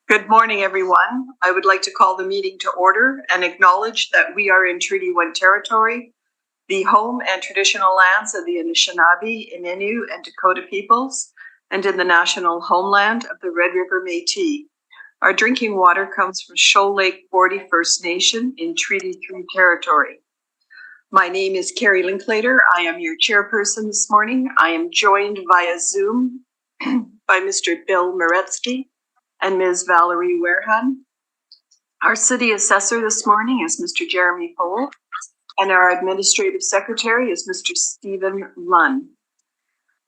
Good morning, everyone. I would like to call the meeting to order and acknowledge that we are in Treaty 1 territory, the home and traditional lands of the Anishinaabe, Innu, and Dakota peoples, and in the national homeland of the Red River Métis. Our drinking water comes from Shoal Lake 40 First Nation in Treaty 3 territory. My name is Carrie Linklater. I am your chairperson this morning. I am joined via Zoom by Mr. Bill Moretsky and Ms. Valerie Warehan. Our city assessor this morning is Mr. Jeremy Pohl, and our administrative secretary is Mr. Stephen Lunn.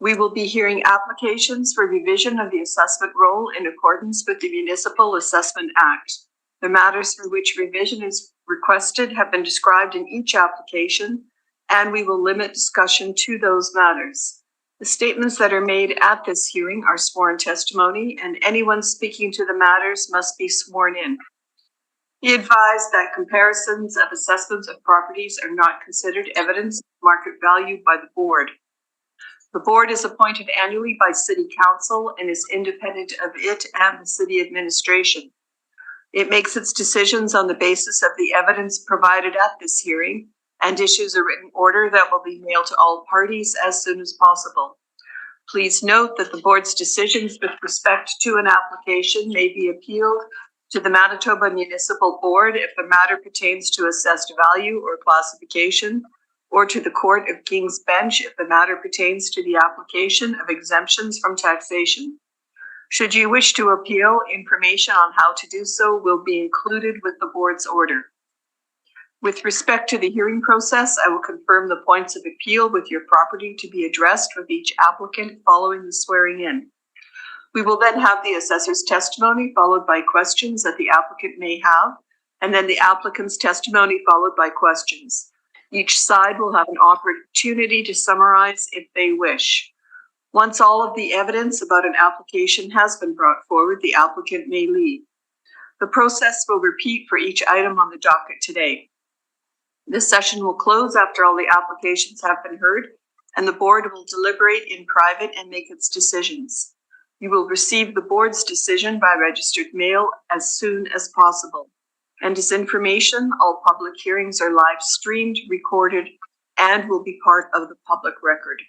We will be hearing applications for revision of the assessment roll in accordance with the Municipal Assessment Act. The matters for which revision is requested have been described in each application, and we will limit discussion to those matters. The statements that are made at this hearing are sworn testimony, and anyone speaking to the matters must be sworn in. Be advised that comparisons of assessments of properties are not considered evidence of market value by the board. The board is appointed annually by City Council and is independent of it and the city administration. It makes its decisions on the basis of the evidence provided at this hearing and issues a written order that will be mailed to all parties as soon as possible. Please note that the board's decisions with respect to an application may be appealed to the Manitoba Municipal Board if the matter pertains to assessed value or classification, or to the Court of King's Bench if the matter pertains to the application of exemptions from taxation. Should you wish to appeal, information on how to do so will be included with the board's order. With respect to the hearing process, I will confirm the points of appeal with your property to be addressed with each applicant following the swearing in. We will then have the assessor's testimony followed by questions that the applicant may have, and then the applicant's testimony followed by questions. Each side will have an opportunity to summarize if they wish. Once all of the evidence about an application has been brought forward, the applicant may leave. The process will repeat for each item on the docket today. This session will close after all the applications have been heard, and the board will deliberate in private and make its decisions. You will receive the board's decision by registered mail as soon as possible. And as information, all public hearings are live streamed, recorded, and will be part of the public record.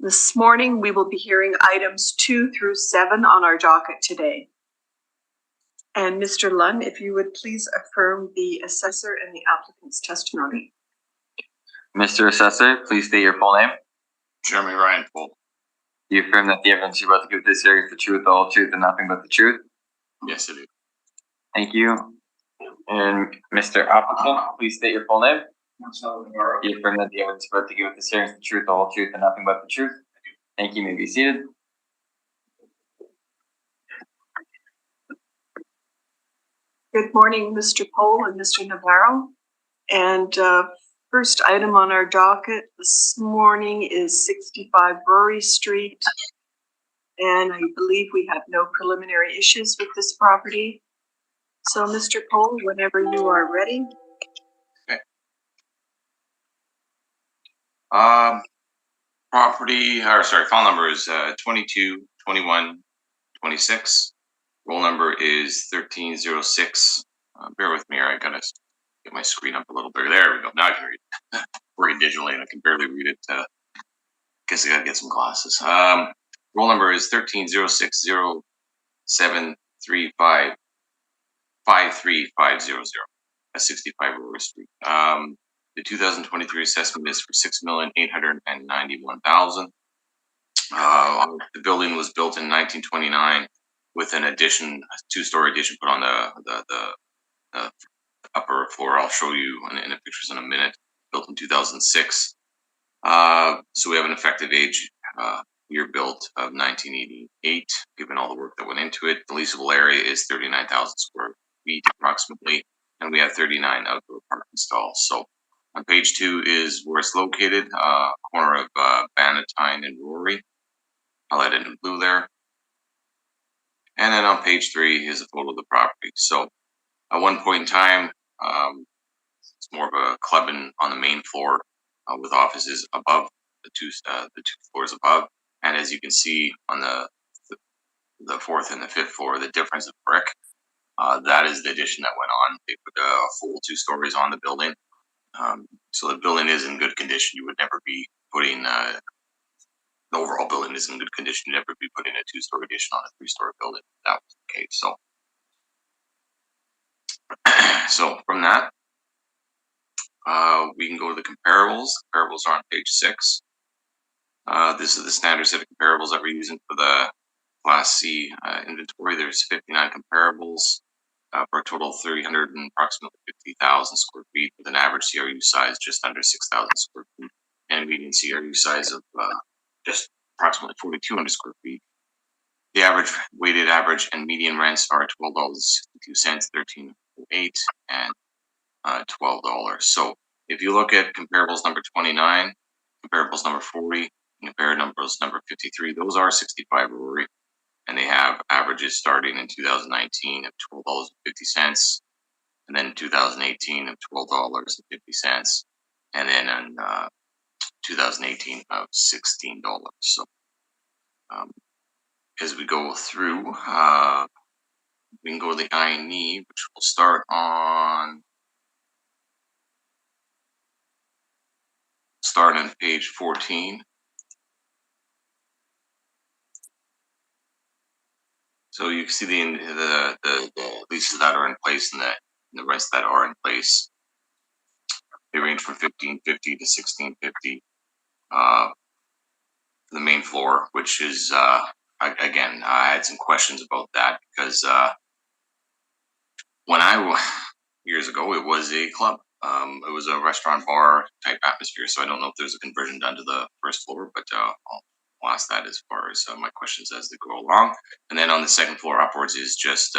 This morning, we will be hearing items 2 through 7 on our docket today. And Mr. Lunn, if you would please affirm the assessor and the applicant's testimony. Mr. Assessor, please state your full name. Jeremy Ryan Pohl. Do you affirm that the evidence you're about to give this hearing is the truth, the whole truth, and nothing but the truth? Yes, I do. Thank you. And Mr. Applicant, please state your full name. Do you affirm that the evidence you're about to give this hearing is the truth, the whole truth, and nothing but the truth? Thank you. You may be seated. Good morning, Mr. Pohl and Mr. Navarro. And first item on our docket this morning is 65 Rory Street. And I believe we have no preliminary issues with this property. So Mr. Pohl, whenever you are ready. Okay. File number is 22 21 26. Roll number is 1306. Bear with me here. I gotta get my screen up a little bit. There we go. Now I can read it. Read digitally, and I can barely read it. Guess I gotta get some glasses. Roll number is 130607355350. That's 65 Rory Street. The 2023 assessment is for $6,891,000. The building was built in 1929 with an addition, a 2-story addition put on the upper floor. I'll show you in the pictures in a minute. Built in 2006. So we have an effective age year built of 1988, given all the work that went into it. The leasable area is 39,000 square feet approximately, and we have 39 outdoor parking stalls. So on page 2 is where it's located, corner of Bannatyne and Rory, highlighted in blue there. And then on page 3 is a photo of the property. So at one point in time, it's more of a club on the main floor with offices above the two floors above. And as you can see on the the fourth and the fifth floor, the difference of brick. That is the addition that went on. They put a full 2 stories on the building. So the building is in good condition. You would never be putting, the overall building is in good condition. You'd never be putting a 2-story addition on a 3-story building. That was the case. So from that, we can go to the comparables. Comparables are on page 6. This is the standard set of comparables that we're using for the Class C inventory. There's 59 comparables for a total of approximately 50,000 square feet, with an average CRU size just under 6,000 square feet and a median CRU size of just approximately 4,200 square feet. The average weighted average and median rents are $12.62, $13.08, and $12. So if you look at comparables number 29, comparables number 40, and comparables number 53, those are 65 Rory, and they have averages starting in 2019 of $12.50, and then 2018 of $12.50, and then in 2018 of $16. So as we go through, we can go to the INE, which will start on page 14. So you can see the leases that are in place and the rents that are in place. They range from $15.50 to $16.50 for the main floor, which is again, I had some questions about that because when years ago, it was a club. It was a restaurant bar type atmosphere. So I don't know if there's a conversion done to the first floor, but I'll ask that as far as my questions as they go along. And then on the second floor upwards is just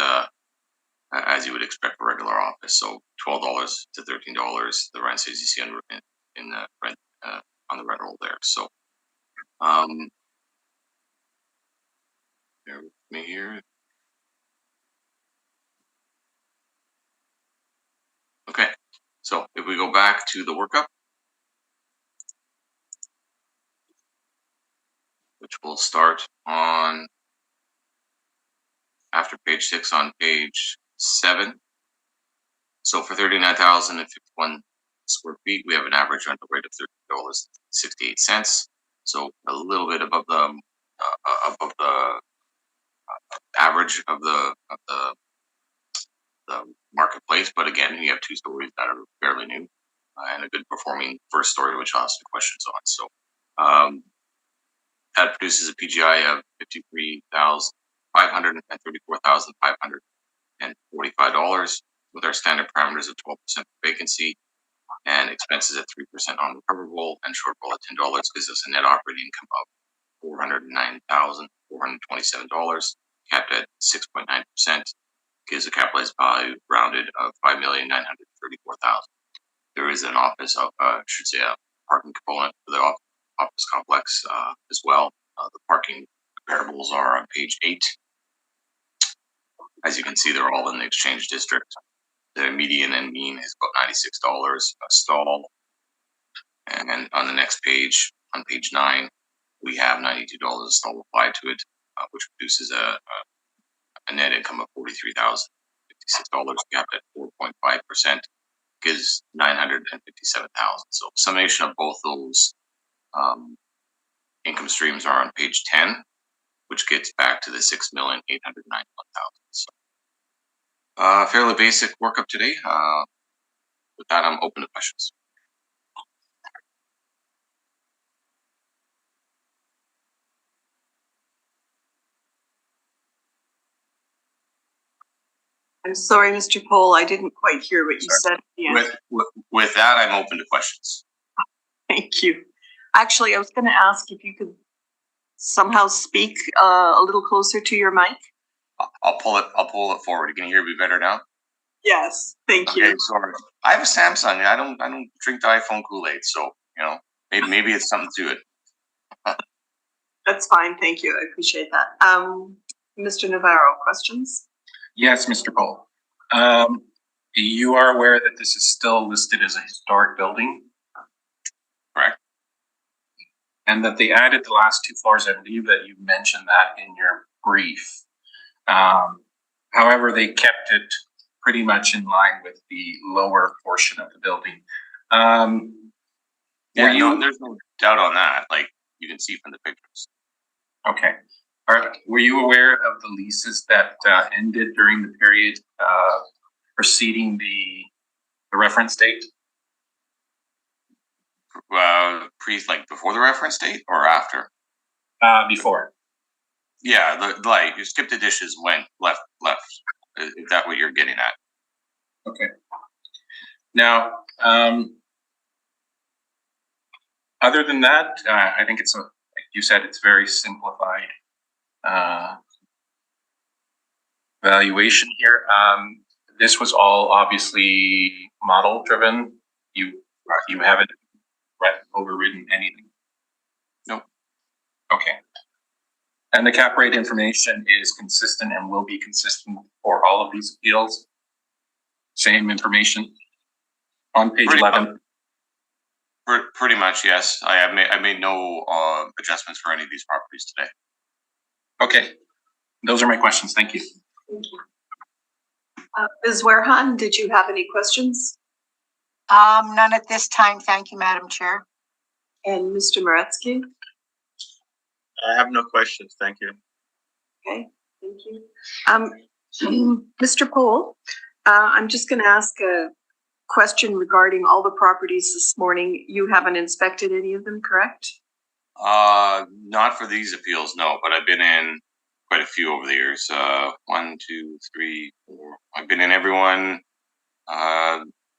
as you would expect for regular office. So $12 to $13, the rents as you see in the rent on the rent roll there. So bear with me here. Okay, so if we go back to the workup, which will start on after page 6 on page 7. So for 39,051 square feet, we have an average rental rate of $13.68. So a little bit above the average of the marketplace, but again, you have 2 stories that are fairly new and a good performing first story, which I'll ask some questions on. So that produces a PGI of $34,545 with our standard parameters of 12% vacancy and expenses at 3% non-recoverable and shortfall at $10 gives us a net operating income of $409,427, capped at 6.9%, gives a capitalized value rounded of $5,934,000. There is an office of, a parking component for the office complex as well. The parking comparables are on page 8. As you can see, they're all in the exchange district. The median and mean is about $96 a stall. And then on the next page, on page 9, we have $92 a stall applied to it, which produces a net income of $43,056, capped at 4.5%, gives $957,000. So summation of both those income streams are on page 10, which gets back to the $6,891,000. So fairly basic workup today. With that, I'm open to questions. I'm sorry, Mr. Pohl, I didn't quite hear what you said at the end. With that, I'm open to questions. Thank you. Actually, I was going to ask if you could somehow speak a little closer to your mic. I'll pull it forward. Can you hear me better now? Yes, thank you. Okay, sorry. I have a Samsung. I don't drink the iPhone Kool-Aid, so maybe it's something to it. That's fine, thank you. I appreciate that. Mr. Navarro, questions? Yes, Mr. Pohl. You are aware that this is still listed as a historic building? Correct. And that they added the last 2 floors. I believe that you mentioned that in your brief. However, they kept it pretty much in line with the lower portion of the building. Yeah, no, there's no doubt on that. Like you can see from the pictures. Okay. Were you aware of the leases that ended during the period preceding the reference date? Before the reference date or after? Before. Yeah, like you skip the dishes, went left. Is that what you're getting at? Okay. Now, other than that, I think it's like you said, it's very simplified valuation here. This was all obviously model driven. You haven't overridden anything. Nope. Okay. And the cap rate information is consistent and will be consistent for all of these appeals. Same information on page 11. Pretty much, yes. I made no adjustments for any of these properties today. Okay, those are my questions. Thank you. Thank you. Ms. Werhan, did you have any questions? None at this time. Thank you, Madam Chair. And Mr. Moretsky? I have no questions. Thank you. Okay, thank you. Mr. Pohl, I'm just going to ask a question regarding all the properties this morning. You haven't inspected any of them, correct? Not for these appeals, no, but I've been in quite a few over the years. 1, 2, 3, 4. I've been in everyone,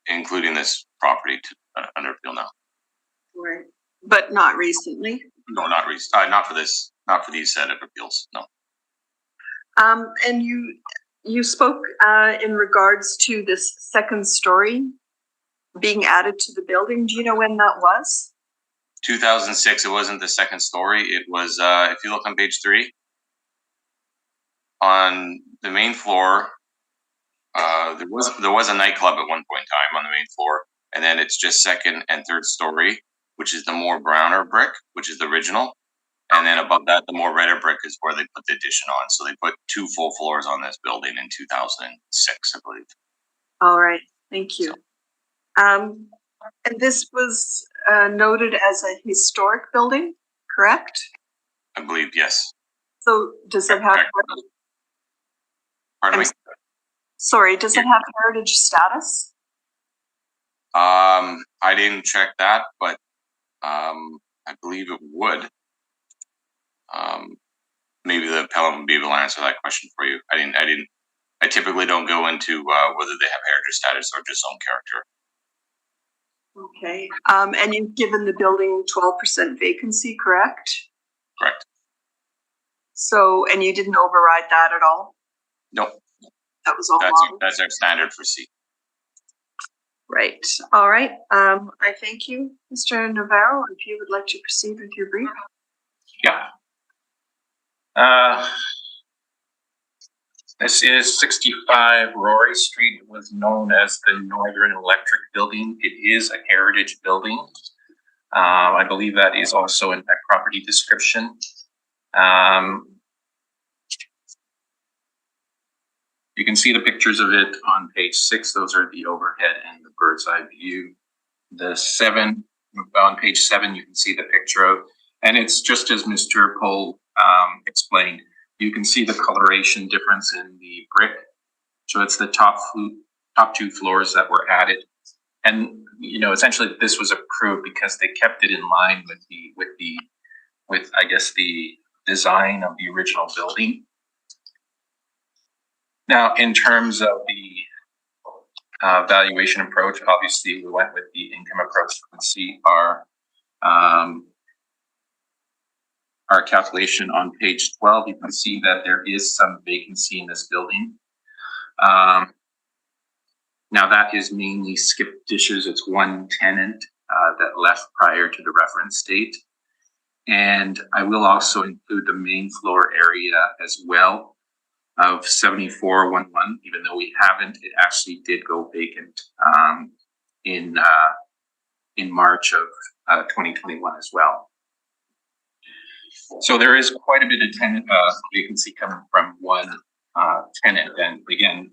including this property under appeal now. Right. But not recently? No, not recent. Not for this. Not for these set of appeals. No. And you spoke in regards to this second story being added to the building. Do you know when that was? 2006. It wasn't the second story. It was. If you look on page 3, on the main floor, there was a nightclub at one point in time on the main floor, and then it's just second and third story, which is the more browner brick, which is the original. And then above that, the more redder brick is where they put the addition on. So they put 2 full floors on this building in 2006, I believe. All right, thank you. And this was noted as a historic building, correct? I believe, yes. So does it have? Pardon me? Sorry, does it have heritage status? I didn't check that, but I believe it would. Maybe the appellant would be able to answer that question for you. I typically don't go into whether they have heritage status or just own character. Okay. And you've given the building 12% vacancy, correct? Correct. So, and you didn't override that at all? No. That was all that's our standard for C. Right. All right. I thank you, Mr. Navarro, if you would like to proceed with your brief. Yeah. This is 65 Rory Street. It was known as the Northern Electric Building. It is a heritage building. I believe that is also in that property description. You can see the pictures of it on page 6. Those are the overhead and the bird's eye view. The 7, on page 7, you can see the picture of, and it's just as Mr. Pohl explained. You can see the coloration difference in the brick. So it's the top 2 floors that were added. And, you know, essentially this was approved because they kept it in line with I guess the design of the original building. Now, in terms of the valuation approach, obviously we went with the income approach. You can see our calculation on page 12. You can see that there is some vacancy in this building. Now that is mainly skip dishes. It's one tenant that left prior to the reference date. And I will also include the main floor area as well of 7411, even though we haven't, it actually did go vacant in March of 2021 as well. So there is quite a bit of tenant vacancy coming from one tenant. And again,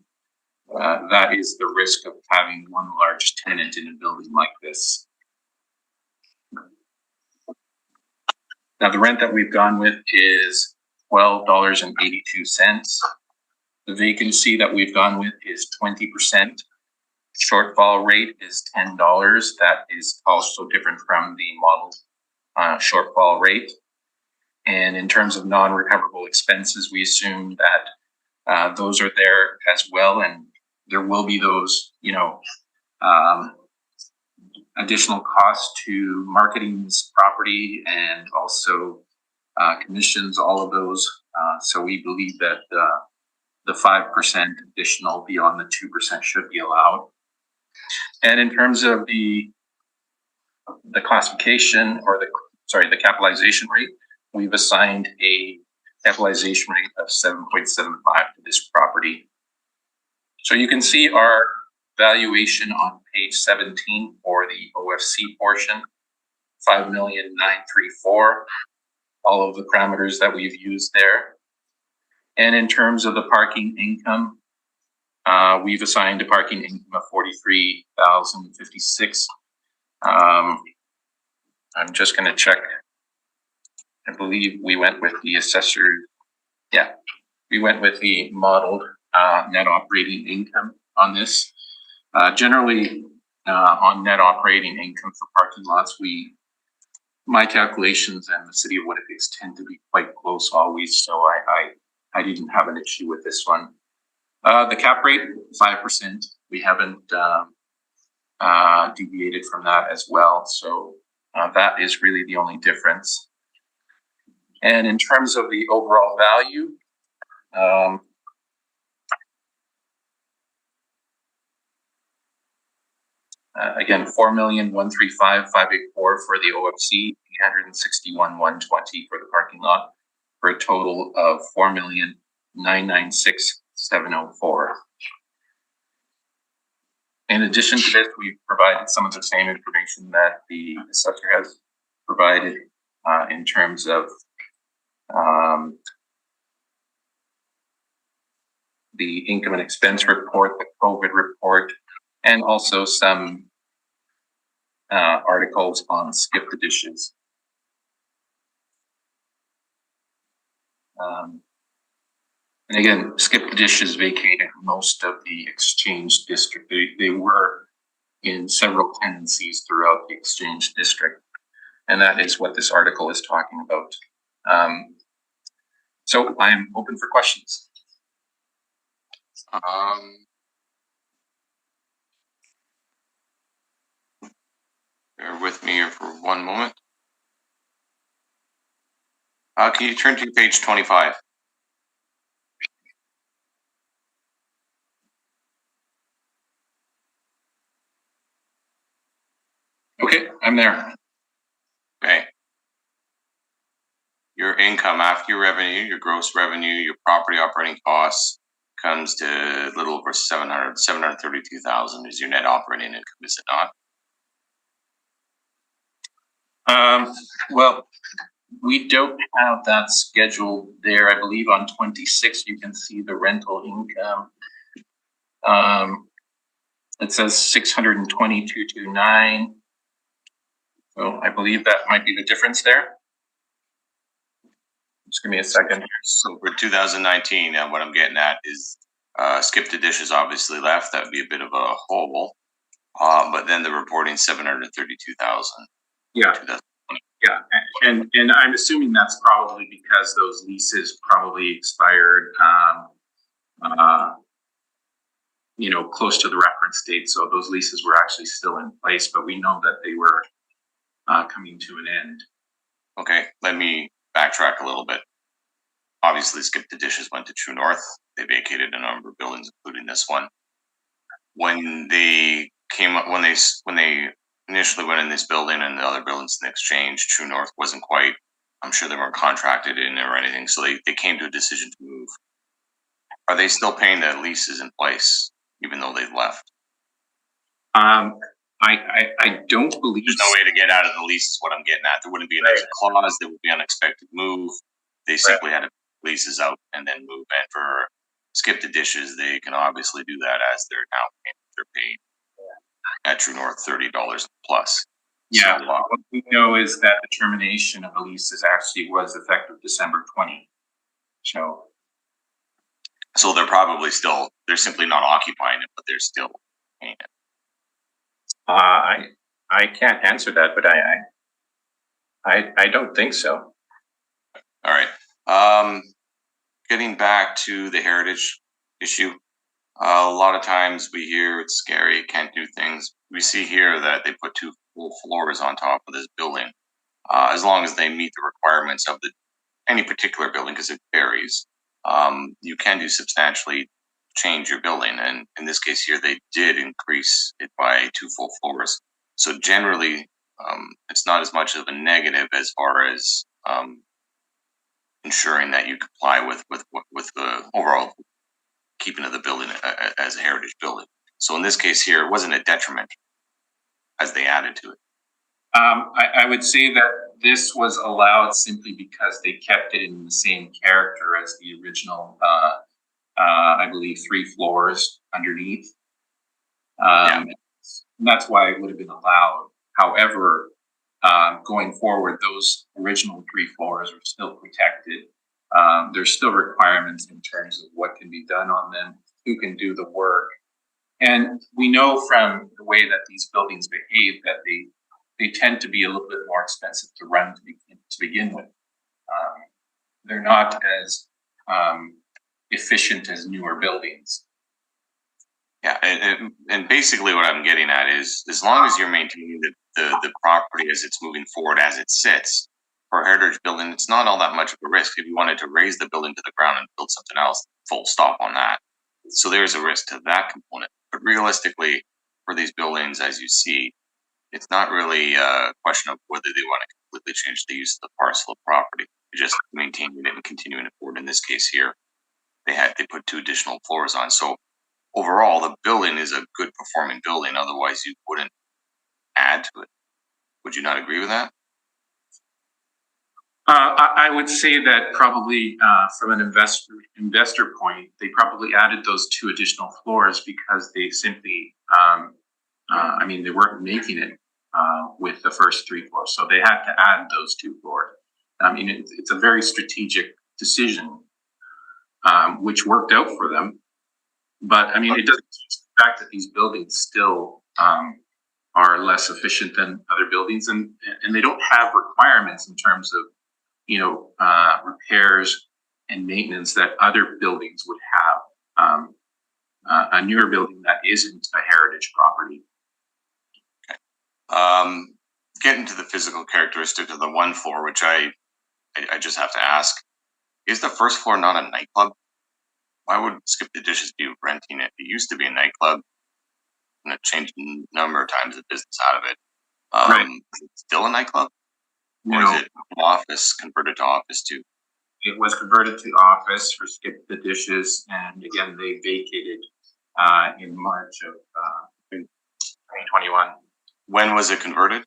that is the risk of having one large tenant in a building like this. Now, the rent that we've gone with is $12.82. The vacancy that we've gone with is 20%. Shortfall rate is $10. That is also different from the model shortfall rate. And in terms of non-recoverable expenses, we assume that those are there as well, and there will be those, additional costs to marketing this property and also commissions, all of those. So we believe that the 5% additional beyond the 2% should be allowed. And in terms of the classification or the capitalization rate, we've assigned a capitalization rate of 7.75 to this property. So you can see our valuation on page 17 for the OFC portion, 5,934,000, all of the parameters that we've used there. And in terms of the parking income, we've assigned a parking income of 43,056. I'm just going to check. I believe we went with the assessor. Yeah, we went with the modeled net operating income on this. Generally, on net operating income for parking lots, my calculations and the city of Winnipeg's tend to be quite close always, so I didn't have an issue with this one. The cap rate, 5%. We haven't deviated from that as well, so that is really the only difference. And in terms of the overall value, again, 4,135,584 for the OFC, 861,120 for the parking lot, for a total of 4,996,704. In addition to this, we've provided some of the same information that the assessor has provided in terms of the income and expense report, the COVID report, and also some articles on skip the dishes. And again, skip the dishes vacated most of the exchange district. They were in several tenancies throughout the exchange district. And that is what this article is talking about. So I'm open for questions. Bear with me here for one moment. Can you turn to page 25? Okay, I'm there. Okay. Your income after your revenue, your gross revenue, your property operating costs comes to a little over 732,000 is your net operating income, is it not? Well, we don't have that scheduled there. I believe on 26 you can see the rental income. It says 622,229. So I believe that might be the difference there. Just give me a second here. So for 2019, what I'm getting at is skip the dishes obviously left. That would be a bit of a hole. But then the reporting 732,000. Yeah. Yeah, and I'm assuming that's probably because those leases probably expired, close to the reference date. So those leases were actually still in place, but we know that they were coming to an end. Okay, let me backtrack a little bit. Obviously, Skip the Dishes went to True North. They vacated a number of buildings, including this one. When they came up, when they initially went in this building and the other buildings in exchange, True North wasn't quite, I'm sure they weren't contracted in or anything, so they came to a decision to move. Are they still paying the leases in place, even though they've left? I don't believe there's no way to get out of the lease is what I'm getting at. There wouldn't be an exit clause, there would be unexpected move. They simply had to leases out and then move in for skip the dishes, they can obviously do that as they're now paid at True North $30 plus. Yeah, So, what we know is that the termination of the leases actually was effective December 20. so they're probably still, they're simply not occupying it, but they're still paying it. I can't answer that, but I don't think so. All right. Getting back to the heritage issue, a lot of times we hear it's scary, can't do things. We see here that they put 2 full floors on top of this building, as long as they meet the requirements of any particular building, because it varies. You can do substantially change your building, and in this case here, they did increase it by 2 full floors. So generally, it's not as much of a negative as far as ensuring that you comply with the overall keeping of the building as a heritage building. So in this case here, it wasn't a detriment as they added to it. I would say that this was allowed simply because they kept it in the same character as the original, I believe, 3 floors underneath. And that's why it would have been allowed. However, going forward, those original 3 floors are still protected. There's still requirements in terms of what can be done on them, who can do the work. And we know from the way that these buildings behave that they tend to be a little bit more expensive to run to begin with. They're not as efficient as newer buildings. Yeah, and basically what I'm getting at is, as long as you're maintaining the property as it's moving forward as it sits, for a heritage building, it's not all that much of a risk. If you wanted to raise the building to the ground and build something else, full stop on that. So there's a risk to that component. But realistically, for these buildings, as you see, it's not really a question of whether they want to completely change the use of the parcel of property. You're just maintaining it and continuing it forward. In this case here, they put 2 additional floors on. So overall, the building is a good performing building. Otherwise, you wouldn't add to it. Would you not agree with that? I would say that probably from an investor point, they probably added those 2 additional floors because they simply, they weren't making it with the first 3 floors, so they had to add those 2 floors. It's a very strategic decision, which worked out for them. But it doesn't change the fact that these buildings still are less efficient than other buildings, and they don't have requirements in terms of repairs and maintenance that other buildings would have. A newer building that isn't a heritage property. Getting to the physical characteristics of the 1 floor, which I just have to ask, is the first floor not a nightclub? Why would Skip the Dishes be renting it? It used to be a nightclub, and it changed a number of times the business out of it. Right. Is it still a nightclub? Or No, is it office, converted to office too? it was converted to office for Skip the Dishes, and again, they vacated in March of 2021. When was it converted?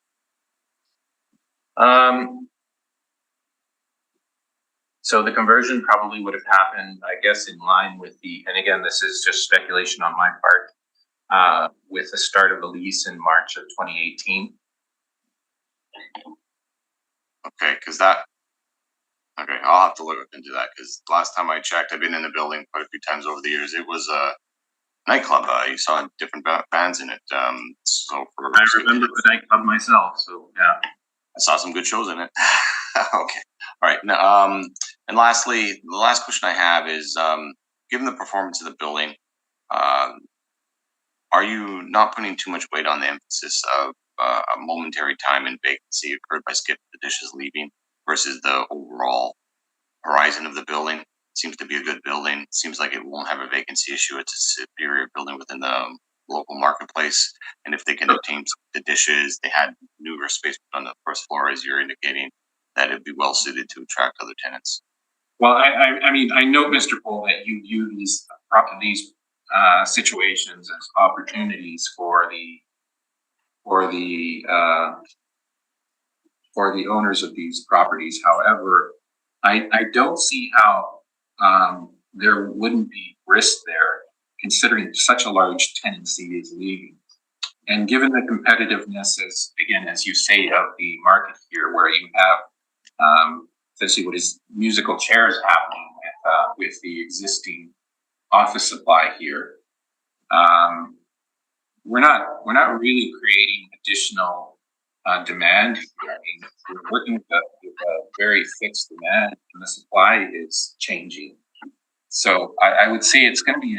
So the conversion probably would have happened, I guess, in line with and again, this is just speculation on my part, with the start of the lease in March of 2018. Okay, I'll have to look into that, because last time I checked, I've been in the building quite a few times over the years. It was a nightclub. You saw different bands in it. I remember the nightclub myself, so yeah. I saw some good shows in it. Okay. All right. Now, and lastly, the last question I have is, given the performance of the building, are you not putting too much weight on the emphasis of a momentary time and vacancy occurred by Skip the Dishes leaving versus the overall horizon of the building? Seems to be a good building. Seems like it won't have a vacancy issue. It's a superior building within the local marketplace. And if they can obtain the dishes, they had newer space on the first floor, as you're indicating, that it'd be well suited to attract other tenants. Well, I note, Mr. Pohl, that you view these situations as opportunities for the owners of these properties. However, I don't see how there wouldn't be risk there, considering such a large tenancy is leaving. And given the competitiveness, as you say, of the market here, where you have essentially what is musical chairs happening with the existing office supply here, we're not really creating additional demand here. I mean, we're working with a very fixed demand, and the supply is changing. So I would say it's going to be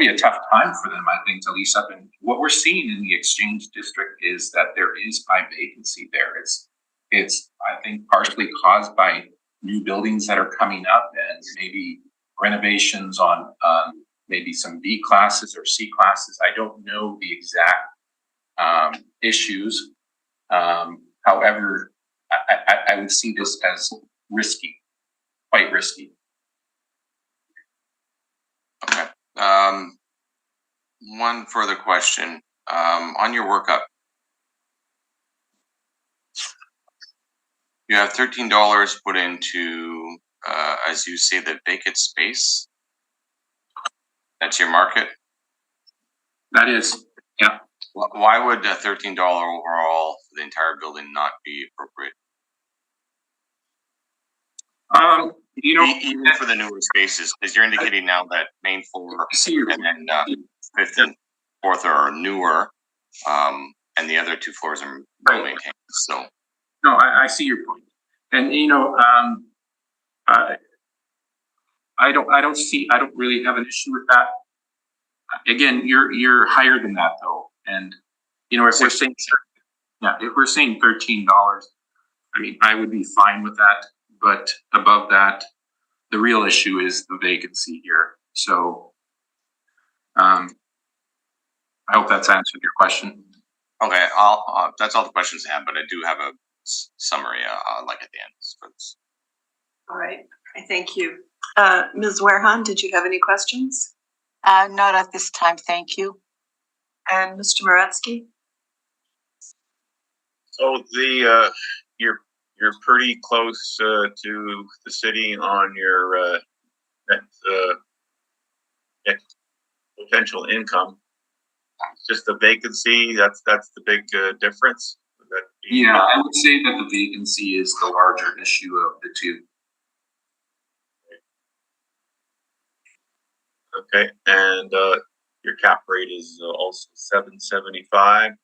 a tough time for them, I think, to lease up. And what we're seeing in the Exchange District is that there is high vacancy there. It's I think partially caused by new buildings that are coming up and maybe renovations on maybe some B classes or C classes. I don't know the exact issues. However, I would see this as risky, quite risky. Okay. One further question. On your workup, you have $13 put into, as you say, the vacant space. That's your market? That is, yeah. Why would a $13 overall for the entire building not be appropriate? You know, Even for the newer spaces, because you're indicating now that main floor and then fifth and fourth are newer, and the other two floors are well maintained. So, no, I see your point, and you know, I don't really have an issue with that. Again, you're higher than that though, and you know, if we're saying $13, I mean, I would be fine with that. But above that, the real issue is the vacancy here. So, I hope that's answered your question. okay, that's all the questions I have, but I do have a summary like at the end. All right, thank you. Ms. Warehan, did you have any questions? Not at this time, thank you. And Mr. Moretsky? So you're pretty close to the city on your net potential income. It's just the vacancy, that's the big difference. Yeah, I would say that the vacancy is the larger issue of the two. Okay, and your cap rate is also 7.75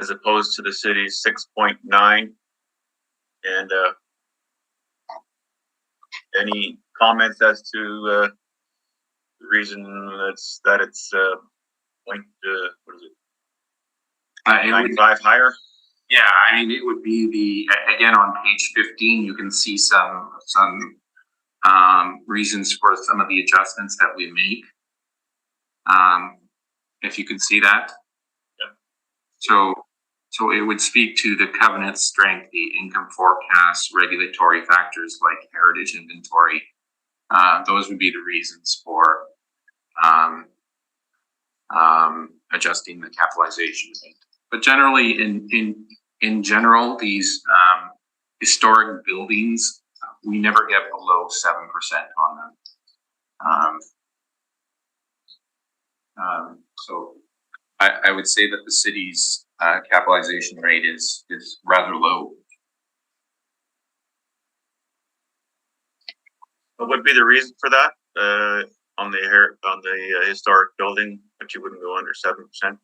as opposed to the city's 6.9. And any comments as to the reason that it's what is it? 95 higher? Yeah, I mean, it would be again on page 15. You can see some reasons for some of the adjustments that we make. If you can see that. Yeah. So it would speak to the covenant strength, the income forecast, regulatory factors like heritage inventory. Those would be the reasons for adjusting the capitalization rate. But generally, in general, these historic buildings, we never get below 7% on them. So I would say that the city's capitalization rate is rather low. What would be the reason for that on the historic building, but you wouldn't go under 7%?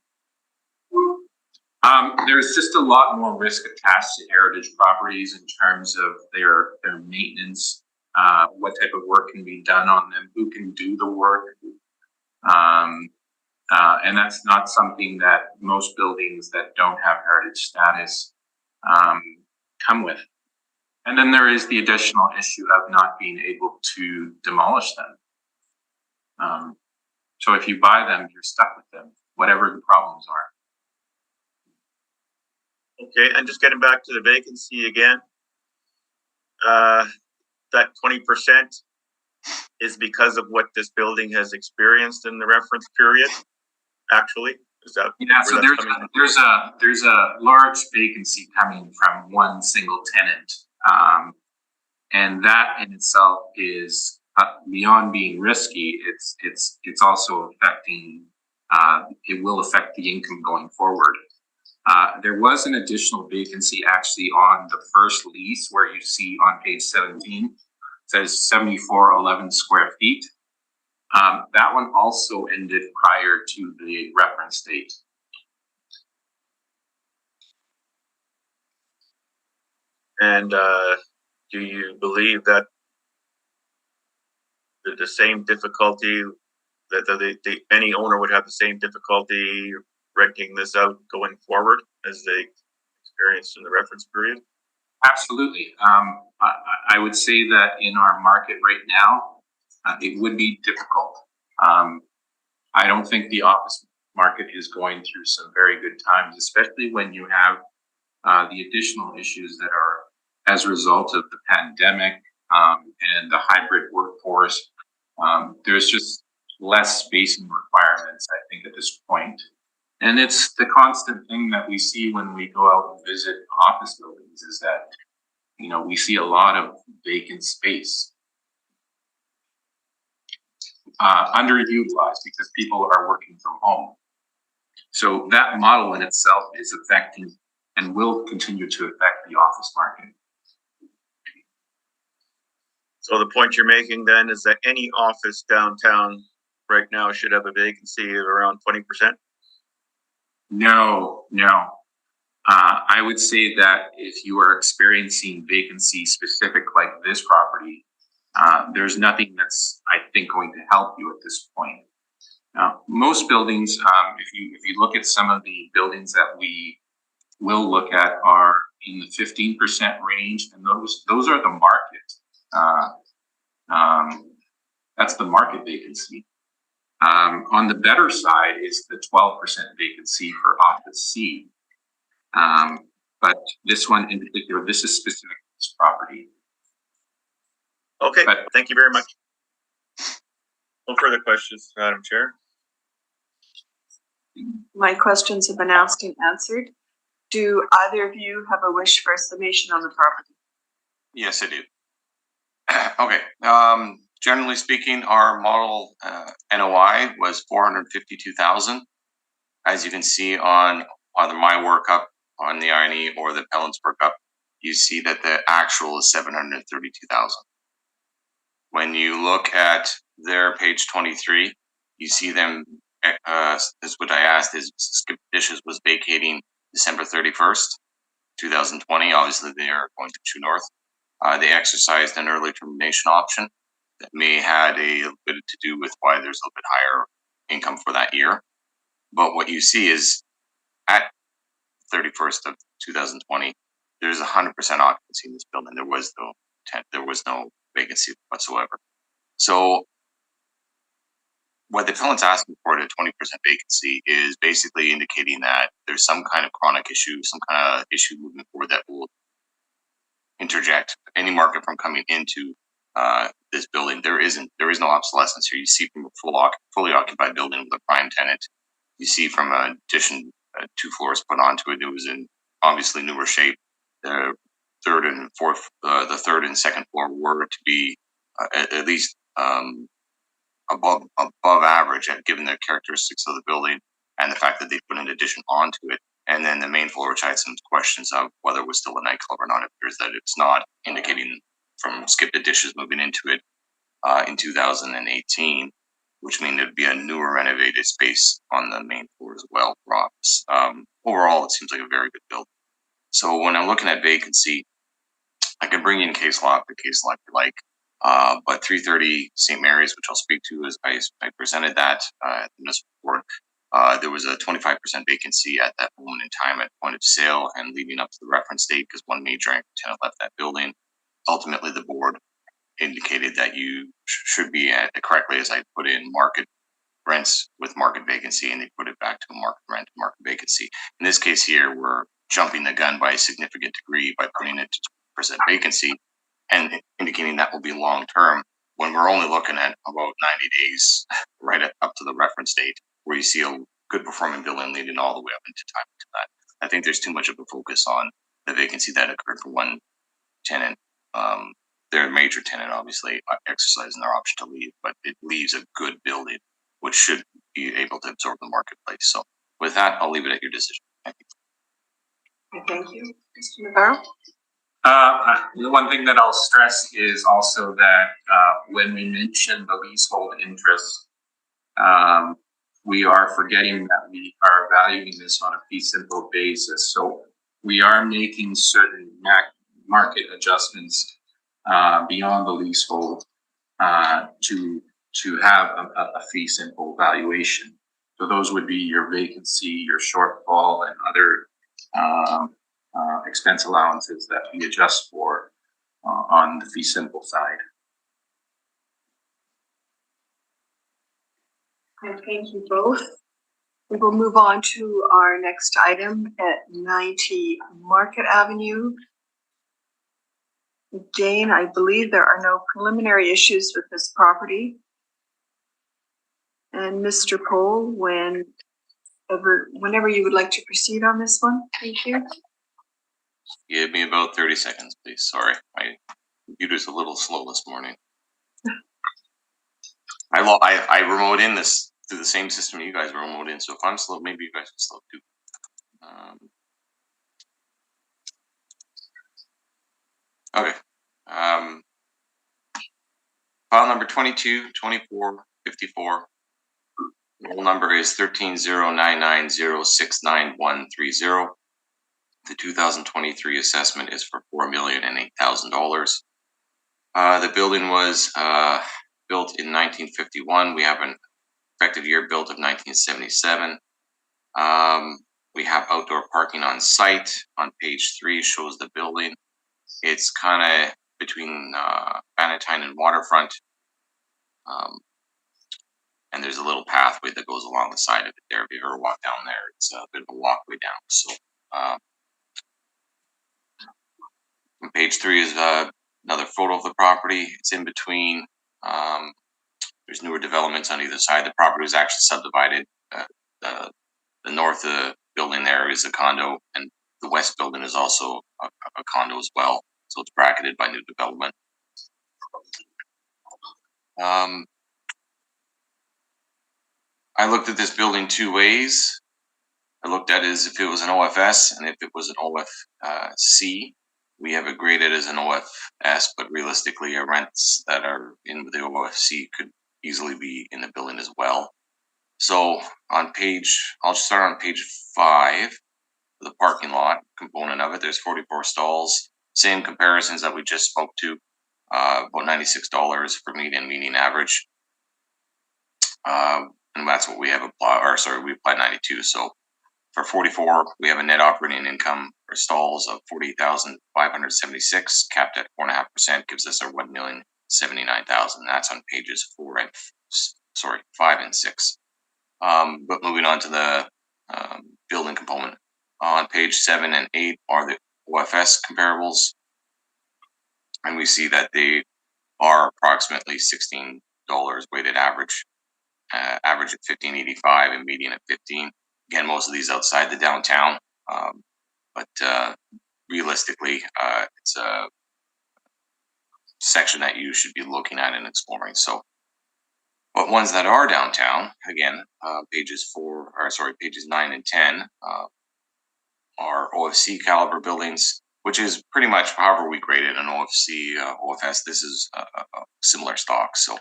There's just a lot more risk attached to heritage properties in terms of their maintenance, what type of work can be done on them, who can do the work. And that's not something that most buildings that don't have heritage status come with. And then there is the additional issue of not being able to demolish them. So if you buy them, you're stuck with them, whatever the problems are. Okay, and just getting back to the vacancy again, that 20% is because of what this building has experienced in the reference period. Actually, is that? Yeah. So there's a large vacancy coming from one single tenant, and that in itself is beyond being risky, it's also affecting, it will affect the income going forward. There was an additional vacancy actually on the first lease where you see on page 17, it says 7411 square feet. That one also ended prior to the reference date. And do you believe that the same difficulty that any owner would have the same difficulty renting this out going forward as they experienced in the reference period? Absolutely. I would say that in our market right now, it would be difficult. I don't think the office market is going through some very good times, especially when you have the additional issues that are as a result of the pandemic and the hybrid workforce. There's just less spacing requirements, I think, at this point. And it's the constant thing that we see when we go out and visit office buildings is that, you know, we see a lot of vacant space. Underutilized because people are working from home. So that model in itself is affecting and will continue to affect the office market. So the point you're making then is that any office downtown right now should have a vacancy of around 20%? No. I would say that if you are experiencing vacancy specific like this property, there's nothing that's, I think, going to help you at this point. Now, most buildings, if you look at some of the buildings that we will look at, are in the 15% range, and those are the market. That's the market vacancy. On the better side is the 12% vacancy for office C. But this one in particular, this is specific to this property. Okay, thank you very much. No further questions, Madam Chair. My questions have been asked and answered. Do either of you have a wish for a summation on the property? Yes, I do. Okay. Generally speaking, our model NOI was 452,000. As you can see on either my workup on the INE or the Pellant's workup, you see that the actual is 732,000. When you look at their page 23, you see them, is what I asked, is Skip Dishes was vacating December 31st, 2020. Obviously, they are going to True North. They exercised an early termination option that may had a little bit to do with why there's a little bit higher income for that year. But what you see is at 31st of 2020, there's 100% occupancy in this building. There was no vacancy whatsoever. So what the Pellant's asking for at a 20% vacancy is basically indicating that there's some kind of chronic issue, some kind of issue moving forward that will interject any market from coming into this building. There is no obsolescence here. You see from a fully occupied building with a prime tenant. You see from an addition, 2 floors put onto it. It was in obviously newer shape. The third and second floor were to be at least above average, given the characteristics of the building and the fact that they put an addition onto it. And then the main floor, which I had some questions of whether it was still a nightclub or not, it appears that it's not, indicating from Skip the Dishes moving into it in 2018, which means there'd be a newer renovated space on the main floor as well for office. Overall, it seems like a very good building. So when I'm looking at vacancy, I can bring in case law after case law if you like. But 330 St. Mary's, which I'll speak to as I presented that at the municipal court, there was a 25% vacancy at that moment in time at point of sale and leading up to the reference date because one major anchor tenant left that building. Ultimately, the board indicated that you should be at correctly, as I put in, market rents with market vacancy, and they put it back to a market rent, market vacancy. In this case here, we're jumping the gun by a significant degree by putting it to 20% vacancy and indicating that will be long term when we're only looking at about 90 days right up to the reference date, where you see a good performing building leading all the way up into time to that. I think there's too much of a focus on the vacancy that occurred for one tenant they're a major tenant, obviously, exercising their option to leave, but it leaves a good building, which should be able to absorb the marketplace. So with that, I'll leave it at your decision. Thank you. Thank you. Mr. Navarro? The one thing that I'll stress is also that, when we mention the leasehold interest, we are forgetting that we are valuing this on a fee simple basis. So we are making certain market adjustments, beyond the leasehold, to have a fee simple valuation. So those would be your vacancy, your shortfall, and other, expense allowances that we adjust for on the fee simple side. And thank you both. We will move on to our next item at 90 Market Avenue. Jane, I believe there are no preliminary issues with this property. And Mr. Pohl, whenever you would like to proceed on this one, thank you. Give me about 30 seconds, please. Sorry, my computer's a little slow this morning. I remote in this through the same system you guys remote in, so if I'm slow, maybe you guys are slow too. Okay. File number 222454. Roll number is 130990699130. The 2023 assessment is for $4,008,000. The building was built in 1951. We have an effective year built of 1977. We have outdoor parking on site. On page 3 shows the building. It's kind of between Bannatyne and Waterfront. And there's a little pathway that goes along the side of it there. If you ever walk down there, it's a bit of a walkway down. So on page 3 is another photo of the property. It's in between. There's newer developments on either side. The property was actually subdivided. The north of the building there is a condo, and the west building is also a condo as well. So it's bracketed by new development. I looked at this building two ways. I looked at it as if it was an OFS and if it was an OFC. We have it graded as an OFS, but realistically, our rents that are in the OFC could easily be in the building as well. So I'll start on page 5, the parking lot component of it. There's 44 stalls, same comparisons that we just spoke to, about $96 for median average. And that's what we have applied, we applied 92. So for 44, we have a net operating income for stalls of $48,576, capped at 4.5%, gives us our $1,079,000. That's on pages 5 and 6. But moving on to the building component, on page 7 and 8 are the OFS comparables, and we see that they are approximately $16 weighted average, average at $15.85 and median at $15. Again, most of these outside the downtown, but realistically, it's a section that you should be looking at and exploring. So, but ones that are downtown, again, pages 9 and 10 are OFC caliber buildings, which is pretty much however we graded an OFC, OFS. This is a similar stock. So,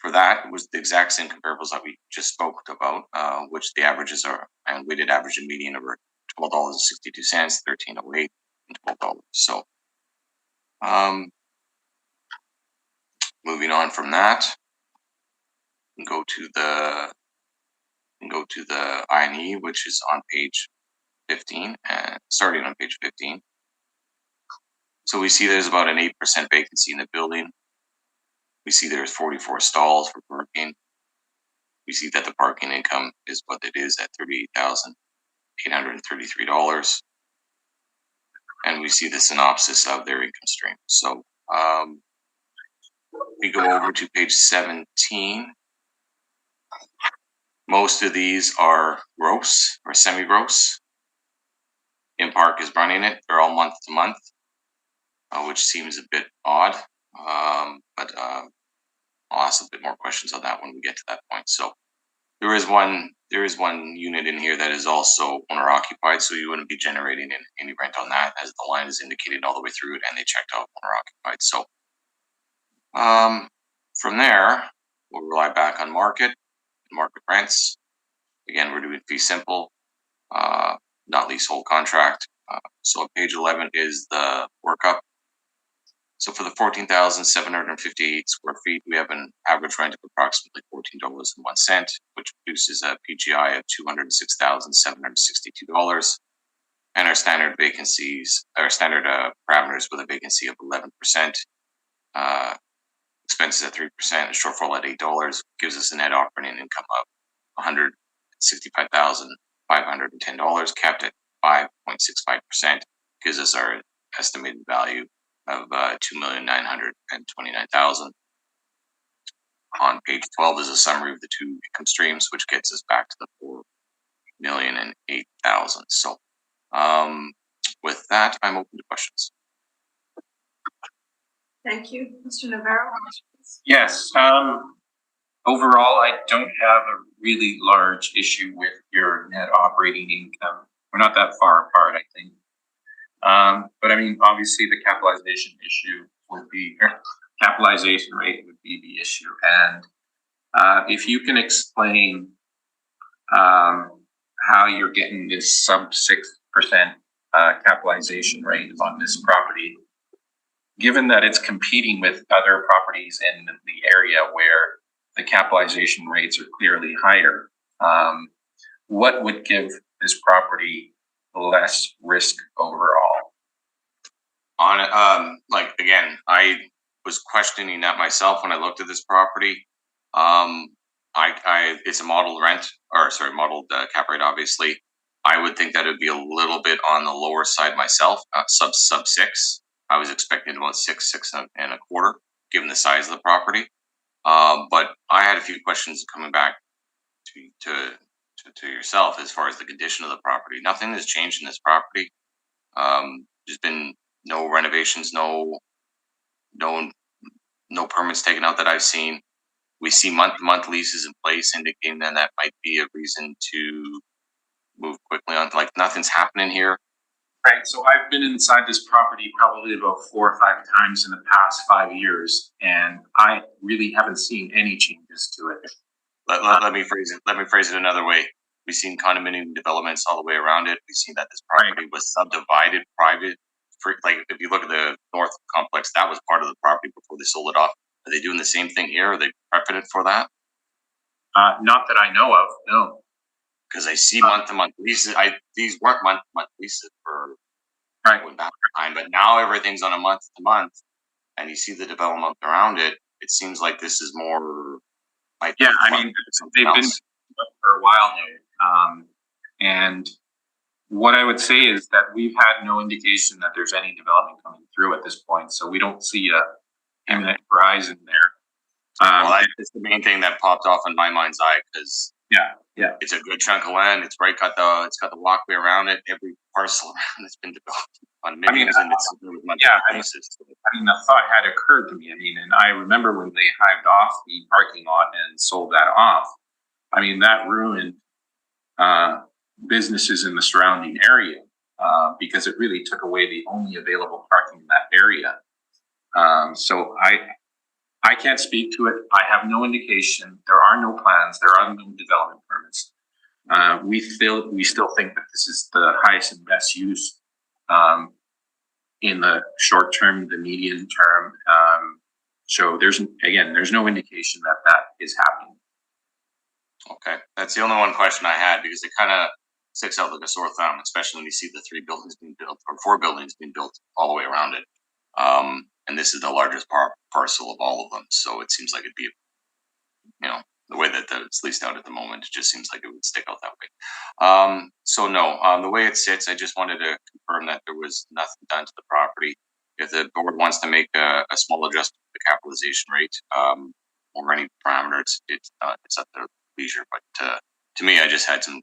for that, it was the exact same comparables that we just spoke about, which the averages are and weighted average and median over $12.62, $13.08, and $12. So, moving on from that, we can go to the I&E, which is on page 15, and starting on page 15. So we see there's about an 8% vacancy in the building. We see there's 44 stalls for parking. We see that the parking income is what it is at $38,833. And we see the synopsis of their income stream. So we go over to page 17. Most of these are gross or semi-gross. Impark is running it. They're all month to month. which seems a bit odd. But I'll ask a bit more questions on that when we get to that point. So there is one unit in here that is also owner occupied, so you wouldn't be generating any rent on that, as the line is indicated all the way through it, and they checked out owner occupied. So from there, we'll rely back on market rents. Again, we're doing fee simple, not leasehold contract. So on page 11 is the workup. So for the 14,758 square feet, we have an average rent of approximately $14.01, which produces a PGI of $206,762. And our standard parameters with a vacancy of 11%, expenses at 3%, a shortfall at $8 gives us a net operating income of $165,510, capped at 5.65%, gives us our estimated value of $2,929,000. On page 12 is a summary of the two income streams, which gets us back to the $4,008,000. So, with that, I'm open to questions. Thank you. Mr. Navarro? Yes, overall, I don't have a really large issue with your net operating income. We're not that far apart, I think. But I mean, obviously the capitalization rate would be the issue. And if you can explain how you're getting this sub 6% capitalization rate on this property, given that it's competing with other properties in the area where the capitalization rates are clearly higher, what would give this property less risk overall? Again, I was questioning that myself when I looked at this property. It's a modeled modeled cap rate. Obviously, I would think that it would be a little bit on the lower side myself, sub 6. I was expecting about 6 and a quarter, given the size of the property. But I had a few questions coming back to yourself as far as the condition of the property. Nothing has changed in this property. There's been no renovations, no permits taken out that I've seen. We see month-to-month leases in place, indicating that might be a reason to move quickly on. Like, nothing's happening here. Right. So I've been inside this property probably about 4 or 5 times in the past 5 years, and I really haven't seen any changes to it. Let me phrase it another way. We've seen condominium developments all the way around it. We've seen that this property was subdivided private. Like, if you look at the North Complex, that was part of the property before they sold it off. Are they doing the same thing here? Are they prepping it for that? Not that I know of, no. Because I see month-to-month leases. These weren't month-to-month leases for going back in time, but now everything's on a month-to-month, and you see the development around it. It seems like this is more. Yeah, I mean, they've been for a while now, and what I would say is that we've had no indication that there's any development coming through at this point, so we don't see a imminent horizon there. It's the main thing that popped off in my mind's eye, because it's a good chunk of land. It's got the walkway around it. Every parcel around it's been developed on millions, and it's places. I mean, the thought had occurred to me. I mean, and I remember when they hived off the parking lot and sold that off. I mean, that ruined businesses in the surrounding area because it really took away the only available parking in that area. So I can't speak to it. I have no indication. There are no plans. There are no development permits. We still think that this is the highest and best use in the short term, the medium term. So there's no indication that is happening. Okay, that's the only one question I had, because it kind of sticks out like a sore thumb, especially when you see the 3 buildings being built, or 4 buildings being built all the way around it. And this is the largest parcel of all of them, so it seems like it'd be, the way that it's leased out at the moment, it just seems like it would stick out that way. So no, the way it sits, I just wanted to confirm that there was nothing done to the property. If the board wants to make a small adjustment to the capitalization rate, or any parameters, it's at their leisure. But to me, I just had some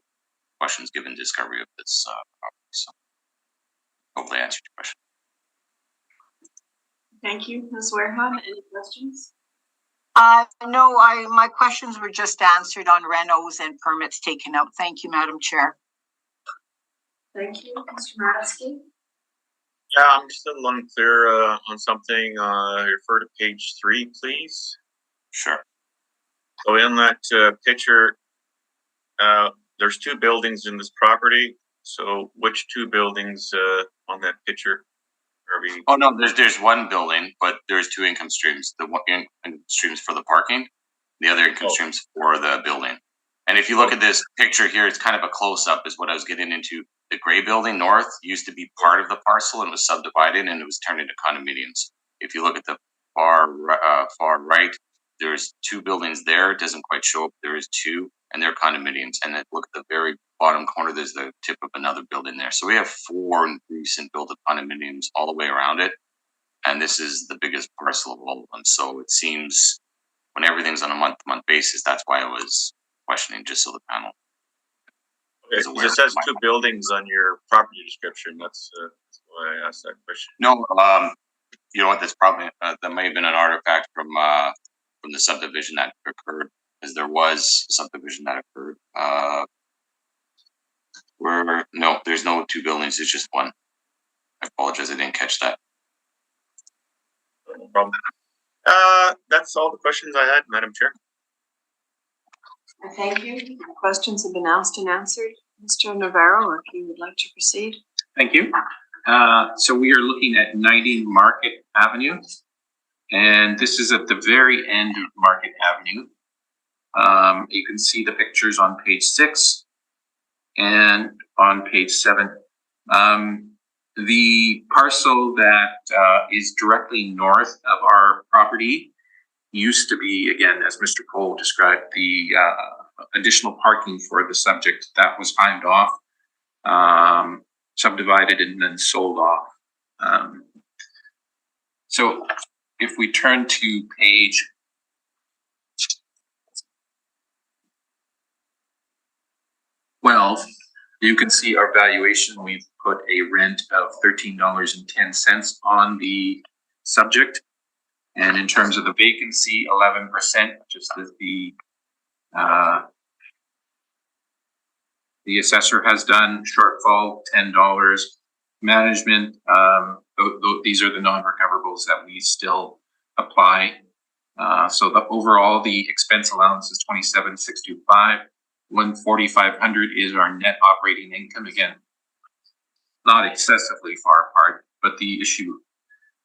questions given discovery of this property. So hopefully I answered your question. Thank you, Ms. Wareham. Any questions? No, my questions were just answered on renos and permits taken out. Thank you, Madam Chair. Thank you, Mr. Maraski. Yeah, I'm still unclear on something. Refer to page 3, please. Sure. So in that picture, there's 2 buildings in this property. So which 2 buildings on that picture are we? Oh no, there's one building, but there's 2 income streams. The one income streams for the parking, the other income streams for the building. And if you look at this picture here, it's kind of a close up, is what I was getting into. The gray building north used to be part of the parcel and was subdivided, and it was turned into condominiums. If you look at the far right, there's 2 buildings there. It doesn't quite show up. There is 2, and they're condominiums. And then look at the very bottom corner. There's the tip of another building there. So we have 4 recent built condominiums all the way around it, and this is the biggest parcel of all of them. So it seems when everything's on a month-to-month basis, that's why I was questioning, just so the panel. Okay, it says 2 buildings on your property description. That's why I asked that question. No, you know what? That's probably that may have been an artifact from the subdivision that occurred, because there was a subdivision that occurred. No, there's no 2 buildings. It's just 1. I apologize, I didn't catch that. No problem. That's all the questions I had, Madam Chair. Thank you. Your questions have been asked and answered. Mr. Navarro, if you would like to proceed. Thank you. So we are looking at 90 Market Avenue, and this is at the very end of Market Avenue. You can see the pictures on page 6 and on page 7. The parcel that is directly north of our property used to be, again, as Mr. Cole described, the additional parking for the subject that was hived off, subdivided and then sold off. So if we turn to page 12, you can see our valuation. We've put a rent of $13.10 on the subject. And in terms of the vacancy, 11%, just as the assessor has done. Shortfall, $10. Management, these are the non-recoverables that we still apply. So the overall, the expense allowance is $27,625. $1,450 is our net operating income. Again, not excessively far apart, but the issue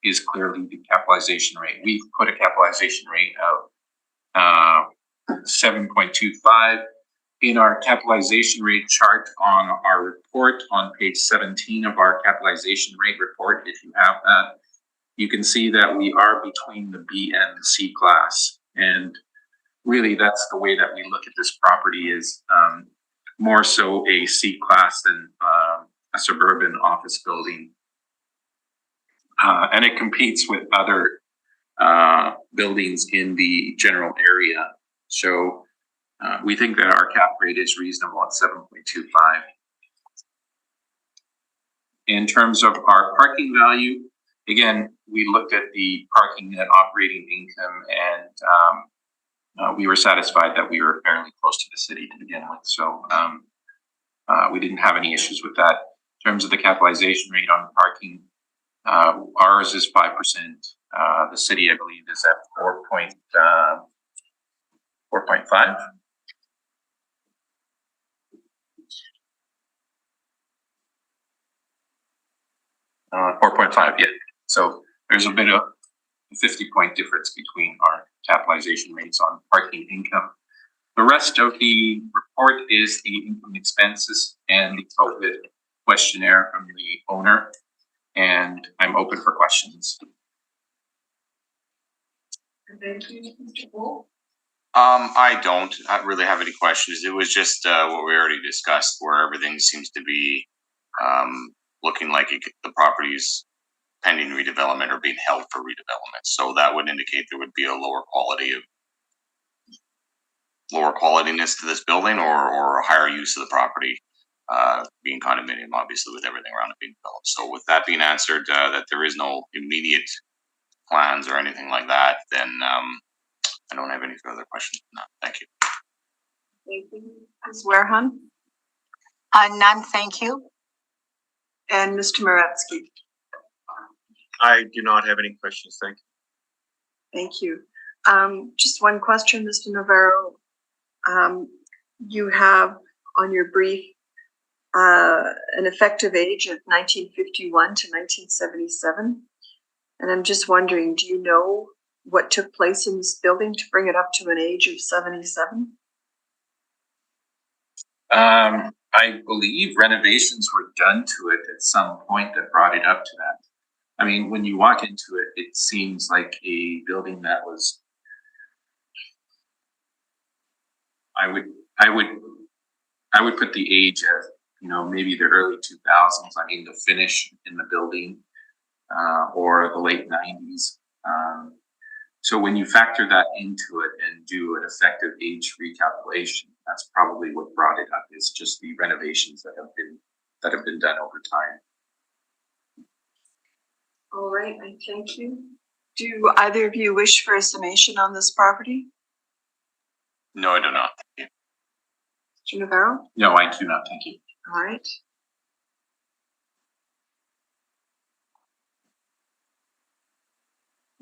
is clearly the capitalization rate. We've put a capitalization rate of 7.25 in our capitalization rate chart on our report on page 17 of our capitalization rate report. If you have that, you can see that we are between the B and the C class. And really, that's the way that we look at this property, is more so a C class than a suburban office building. And it competes with other buildings in the general area. So we think that our cap rate is reasonable at 7.25. In terms of our parking value, again, we looked at the parking net operating income, and we were satisfied that we were fairly close to the city to begin with. So we didn't have any issues with that. In terms of the capitalization rate on parking, ours is 5%. The city, I believe, is at 4.5. 4.5, yeah. So there's a bit of a 50-point difference between our capitalization rates on parking income. The rest of the report is the income expenses and the COVID questionnaire from the owner. And I'm open for questions. Thank you, Mr. Cole. I don't really have any questions. It was just what we already discussed, where everything seems to be looking like the property's pending redevelopment or being held for redevelopment. So that would indicate there would be a lower qualityness to this building, or a higher use of the property, being condominium, obviously, with everything around it being developed. So with that being answered, that there is no immediate plans or anything like that, then I don't have any further questions. No, thank you. Thank you. Ms. Warehan None, thank you. and Mr. Moretsky. I do not have any questions, thank you. Thank you. Just one question, Mr. Navarro. You have on your brief an effective age of 1951 to 1977. And I'm just wondering, do you know what took place in this building to bring it up to an age of 77? I believe renovations were done to it at some point that brought it up to that. I mean, when you walk into it, it seems like a building that was, I would put the age at, you know, maybe the early 2000s. I mean, the finish in the building, or the late 90s. So when you factor that into it and do an effective age recalculation, that's probably what brought it up. Is just the renovations that have been done over time. All right, I thank you. Do either of you wish for a summation on this property? No, I do not. Thank you. Mr. Navarro? No, I do not. Thank you. All right.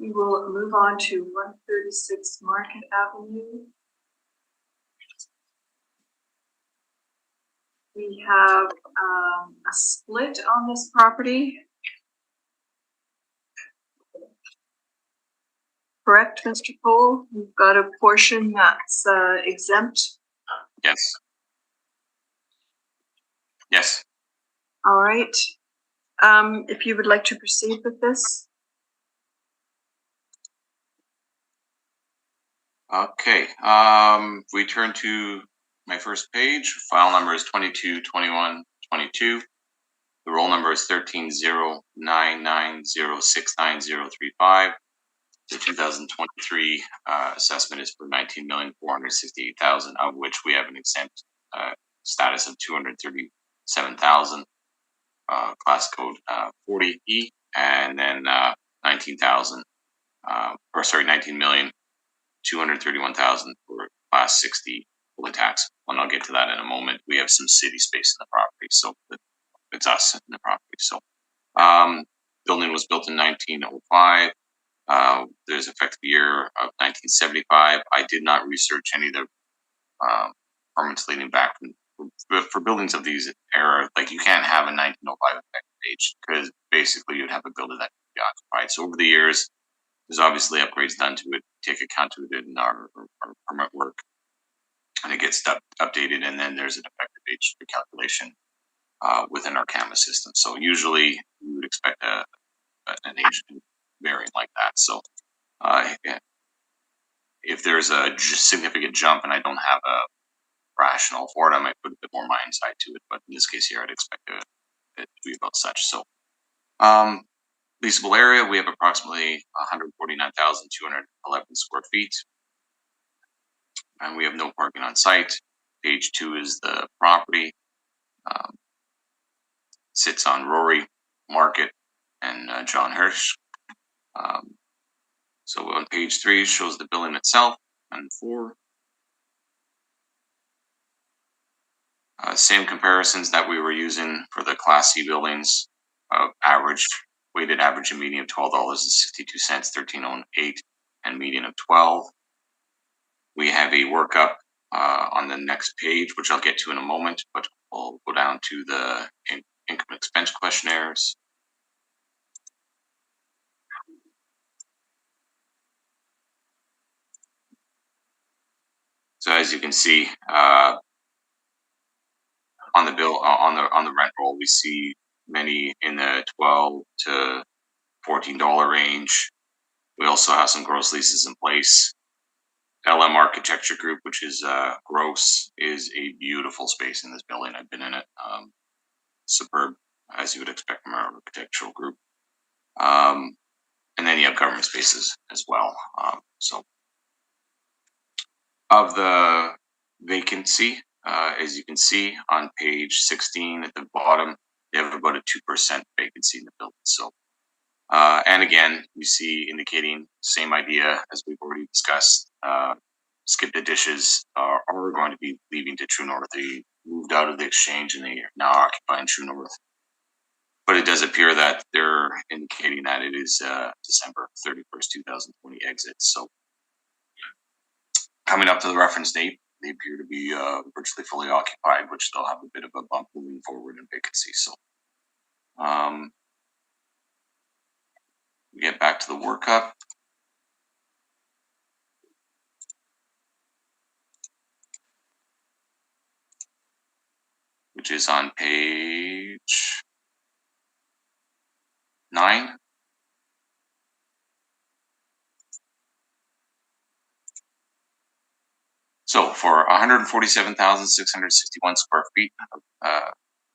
We will move on to 136 Market Avenue. We have a split on this property. Correct, Mr. Cole? We've got a portion that's exempt. Yes. Yes. All right. If you would like to proceed with this. Okay, we turn to my first page. File number is 222122. The roll number is 130990690035. The 2023 assessment is for 19,468,000, of which we have an exempt status of 237,000, class code 40E, and then 19,231,000 for class 60 fully taxable. And I'll get to that in a moment. We have some city space in the property, so it's us in the property. So building was built in 1905. There's effective year of 1975. I did not research any of the permits leading back for buildings of these era. Like, you can't have a 1905 effective age, because basically you'd have a building that could be occupied. So over the years, there's obviously upgrades done to it, take account to it in our permit work, and it gets updated, and then there's an effective age recalculation within our CAMA system. So usually we would expect an age varying like that. So if there's a significant jump and I don't have a rationale for it, I might put a bit more my insight to it. But in this case here, I'd expect it to be about such. So leasable area, we have approximately 149,211 square feet. And we have no parking on site. Page 2 is the property. Sits on Rory Market and John Hirsch. So on page 3 shows the building itself, and 4. Same comparisons that we were using for the Class C buildings. Weighted average and median of $12.62, 1308, and median of 12. We have a workup on the next page, which I'll get to in a moment, but we'll go down to the income expense questionnaires. So as you can see, on the bill, on the rent roll, we see many in the $12 to $14 range. We also have some gross leases in place. LM Architecture Group, which is gross, is a beautiful space in this building. I've been in it. Superb, as you would expect from our architectural group. And then you have government spaces as well. So of the vacancy, as you can see on page 16 at the bottom, they have about a 2% vacancy in the building. So And again, you see indicating same idea as we've already discussed. Skip the Dishes are going to be leaving to True North. They moved out of the exchange and they are now occupying True North. But it does appear that they're indicating that it is December 31st, 2020 exit. So coming up to the reference date, they appear to be virtually fully occupied, which they'll have a bit of a bump moving forward in vacancy. So we get back to the workup. Which is on page 9. So for 147,661 square feet of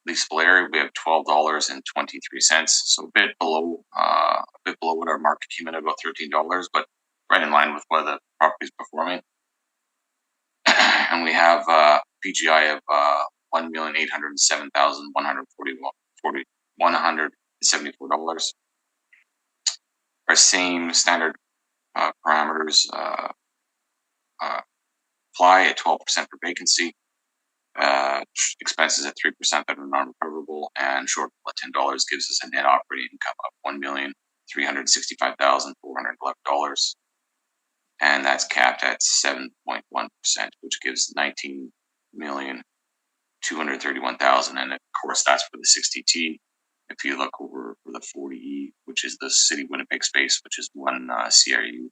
leasable area, we have $12.23. So a bit below what our market came in at, about $13, but right in line with what the property is performing. And we have PGI of $1,807,174. Our same standard parameters apply at 12% for vacancy, expenses at 3% that are non-recoverable, and shortfall at $10 gives us a net operating income of $1,365,411, and that's capped at 7.1%, which gives $19,231,000, and of course that's for the 60T. If you look over for the 40E, which is the City Winnipeg space, which is one CRU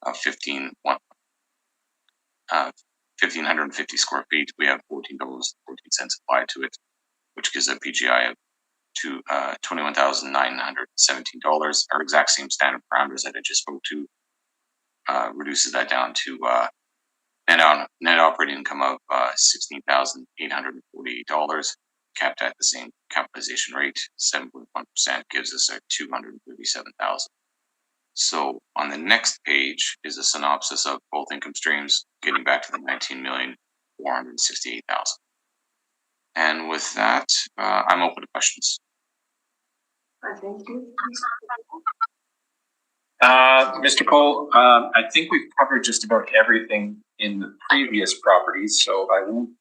of 1,550 square feet, we have $14.14 applied to it, which gives a PGI of $21,917. Our exact same standard parameters that I just spoke to reduces that down to net operating income of $16,848, capped at the same capitalization rate, 7.1%, gives us a $237,000. So on the next page is a synopsis of both income streams, getting back to the $19,468,000. And with that, I'm open to questions. Thank you. Mr. Cole, I think we've covered just about everything in the previous properties, so I won't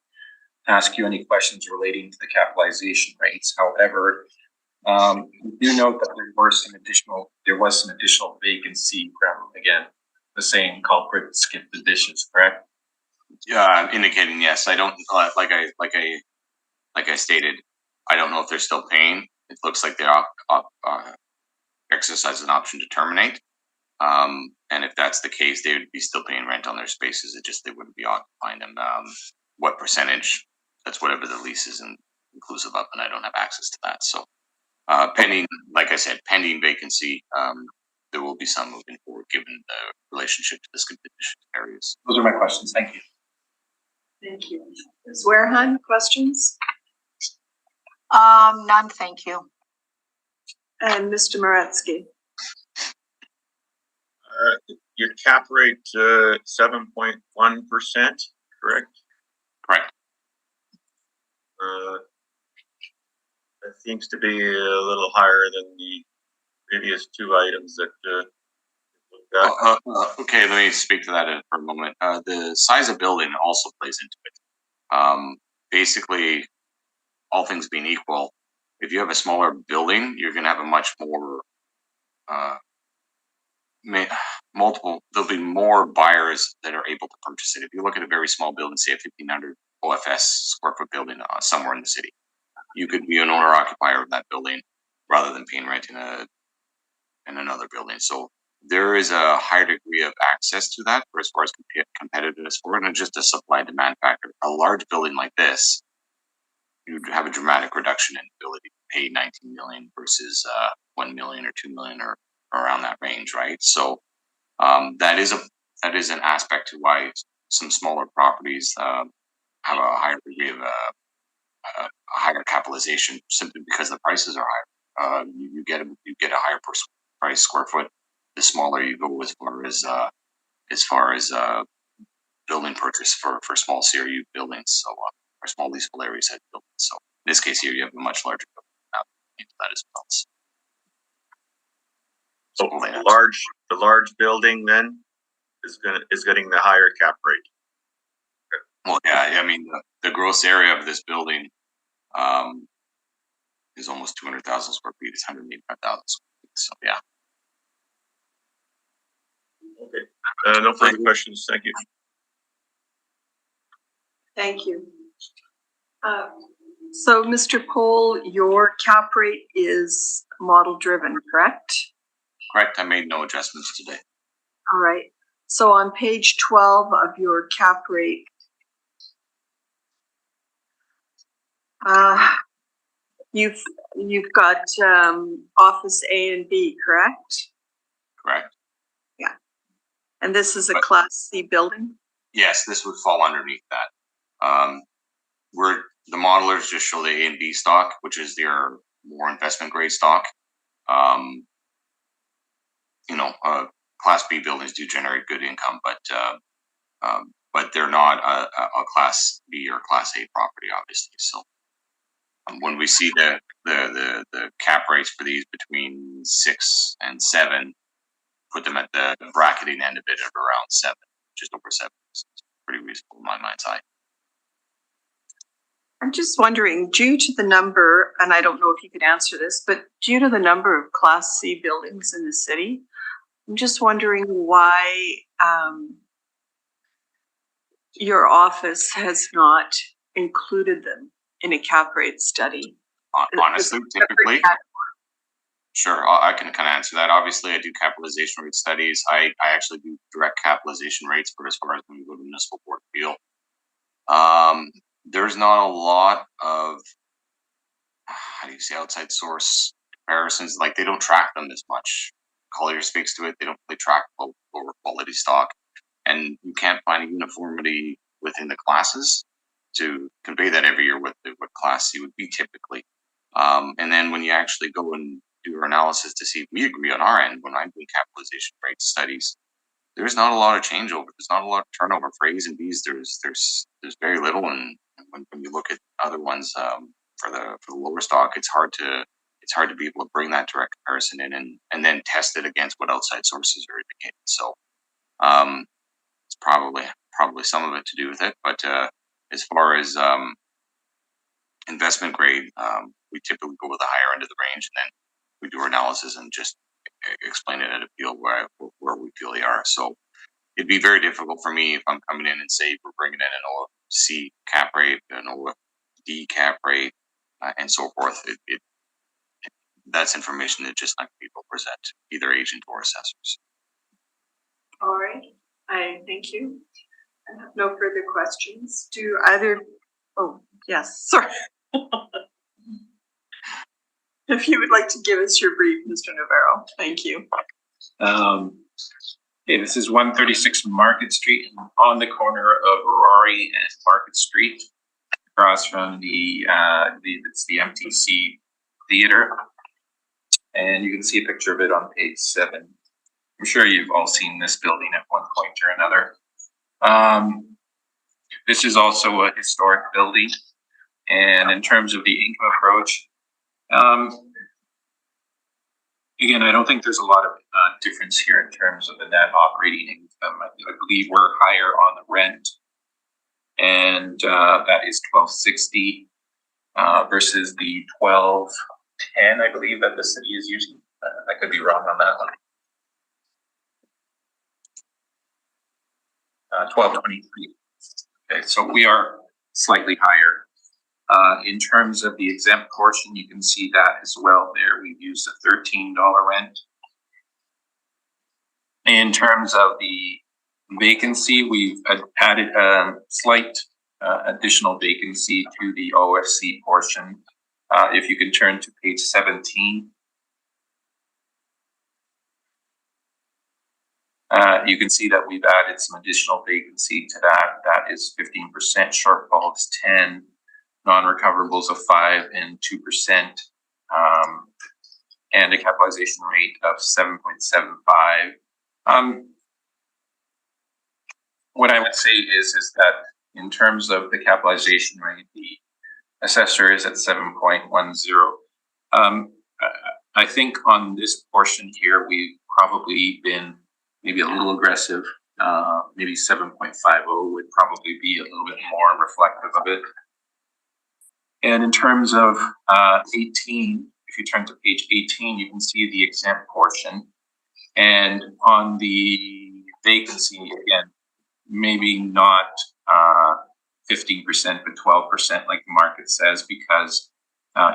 ask you any questions relating to the capitalization rates. However, we do note that there was some additional vacancy from, again, the same culprit, Skip the Dishes, correct? Indicating yes. I don't like I stated. I don't know if they're still paying. It looks like they exercise an option to terminate. And if that's the case, they would be still paying rent on their spaces. It just they wouldn't be occupying them. What percentage? That's whatever the lease is inclusive of, and I don't have access to that. So pending, like I said, pending vacancy, there will be some moving forward given the relationship to the Skip the Dishes areas. Those are my questions. Thank you. Thank you. Ms. Warehan, questions? None, thank you. And Mr. Moretsky? Your cap rate 7.1%, correct? Correct. That seems to be a little higher than the previous two items that okay, let me speak to that for a moment. The size of building also plays into it. Basically, all things being equal, if you have a smaller building, you're going to have a much more there'll be more buyers that are able to purchase it. If you look at a very small building, say a 1,500 OFS square foot building somewhere in the city, you could be an owner occupier of that building rather than paying rent in another building. So there is a higher degree of access to that for as far as competitiveness for it, and just a supply and demand factor. A large building like this, you'd have a dramatic reduction in ability to pay 19 million versus 1 million or 2 million or around that range, right? So that is an aspect to why some smaller properties have a higher degree of a higher capitalization simply because the prices are higher. You get a higher price square foot the smaller you go as far as building purchase for small CRU buildings, so or small leaseable areas had buildings. So in this case here, you have a much larger building into that as well. So the large building then is getting the higher cap rate. Well, yeah, I mean, the gross area of this building, is almost 200,000 square feet. It's 185,000 square feet. So, yeah. Okay. No further questions. Thank you. Thank you. So, Mr. Cole, your cap rate is model driven, correct? Correct. I made no adjustments today. All right. So on page 12 of your cap rate, you've got office A and B, correct? Correct. Yeah. And this is a Class C building? Yes, this would fall underneath that. Where the modelers just show the A and B stock, which is their more investment grade stock. Class B buildings do generate good income, but they're not a Class B or Class A property, obviously. So when we see the cap rates for these between 6 and 7, put them at the bracketing end of it at around 7, just over 7. It's pretty reasonable in my mind's eye. I'm just wondering, due to the number, and I don't know if you could answer this, but due to the number of Class C buildings in the city, I'm just wondering why your office has not included them in a cap rate study. Honestly, typically, sure, I can kind of answer that. Obviously, I do capitalization rate studies. I actually do direct capitalization rates for as far as when we go to municipal board appeal. There's not a lot of, how do you say, outside source comparisons. Like, they don't track them as much. Collier speaks to it. They don't really track lower quality stock. And you can't find a uniformity within the classes to convey that every year what Class C would be typically. And then when you actually go and do your analysis to see if we agree on our end, when I'm doing capitalization rate studies, there's not a lot of changeover. There's not a lot of turnover for A's and B's. There's very little. And when you look at other ones for the lower stock, it's hard to be able to bring that direct comparison in and then test it against what outside sources are indicating. So it's probably some of it to do with it. But as far as investment grade, we typically go with the higher end of the range, and then we do our analysis and just explain it at appeal where we feel they are. So it'd be very difficult for me if I'm coming in and say we're bringing in an OFC cap rate, an OFD cap rate, and so forth. That's information that just not going to be able to present either agent or assessors. All right, I thank you. I have no further questions. Oh, yes, sorry. If you would like to give us your brief, Mr. Navarro, thank you. Okay, this is 136 Market Street, on the corner of Rory and Market Street, across from I believe it's the MTC Theater. And you can see a picture of it on page 7. I'm sure you've all seen this building at one point or another. This is also a historic building. And in terms of the income approach, again, I don't think there's a lot of difference here in terms of the net operating income. I believe we're higher on the rent, and that is $1,260 versus the $1,210, I believe, that the city is using. I could be wrong on that one. $1,223. Okay, so we are slightly higher. In terms of the exempt portion, you can see that as well there. We've used a $13 rent. In terms of the vacancy, we've added a slight additional vacancy to the OFC portion. If you can turn to page 17. You can see that we've added some additional vacancy to that. That is 15%, shortfall is 10%. Non-recoverables of 5% and 2%, and a capitalization rate of 7.75. What I would say is that in terms of the capitalization rate, the assessor is at 7.10. I think on this portion here, we probably been maybe a little aggressive. Maybe 7.50 would probably be a little bit more reflective of it. And in terms of 18, if you turn to page 18, you can see the exempt portion. And on the vacancy, again, maybe not 15%, but 12% like the market says, because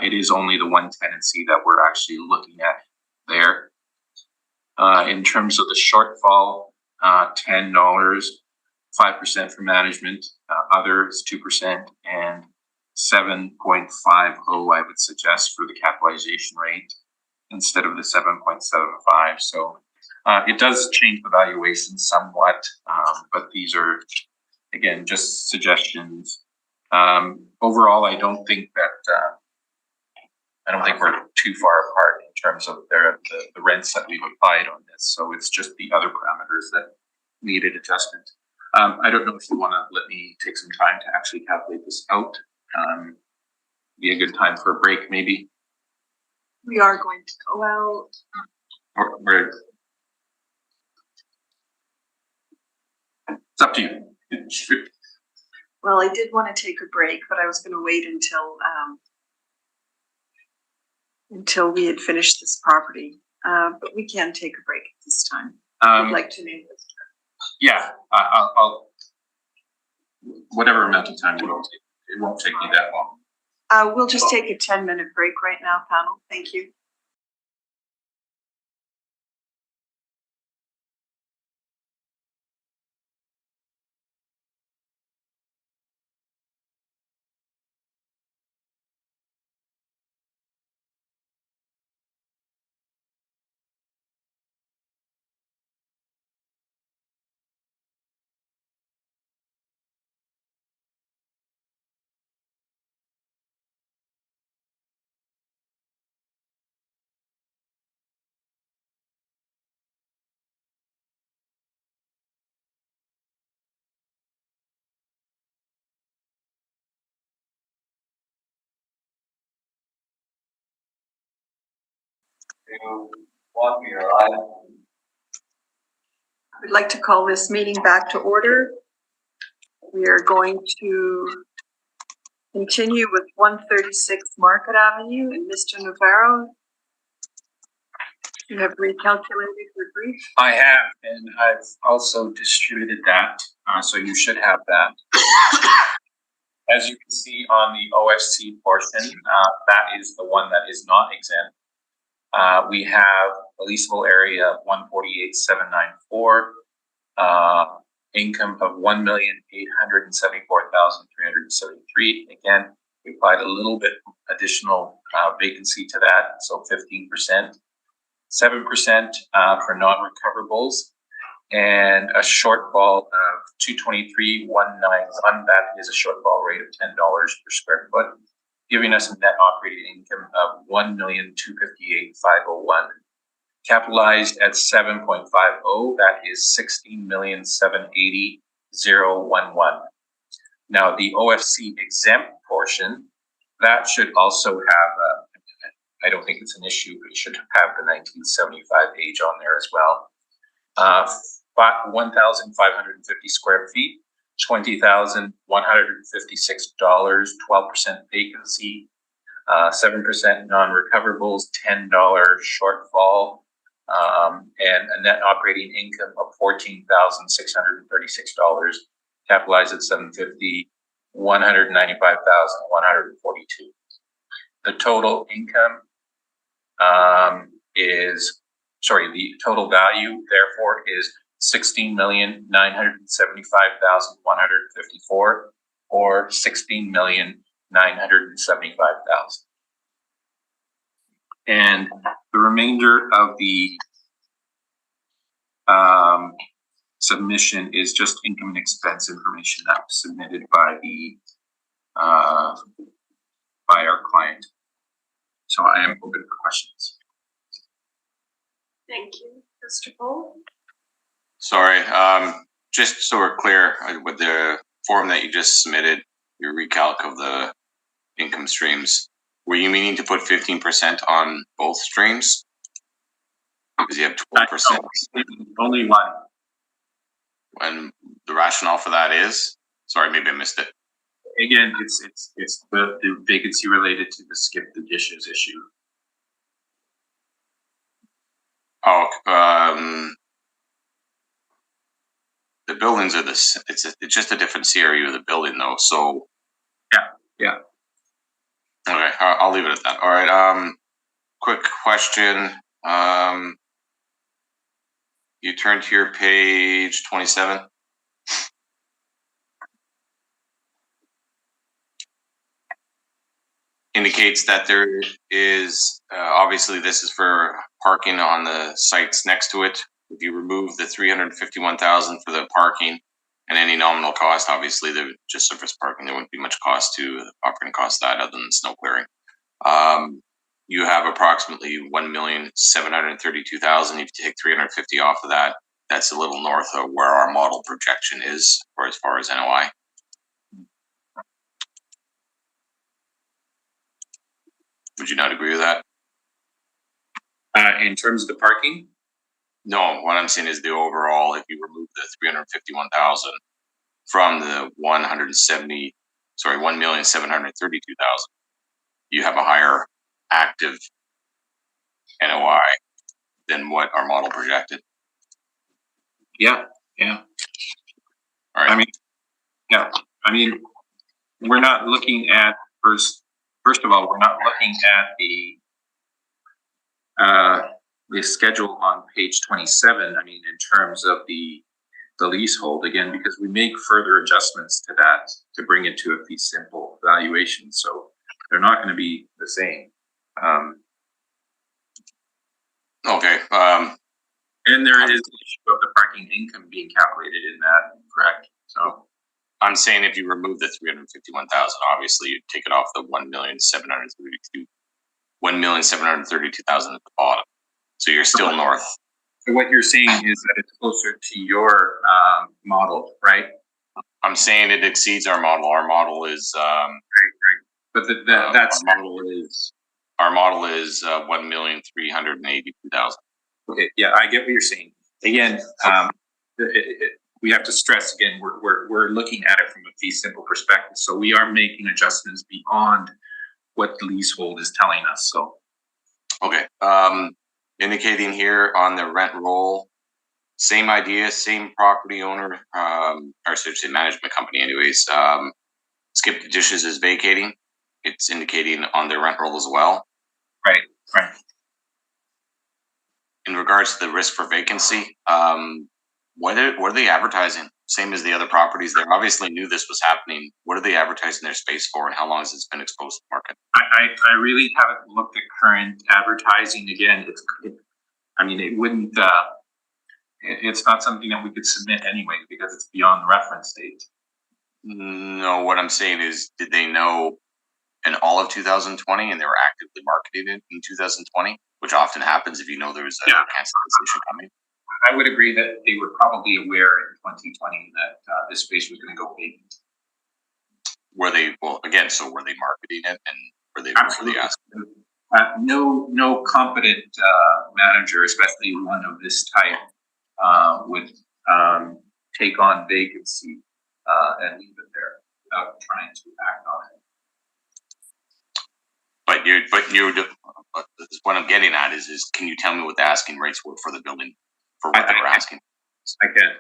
it is only the one tenancy that we're actually looking at there. In terms of the shortfall, $10, 5% for management, others 2%, and 7.50 I would suggest for the capitalization rate instead of the 7.75. So it does change the valuation somewhat, but these are, again, just suggestions. Overall, I don't think we're too far apart in terms of the rents that we've applied on this. So it's just the other parameters that needed adjustment. I don't know if you want to let me take some time to actually calculate this out. Be a good time for a break, maybe. We are going to, well, it's up to you. well, I did want to take a break, but I was going to wait until we had finished this property. But we can take a break at this time. I'd like to name this. Yeah, I'll whatever amount of time it won't take me that long. We'll just take a 10-minute break right now, panel. Thank you. I'd like to call this meeting back to order. We are going to continue with 136 Market Avenue, and Mr. Navarro, you have recalculated your brief. I have, and I've also distributed that, so you should have that. As you can see on the OFC portion, that is the one that is not exempt. We have a leasable area of 148,794, income of 1,874,373. Again, we applied a little bit additional vacancy to that, so 15%, 7% for non-recoverables, and a shortfall of 223,191. That is a shortfall rate of $10 per square foot, giving us a net operating income of 1,258,501. Capitalized at 7.50, that is 16,780,011. Now the OFC exempt portion, that should also have, I don't think it's an issue, but it should have the 1975 age on there as well. 1,550 square feet, $20,156, 12% vacancy, 7% non-recoverables, $10 shortfall, and a net operating income of $14,636, capitalized at 750, 195,142. The total income the total value therefore is 16,975,154, or 16,975,000. And the remainder of the submission is just income and expense information that was submitted by our client. So I am open for questions. Thank you, Mr. Cole. Sorry, just so we're clear, with the form that you just submitted, your recalc of the income streams, were you meaning to put 15% on both streams? Because you have 12%. Only one. And the rationale for that is, sorry, maybe I missed it. Again, it's the vacancy related to the skip the dishes issue. Oh, the buildings are it's just a different CRU of the building though, so. Yeah. Okay, I'll leave it at that. All right, quick question. You turn to your page 27. Indicates that there is, obviously this is for parking on the sites next to it. If you remove the 351,000 for the parking and any nominal cost, obviously there just surface parking, there wouldn't be much cost to the operating cost of that other than snow clearing. You have approximately 1,732,000. If you take 350 off of that, that's a little north of where our model projection is for as far as NOI. Would you not agree with that? In terms of the parking? No, what I'm saying is the overall, if you remove the 351,000 from the 1,732,000, you have a higher active NOI than what our model projected. Yeah. All right. I mean, we're not looking at first of all, we're not looking at the schedule on page 27. I mean, in terms of the leasehold again, because we make further adjustments to that to bring it to a fee simple valuation. So they're not going to be the same. Okay. And there is the issue of the parking income being calculated in that, correct? So I'm saying if you remove the 351,000, obviously you take it off the 1,732,000 at the bottom. So you're still north. So what you're saying is that it's closer to your model, right? I'm saying it exceeds our model. Our model is But that's our model is 1,382,000. okay. Yeah, I get what you're saying. Again, we have to stress again. We're looking at it from a fee simple perspective. So we are making adjustments beyond what the leasehold is telling us. So okay. Indicating here on the rent roll, same idea, same property owner, or should say management company anyways. Skip the Dishes is vacating. It's indicating on their rent roll as well. Right. In regards to the risk for vacancy, what are they advertising? Same as the other properties. They obviously knew this was happening. What are they advertising their space for, and how long has it been exposed to the market? I really haven't looked at current advertising again. It wouldn't. It's not something that we could submit anyway because it's beyond the reference date. No, what I'm saying is, did they know in all of 2020 and they were actively marketing it in 2020, which often happens if you know there's a cancellation coming? I would agree that they were probably aware in 2020 that this space was going to go vacant. Were they marketing it, and were they asking? No competent manager, especially one of this type, would take on vacancy and leave it there without trying to act on it. What I'm getting at is can you tell me what the asking rates were for the building for what they were asking? I can.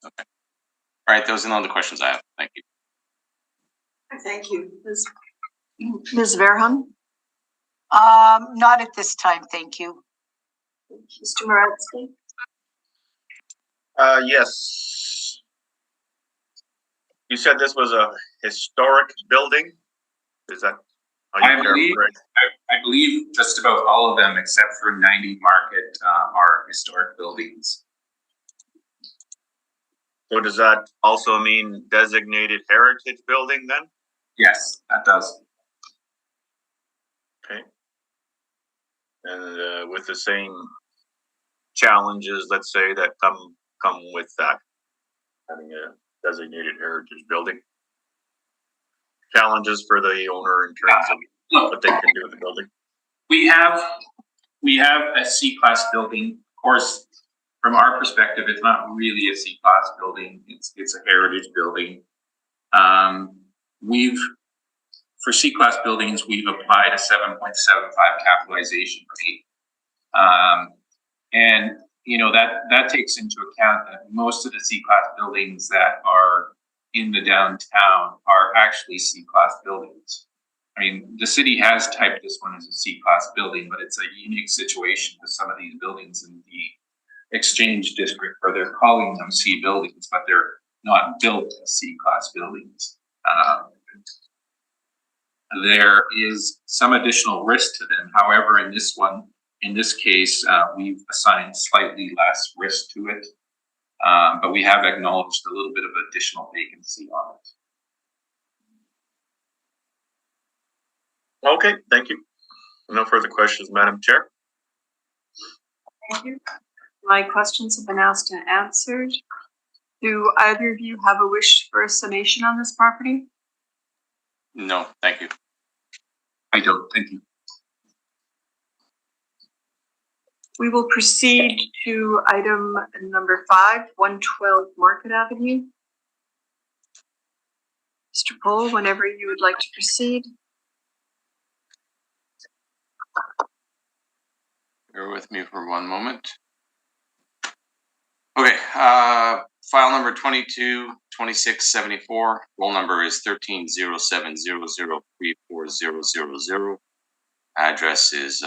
Okay. All right. Those are all the questions I have. Thank you. Thank you. Ms. Verhun? Not at this time, thank you. Mr. Moratsky? Yes. You said this was a historic building? Is that how you characterize? I believe just about all of them, except for 90 Market, are historic buildings. So does that also mean designated heritage building then? Yes, that does. Okay. And with the same challenges, let's say, that come with that, having a designated heritage building. Challenges for the owner in terms of what they can do with the building. We have we have a C-class building. Of course, from our perspective, it's not really a C-class building. It's a heritage building. For C-class buildings, we've applied a 7.75 capitalization rate. And you know, that takes into account that most of the C-class buildings that are in the downtown are actually C-class buildings. I mean, the city has typed this one as a C-class building, but it's a unique situation with some of these buildings in the Exchange District where they're calling them C buildings, but they're not built as C-class buildings. There is some additional risk to them. However, in this case, we've assigned slightly less risk to it, but we have acknowledged a little bit of additional vacancy on it. Okay, thank you. No further questions, Madam Chair. Thank you. My questions have been asked and answered. Do either of you have a wish for a summation on this property? No, thank you. I don't, thank you. We will proceed to item number 5, 112 Market Avenue. Mr. Pohl, whenever you would like to proceed. Bear with me for one moment. Okay, file number 222674. Roll number is 1307003400. Address is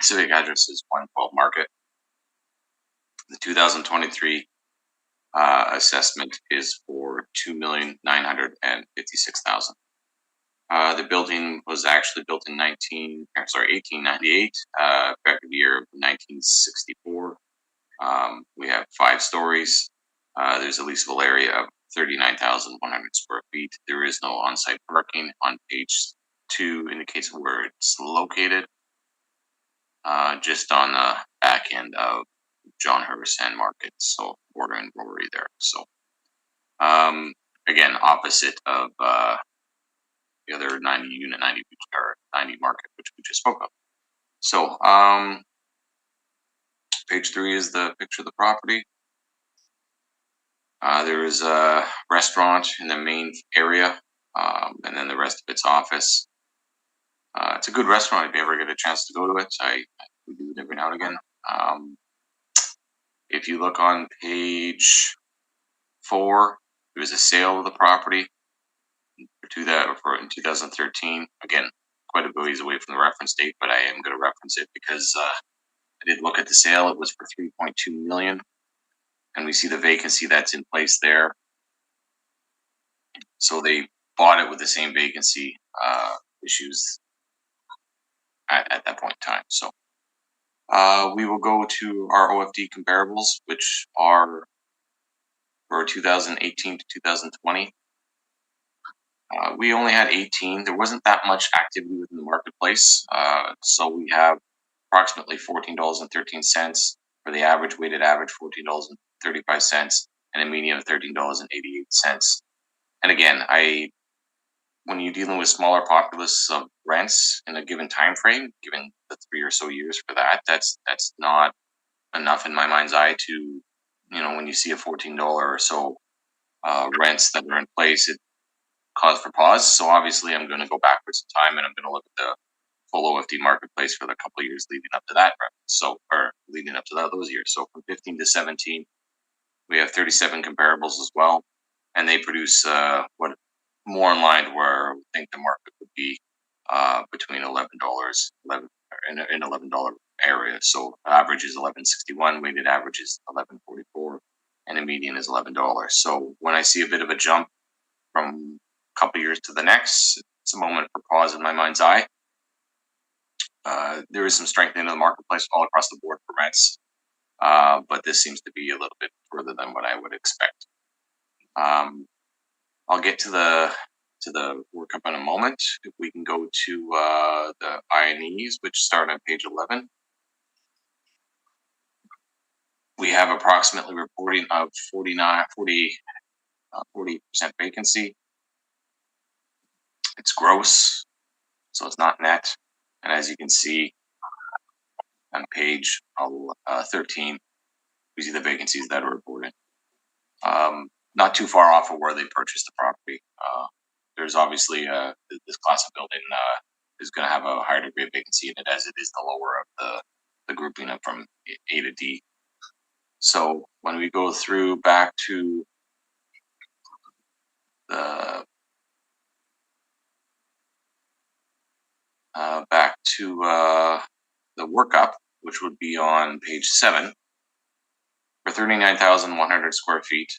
civic address is 112 Market. The 2023 assessment is for $2,956,000. The building was actually built in 1898, effective year of 1964. We have 5 stories. There's a leasable area of 39,100 square feet. There is no on-site parking. On page 2 indicates where it's located, just on the back end of John Herbersan Market, so border and Rory there. So, again, opposite of the other 90 Market, which we just spoke of. So, page 3 is the picture of the property. There is a restaurant in the main area, and then the rest of it's office. It's a good restaurant if you ever get a chance to go to it. We do it every now and again. If you look on page 4, there was a sale of the property in 2013. Again, quite a ways away from the reference date, but I am going to reference it because I did look at the sale. It was for $3.2 million, and we see the vacancy that's in place there. So they bought it with the same vacancy issues at that point in time. So we will go to our OFD comparables, which are for 2018 to 2020. We only had 18. There wasn't that much activity within the marketplace. So we have approximately $14.13 for the average, weighted average $14.35, and a median of $13.88. And again, when you're dealing with smaller populace of rents in a given time frame, given the 3 or so years for that's not enough in my mind's eye to, you know, when you see a $14 or so rents that are in place, it cause for pause. So obviously I'm going to go backwards in time and I'm going to look at the full OFD marketplace for the couple of years leading up to that reference. So, or leading up to those years. So from 15 to 17, we have 37 comparables as well. And they produce what more in line to where we think the market would be between $11 in $11 area. So average is $11.61, weighted average is $11.44, and a median is $11. So when I see a bit of a jump from a couple years to the next, it's a moment for pause in my mind's eye. There is some strength in the marketplace all across the board for rents, but this seems to be a little bit further than what I would expect. I'll get to the workup in a moment. If we can go to the INEs, which start on page 11. We have approximately reporting of 40% vacancy. It's gross, so it's not net. And as you can see, on page 13, we see the vacancies that are reported. Not too far off of where they purchased the property. There's obviously this class of building is going to have a higher degree of vacancy in it, as it is the lower of the grouping up from A to D. So when we go through back to the the workup, which would be on page 7, for 39,100 square feet,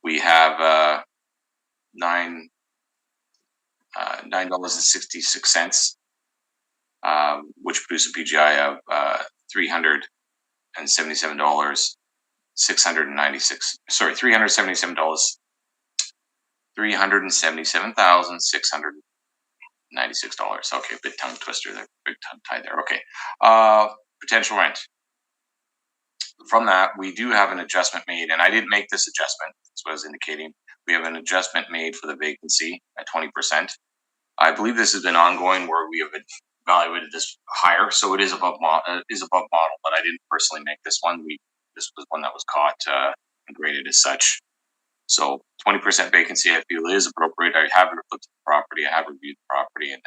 we have $9.66, which produces a PGI of $377,696. Sorry, $377,696. Okay, big tongue twister there, big tongue tie there. Okay, potential rent. From that, we do have an adjustment made, and I didn't make this adjustment. That's what I was indicating. We have an adjustment made for the vacancy at 20%. I believe this has been ongoing, where we have evaluated this higher, so it is above model. But I didn't personally make this one. This was one that was caught and graded as such. So 20% vacancy, I feel, is appropriate. I have looked at the property, I have reviewed the property, and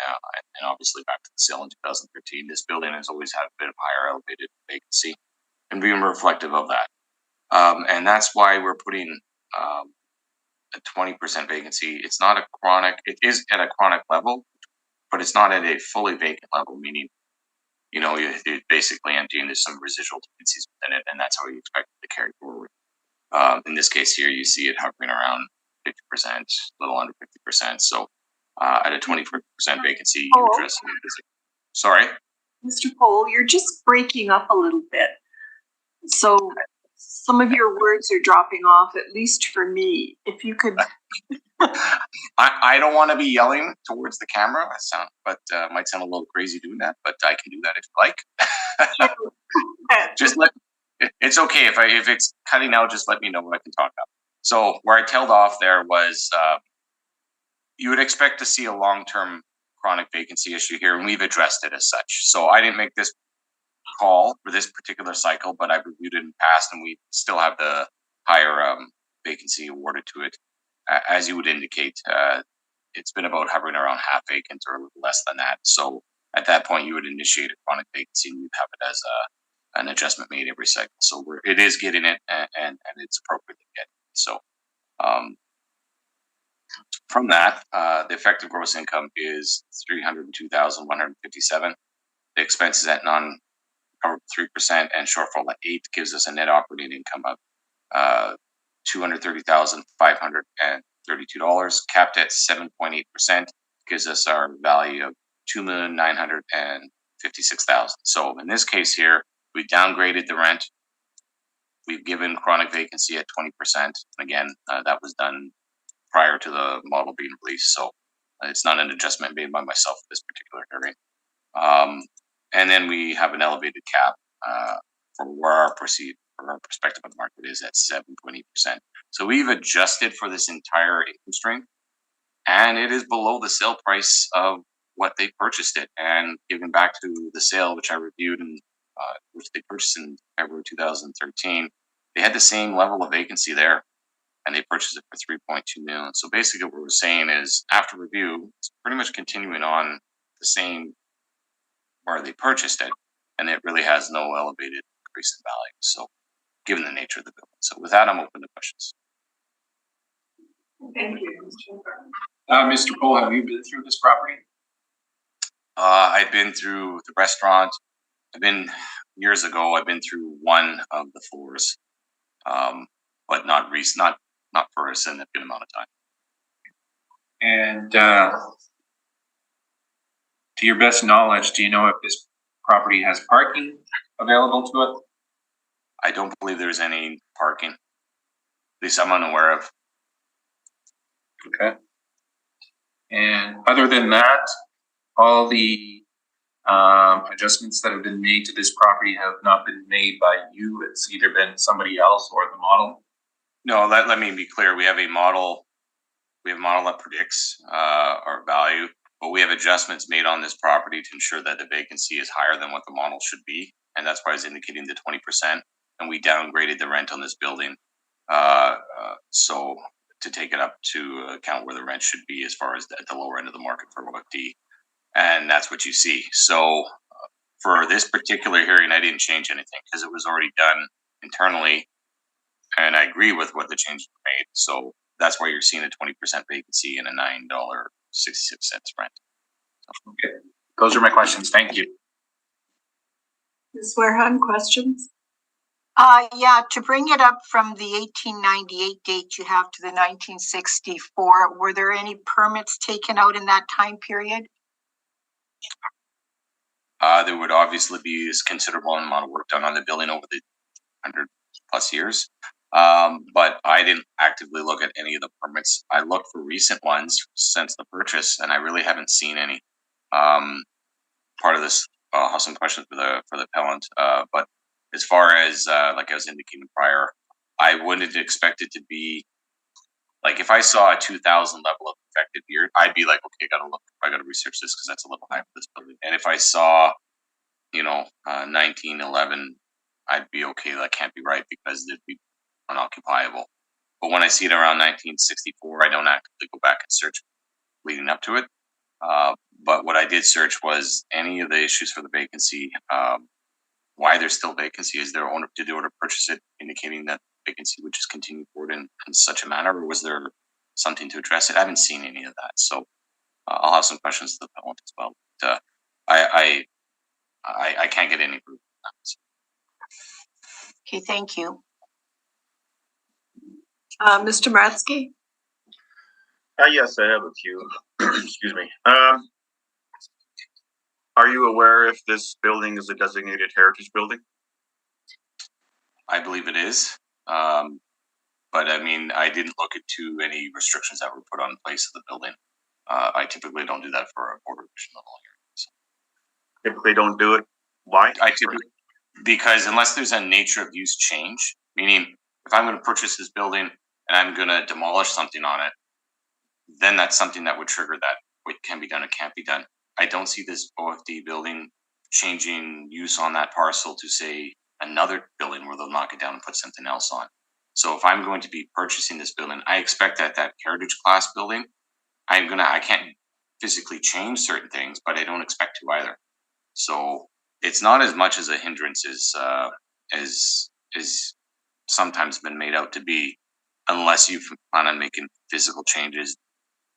obviously back to the sale in 2013, this building has always had a bit of higher elevated vacancy, and being reflective of that. And that's why we're putting a 20% vacancy. It's not a chronic, it is at a chronic level, but it's not at a fully vacant level, meaning, you're basically emptying. There's some residual vacancies within it, and that's how you expect it to carry forward. In this case here, you see it hovering around 50%, a little under 50%. So at a 20% vacancy, you address it. Sorry? Mr. Pohl, you're just breaking up a little bit. So some of your words are dropping off, at least for me. If you could. I don't want to be yelling towards the camera. Might sound a little crazy doing that, but I can do that if you like. It's okay if it's cutting out. Just let me know what I can talk about. So where I tailed off there was you would expect to see a long-term chronic vacancy issue here, and we've addressed it as such. So I didn't make this call for this particular cycle, but I've reviewed it in the past, and we still have the higher vacancy awarded to it. As you would indicate, it's been about hovering around half vacant or a little less than that. So at that point, you would initiate a chronic vacancy, and you'd have it as an adjustment made every cycle. So it is getting it, and it's appropriately getting it. So from that, the effective gross income is $302,157. The expenses at non-covered 3% and shortfall at 8 gives us a net operating income of $230,532. Capped at 7.8% gives us our value of $2,956,000. So in this case here, we downgraded the rent. We've given chronic vacancy at 20%. Again, that was done prior to the model being released. So it's not an adjustment made by myself for this particular hearing. And then we have an elevated cap for where our perspective of the market is at 7.8%. So we've adjusted for this entire income stream, and it is below the sale price of what they purchased it. And given back to the sale, which I reviewed, and which they purchased in February 2013, they had the same level of vacancy there, and they purchased it for $3.2 million. So basically what we're saying is, after review, it's pretty much continuing on the same where they purchased it, and it really has no elevated increase in value. So given the nature of the building. So with that, I'm open to questions. Thank you. Mr. Pohl, have you been through this property? I've been through the restaurant. Years ago, I've been through one of the floors, but not for a significant amount of time. And to your best knowledge, do you know if this property has parking available to it? I don't believe there's any parking. At least I'm unaware of. Okay. And other than that, all the adjustments that have been made to this property have not been made by you. It's either been somebody else or the model. No, let me be clear. We have a model. We have a model that predicts our value, but we have adjustments made on this property to ensure that the vacancy is higher than what the model should be. and that's why I was indicating the 20%. And we downgraded the rent on this building, so to take it up to account where the rent should be as far as at the lower end of the market for OFD, and that's what you see. So for this particular hearing, I didn't change anything because it was already done internally, and I agree with what the changes were made. So that's why you're seeing a 20% vacancy and a $9.66 rent. Okay, those are my questions. Thank you. Ms. Wareham, questions? Yeah, to bring it up from the 1898 date you have to the 1964, were there any permits taken out in that time period? There would obviously be a considerable amount of work done on the building over the 100+ years. But I didn't actively look at any of the permits. I looked for recent ones since the purchase, and I really haven't seen any. Part of this, I'll have some questions for the appellant. But as far as like I was indicating prior, I wouldn't expect it to be like if I saw a 2000 level of effective year, I'd be like, okay, I gotta research this because that's a little high for this building. And if I saw, 1911, I'd be okay. That can't be right because it'd be unoccupiable. But when I see it around 1964, I don't actively go back and search leading up to it. But what I did search was any of the issues for the vacancy, why there's still vacancy. Is there owner, did the owner purchase it indicating that vacancy would just continue forward in such a manner, or was there something to address it? I haven't seen any of that. So I'll have some questions to the appellant as well. But, I can't get any proof of that. So. Okay, thank you. Mr. Maratsky? Yes, I have a few. Excuse me. Are you aware if this building is a designated heritage building? I believe it is. But I mean, I didn't look into any restrictions that were put on place of the building. I typically don't do that for a board revision level hearing. So. Typically don't do it. Why? Because unless there's a nature of use change, meaning if I'm going to purchase this building and I'm going to demolish something on it, then that's something that would trigger that. What can be done, it can't be done. I don't see this OFD building changing use on that parcel to say another building where they'll knock it down and put something else on. So if I'm going to be purchasing this building, I expect that heritage class building, I can't physically change certain things, but I don't expect to either. So it's not as much as a hindrance as sometimes been made out to be, unless you plan on making physical changes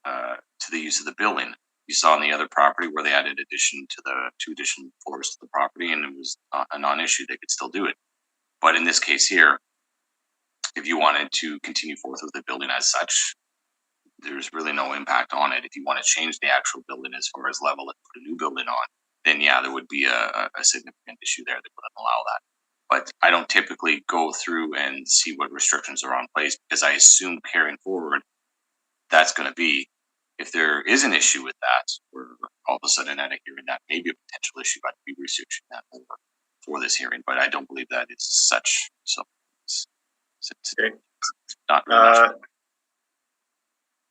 to the use of the building. You saw on the other property where they added two additional floors to the property, and it was a non-issue. They could still do it. But in this case here, if you wanted to continue forth with the building as such, there's really no impact on it. If you want to change the actual building as far as level and put a new building on, then yeah, there would be a significant issue there that wouldn't allow that. But I don't typically go through and see what restrictions are on place because I assume carrying forward, that's going to be, if there is an issue with that, or all of a sudden at a hearing that may be a potential issue, I'd be researching that more for this hearing, but I don't believe that it's such. So it's okay. Not really much.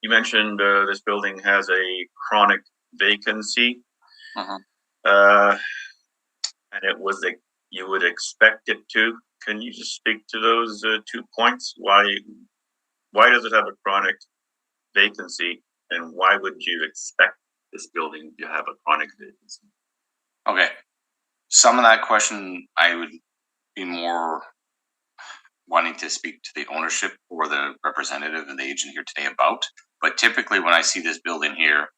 You mentioned this building has a chronic vacancy. Uh-huh. And it was you would expect it to. Can you just speak to those 2 points? Why does it have a chronic vacancy, and why would you expect this building to have a chronic vacancy? Okay. Some of that question I would be more wanting to speak to the ownership or the representative and the agent here today about. But typically when I see this building here,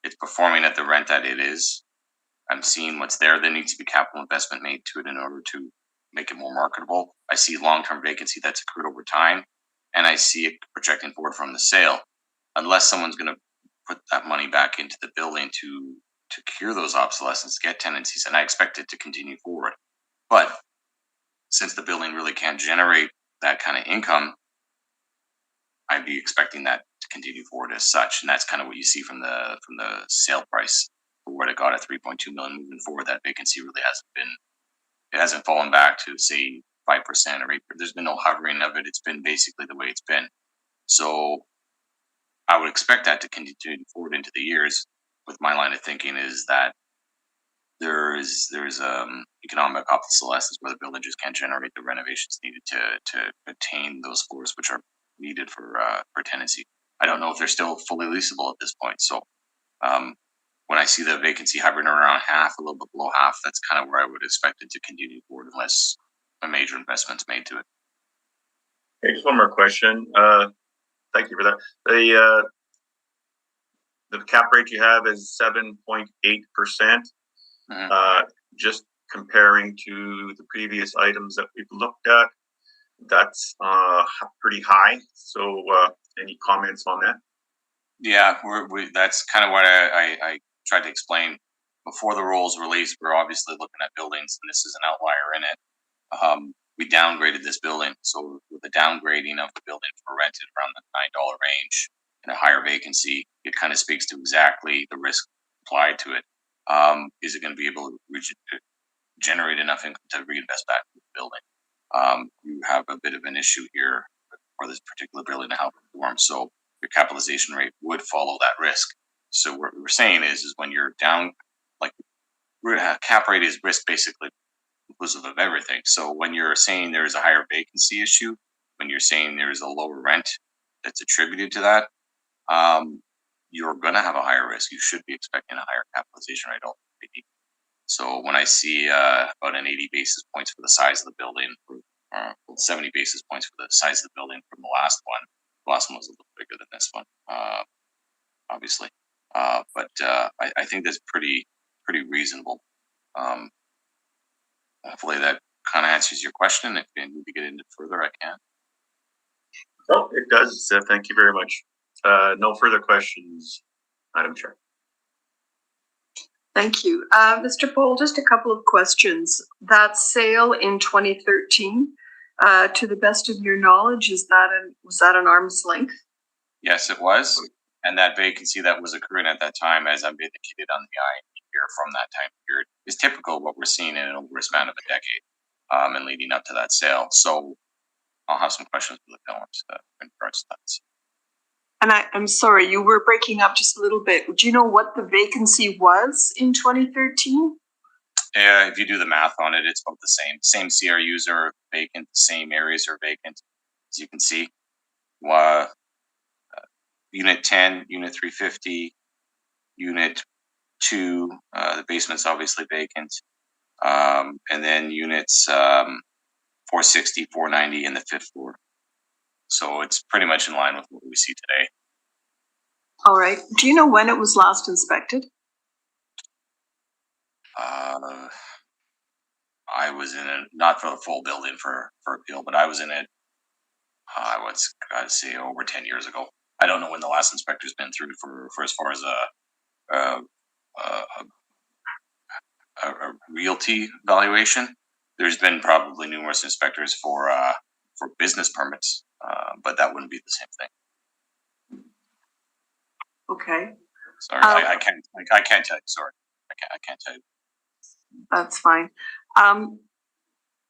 it's performing at the rent that it is. I'm seeing what's there. There needs to be capital investment made to it in order to make it more marketable. I see long-term vacancy that's accrued over time, and I see it projecting forward from the sale. Unless someone's going to put that money back into the building to cure those obsolescence, get tenancies, and I expect it to continue forward. But since the building really can't generate that kind of income, I'd be expecting that to continue forward as such, and that's kind of what you see from the sale price for what it got at 3.2 million. Moving forward, that vacancy really hasn't fallen back to say 5% or 8%. There's been no hovering of it. It's been basically the way it's been. So I would expect that to continue forward into the years. With my line of thinking is that there's economic obsolescence where the building just can't generate the renovations needed to attain those floors which are needed for tenancy. I don't know if they're still fully leasable at this point. So when I see the vacancy hovering around half, a little bit below half, that's kind of where I would expect it to continue forward unless a major investment's made to it. Okay, just one more question. Thank you for that. The cap rate you have is 7.8%. Just comparing to the previous items that we've looked at, that's pretty high. So any comments on that? Yeah, that's kind of what I tried to explain before the rules released. We're obviously looking at buildings, and this is an outlier in it. We downgraded this building, so with the downgrading of the building for rented around the $9 range and a higher vacancy, it kind of speaks to exactly the risk applied to it. Is it going to be able to generate enough income to reinvest back in the building? You have a bit of an issue here for this particular building to help perform, so your capitalization rate would follow that risk. So what we're saying is when you're down, like cap rate is risk basically inclusive of everything. So when you're saying there is a higher vacancy issue, when you're saying there is a lower rent that's attributed to that, you're going to have a higher risk. You should be expecting a higher capitalization rate ultimately. So when I see about an 80 basis points for the size of the building, 70 basis points for the size of the building from the last one was a little bigger than this one, obviously. But I think that's pretty reasonable. Hopefully that kind of answers your question. If you need to get into further, I can. Oh, it does. Thank you very much. No further questions, Madam Chair. Thank you. Mr. Pohl, just a couple of questions. That sale in 2013, to the best of your knowledge, was that an arm's length? Yes, it was. And that vacancy that was occurring at that time, as I've indicated on the IE here from that time period, is typical of what we're seeing in over a span of a decade and leading up to that sale. So I'll have some questions for the panelists in regards to that. And I'm sorry, you were breaking up just a little bit. Do you know what the vacancy was in 2013? If you do the math on it, it's about the same. Same CRUs are vacant, same areas are vacant, as you can see. Unit 10, Unit 350, Unit 2, the basement's obviously vacant. And then Units 460, 490, and the 5th floor. So it's pretty much in line with what we see today. All right. Do you know when it was last inspected? I was in it, not for the full building for appeal, but I was in it, I would say over 10 years ago. I don't know when the last inspector's been through for as far as a realty valuation. There's been probably numerous inspectors for business permits, but that wouldn't be the same thing. Okay. Sorry, I can't tell you. Sorry, I can't tell you. That's fine.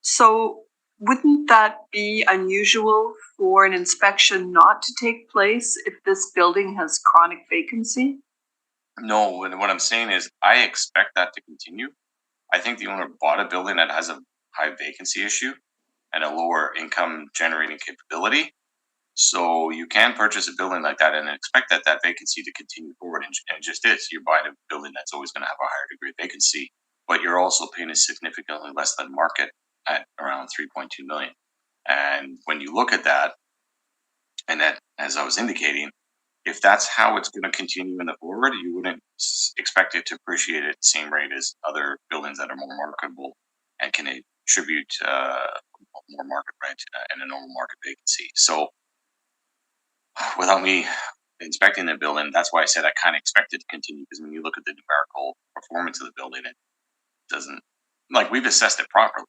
So wouldn't that be unusual for an inspection not to take place if this building has chronic vacancy? No, what I'm saying is I expect that to continue. I think the owner bought a building that has a high vacancy issue and a lower income generating capability. So you can purchase a building like that and expect that vacancy to continue forward. And it just is. You're buying a building that's always going to have a higher degree of vacancy, but you're also paying significantly less than market at around $3.2 million. And when you look at that, and that, as I was indicating, if that's how it's going to continue in the forward, you wouldn't expect it to appreciate at the same rate as other buildings that are more marketable and can attribute more market rent and a normal market vacancy. So without me inspecting the building, that's why I said I kind of expect it to continue, because when you look at the numerical performance of the building, it doesn't, like, we've assessed it properly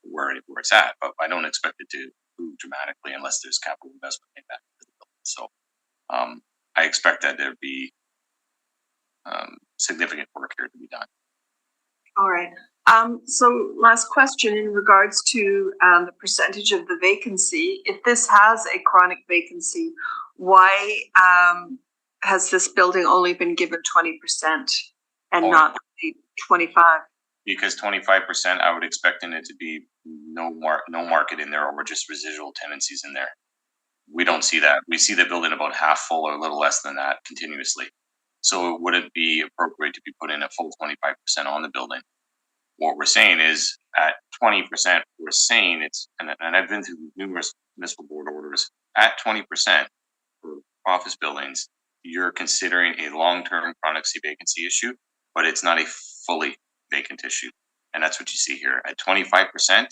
where it's at, but I don't expect it to move dramatically unless there's capital investment made back into the building. So I expect that there'd be significant work here to be done. All right. So last question in regards to the percentage of the vacancy. If this has a chronic vacancy, why has this building only been given 20% and not 25. Because 25%, I would expect in it to be no market in there, or just residual tenancies in there. We don't see that. We see the building about half full or a little less than that continuously. So it wouldn't be appropriate to be put in a full 25% on the building. What we're saying is at 20%, we're saying it's, and I've been through numerous municipal board orders, at 20% for office buildings, you're considering a long-term chronic vacancy issue, but it's not a fully vacant issue. And that's what you see here. At 25%,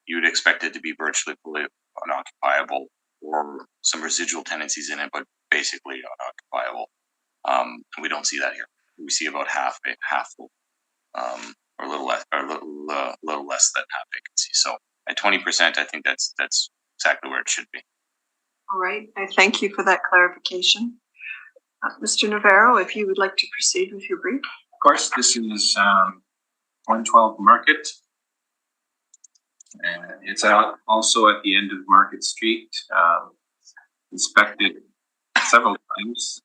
you would expect it to be virtually fully unoccupiable, or some residual tenancies in it, but basically unoccupiable. We don't see that here. We see about half full, or a little less, or a little less than half vacancy. So at 20%, I think that's exactly where it should be. All right, I thank you for that clarification. Mr. Navarro, if you would like to proceed with your brief. Of course, this is 112 Market. It's out also at the end of Market Street. Inspected several times,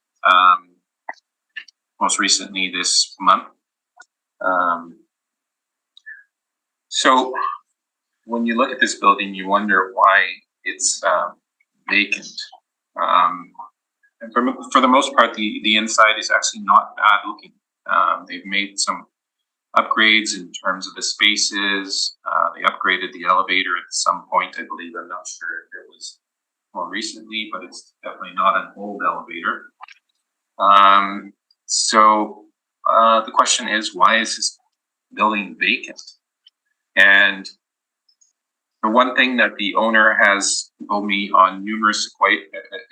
most recently this month. So when you look at this building, you wonder why it's vacant. And for the most part, the inside is actually not bad looking. They've made some upgrades in terms of the spaces. They upgraded the elevator at some point, I believe. I'm not sure if it was more recently, but it's definitely not an old elevator. So the question is, why is this building vacant? And the one thing that the owner has told me on numerous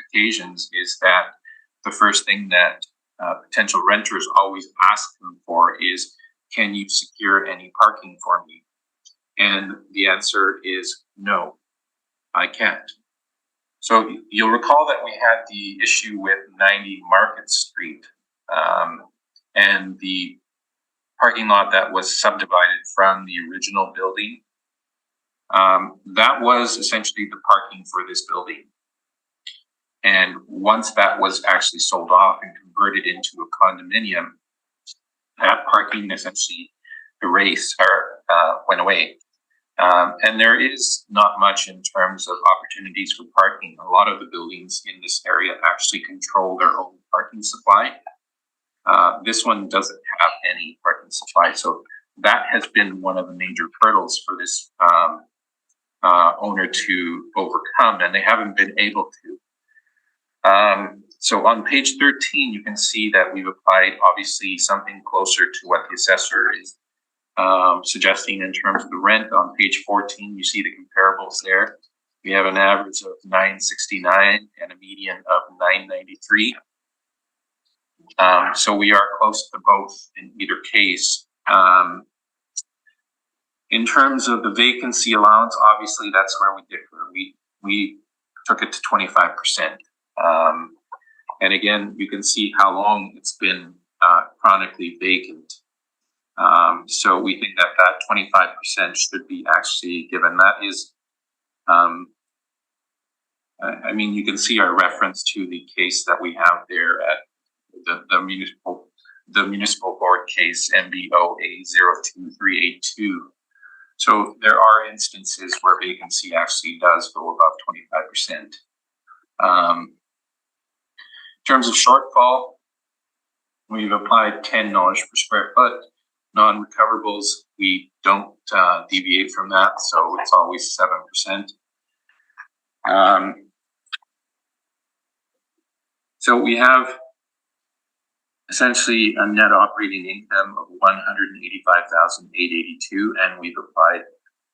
occasions is that the first thing that potential renters always ask them for is, can you secure any parking for me? And the answer is no, I can't. So you'll recall that we had the issue with 90 Market Street and the parking lot that was subdivided from the original building. That was essentially the parking for this building. And once that was actually sold off and converted into a condominium, that parking essentially went away. And there is not much in terms of opportunities for parking. A lot of the buildings in this area actually control their own parking supply. This one doesn't have any parking supply. So that has been one of the major hurdles for this owner to overcome, and they haven't been able to. So on page 13, you can see that we've applied obviously something closer to what the assessor is suggesting in terms of the rent. On page 14, you see the comparables there. We have an average of $969 and a median of $993. So we are close to both in either case. In terms of the vacancy allowance, obviously that's where we differ. We took it to 25%. And again, you can see how long it's been chronically vacant. So we think that that 25% should be actually given. That is, I mean, you can see our reference to the case that we have there at the municipal board case MBOA 02382. So there are instances where vacancy actually does go above 25%. In terms of shortfall, we've applied $10 per square foot. Non-recoverables, we don't deviate from that, so it's always 7%. So we have essentially a net operating income of $185,882, and we've applied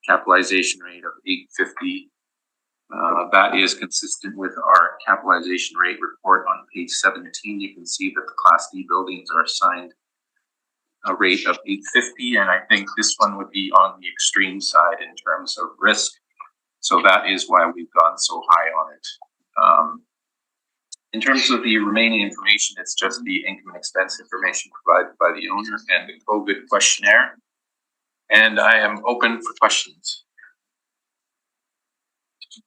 capitalization rate of 850. That is consistent with our capitalization rate report on page 17. You can see that the Class D buildings are assigned a rate of 850, and I think this one would be on the extreme side in terms of risk. So that is why we've gone so high on it. In terms of the remaining information, it's just the income and expense information provided by the owner and the COVID questionnaire. And I am open for questions.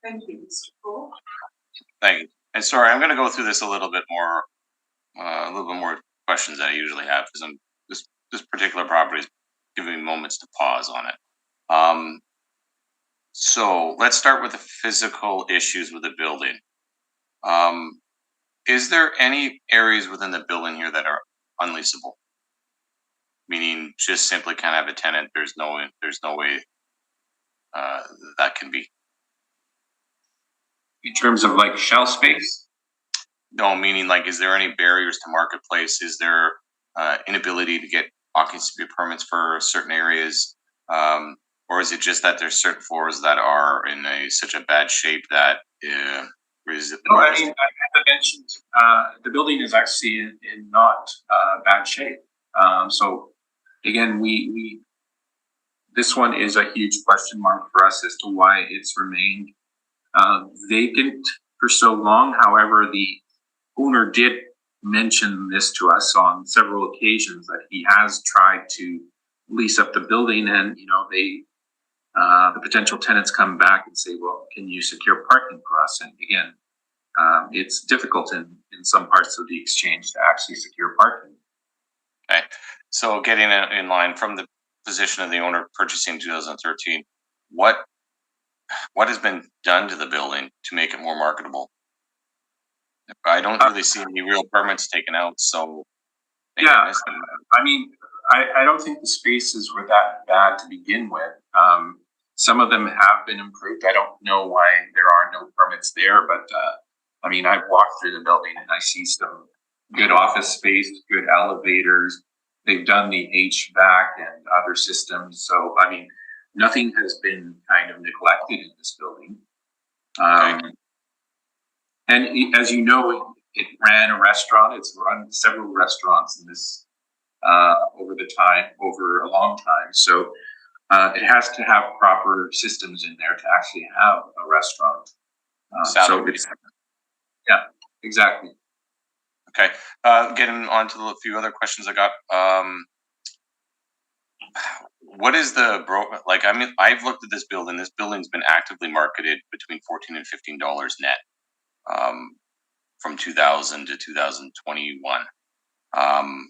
Thank you, Mr. Cole. Thank you. And sorry, I'm going to go through this a little bit more questions than I usually have, because I'm just this particular property is giving me moments to pause on it. So let's start with the physical issues with the building. Is there any areas within the building here that are unleasable? Meaning just simply can't have a tenant. There's no way that can be. In terms of like shelf space? No, meaning like, is there any barriers to marketplace? Is there inability to get occupancy permits for certain areas? Or is it just that there's certain floors that are in such a bad shape that No, I mean, as I mentioned, the building is actually in not bad shape. So again, we this one is a huge question mark for us as to why it's remained vacant for so long. However, the owner did mention this to us on several occasions that he has tried to lease up the building, and the potential tenants come back and say, well, can you secure parking for us? And again, it's difficult in some parts of the exchange to actually secure parking. Okay. So getting in line from the position of the owner purchasing in 2013, what has been done to the building to make it more marketable? I don't really see any real permits taken out, so. Yeah, I mean, I don't think the spaces were that bad to begin with. Some of them have been improved. I don't know why there are no permits there, but I mean, I've walked through the building and I see some good office space, good elevators. They've done the HVAC and other systems. So, I mean, nothing has been kind of neglected in this building. And as you know, it ran a restaurant. It's run several restaurants in this over a long time. So it has to have proper systems in there to actually have a restaurant. So it's, yeah, exactly. Okay. Getting on to a few other questions I got. What is the like? I mean, I've looked at this building. This building's been actively marketed between $14 and $15 net from 2000 to 2021,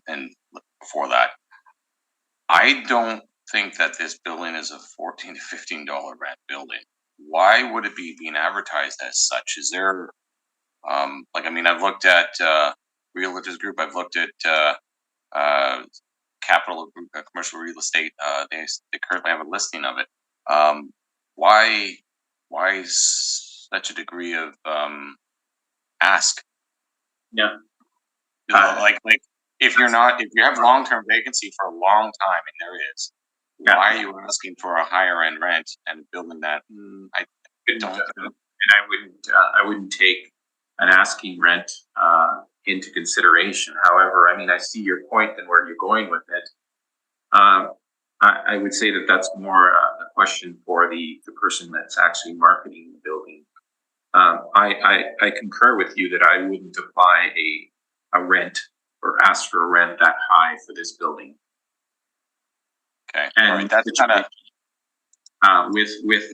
and before that. I don't think that this building is a $14 to $15 rent building. Why would it be being advertised as such? Is there like, I mean, I've looked at Realtors Group. I've looked at Capital Group, Commercial Real Estate. They currently have a listing of it. Why such a degree of ask? Yeah. Like if you have long-term vacancy for a long time, and there is, why are you asking for a higher end rent and building that? I don't. And I wouldn't take an asking rent into consideration. However, I mean, I see your point and where you're going with it. I would say that that's more a question for the person that's actually marketing the building. I concur with you that I wouldn't apply a rent or ask for a rent that high for this building. Okay, and all right, that's kind of with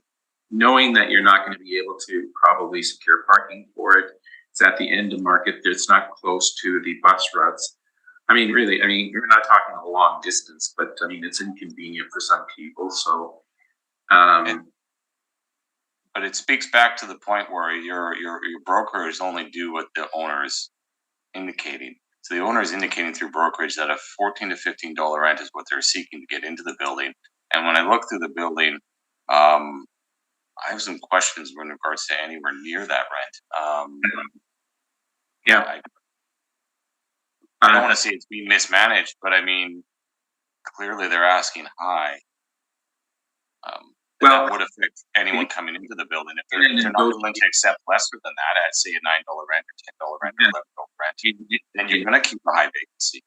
knowing that you're not going to be able to probably secure parking for it. It's at the end of market. It's not close to the bus routes. I mean, really, I mean, you're not talking a long distance, but I mean, it's inconvenient for some people. So, but it speaks back to the point where your brokers only do what the owner is indicating. So the owner is indicating through brokerage that a $14 to $15 rent is what they're seeking to get into the building. And when I look through the building, I have some questions in regards to anywhere near that rent. I don't want to say it's being mismanaged, but I mean, clearly they're asking high. That would affect anyone coming into the building. If they're not willing to accept lesser than that, at say a $9 rent or $10 rent or $11 rent, then you're going to keep a high vacancy.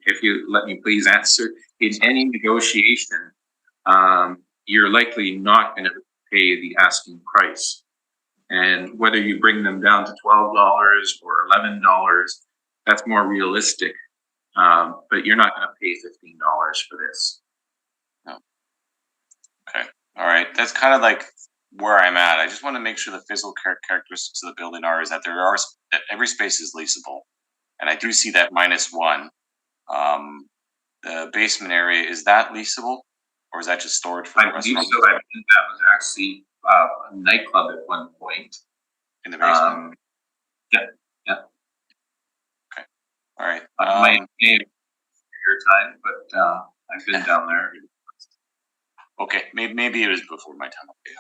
If you let me please answer, in any negotiation, you're likely not going to pay the asking price. And whether you bring them down to $12 or $11, that's more realistic. But you're not going to pay $15 for this. No. Okay. All right. That's kind of like where I'm at. I just want to make sure the physical characteristics of the building is that that every space is leasable. And I do see that -1. the basement area, is that leasable? Or is that just storage for the I believe restaurant? so. I think that was actually a nightclub at one point. In the basement? Yeah. All right. My name your time, but I've been down there. Okay, maybe it was before my time. Okay.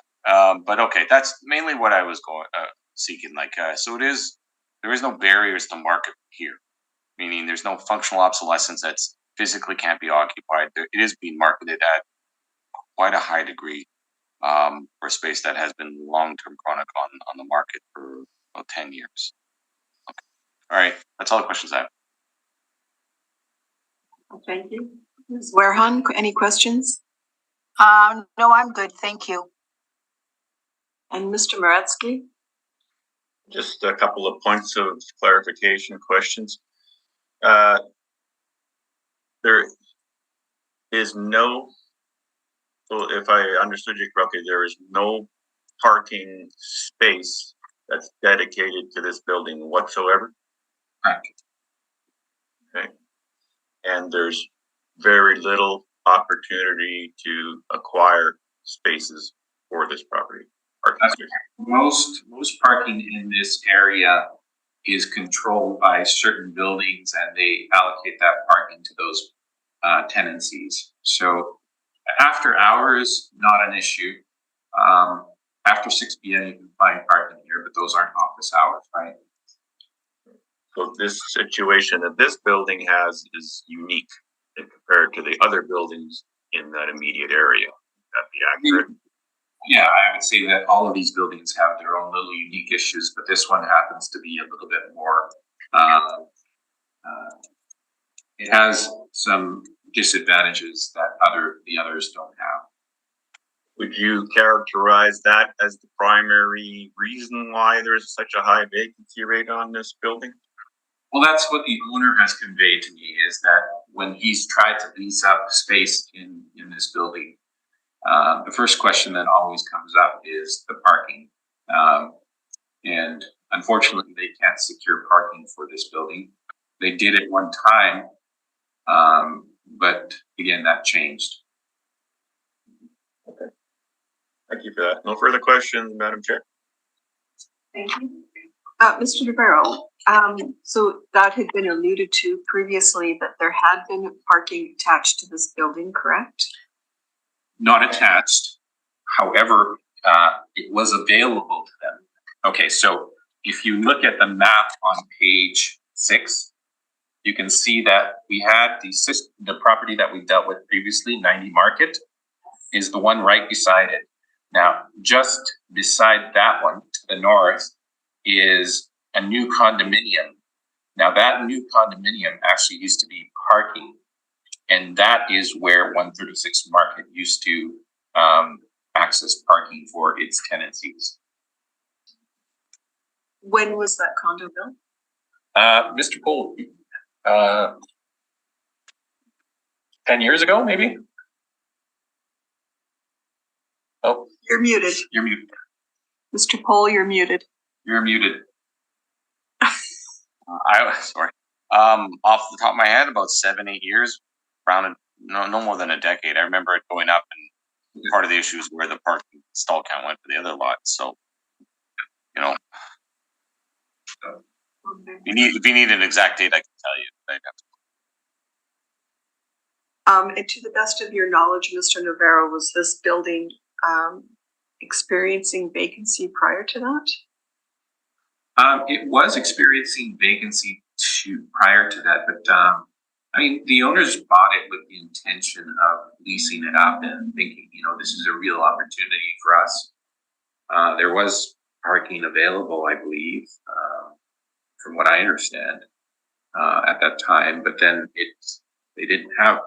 But okay, that's mainly what I was seeking. Like, so there is no barriers to market here, meaning there's no functional obsolescence that's physically can't be occupied. It is being marketed at quite a high degree for a space that has been long-term chronic on the market for about 10 years. Okay. All right, that's all the questions I have. Thank you. Ms. Warehan, any questions? No, I'm good, thank you. And Mr. Moretsky? Just a couple of points of clarification questions. There is no, so if I understood you correctly, there is no parking space that's dedicated to this building whatsoever? Correct. Okay. And there's very little opportunity to acquire spaces for this property. Most parking in this area is controlled by certain buildings, and they allocate that parking to those tenancies. So after hours, not an issue. After 6 p.m. you can find parking here, but those aren't office hours, right? So this situation that this building has is unique compared to the other buildings in that immediate area. Would that be accurate? Yeah, I would say that all of these buildings have their own little unique issues, but this one happens to be a little bit more, it has some disadvantages that the others don't have. Would you characterize that as the primary reason why there's such a high vacancy rate on this building? Well, that's what the owner has conveyed to me, is that when he's tried to lease up space in this building, the first question that always comes up is the parking. And unfortunately, they can't secure parking for this building. They did it one time, but again, that changed. Okay. Thank you for that. No further questions, Madam Chair. Thank you. Mr. Rivero, so that had been alluded to previously that there had been parking attached to this building, correct? Not attached. However, it was available to them. Okay, so if you look at the map on page 6, you can see that we had the property that we dealt with previously, 90 Market, is the one right beside it. Now, just beside that one to the north is a new condominium. Now, that new condominium actually used to be parking, and that is where 136 Market used to access parking for its tenancies. When was that condo built? Mr. Cole, 10 years ago, maybe? Oh, You're muted. you're muted. Mr. Pohl, you're muted. You're muted. Sorry. Off the top of my head, about 7-8 years, around no more than a decade. I remember it going up, and part of the issue is where the parking stall count went for the other lot. So, you know, if you need an exact date, I can tell you. And to the best of your knowledge, Mr. Navarro, was this building experiencing vacancy prior to that? It was experiencing vacancy prior to that, but I mean, the owners bought it with the intention of leasing it up and thinking, this is a real opportunity for us. There was parking available, I believe, from what I understand, at that time, but then they didn't have,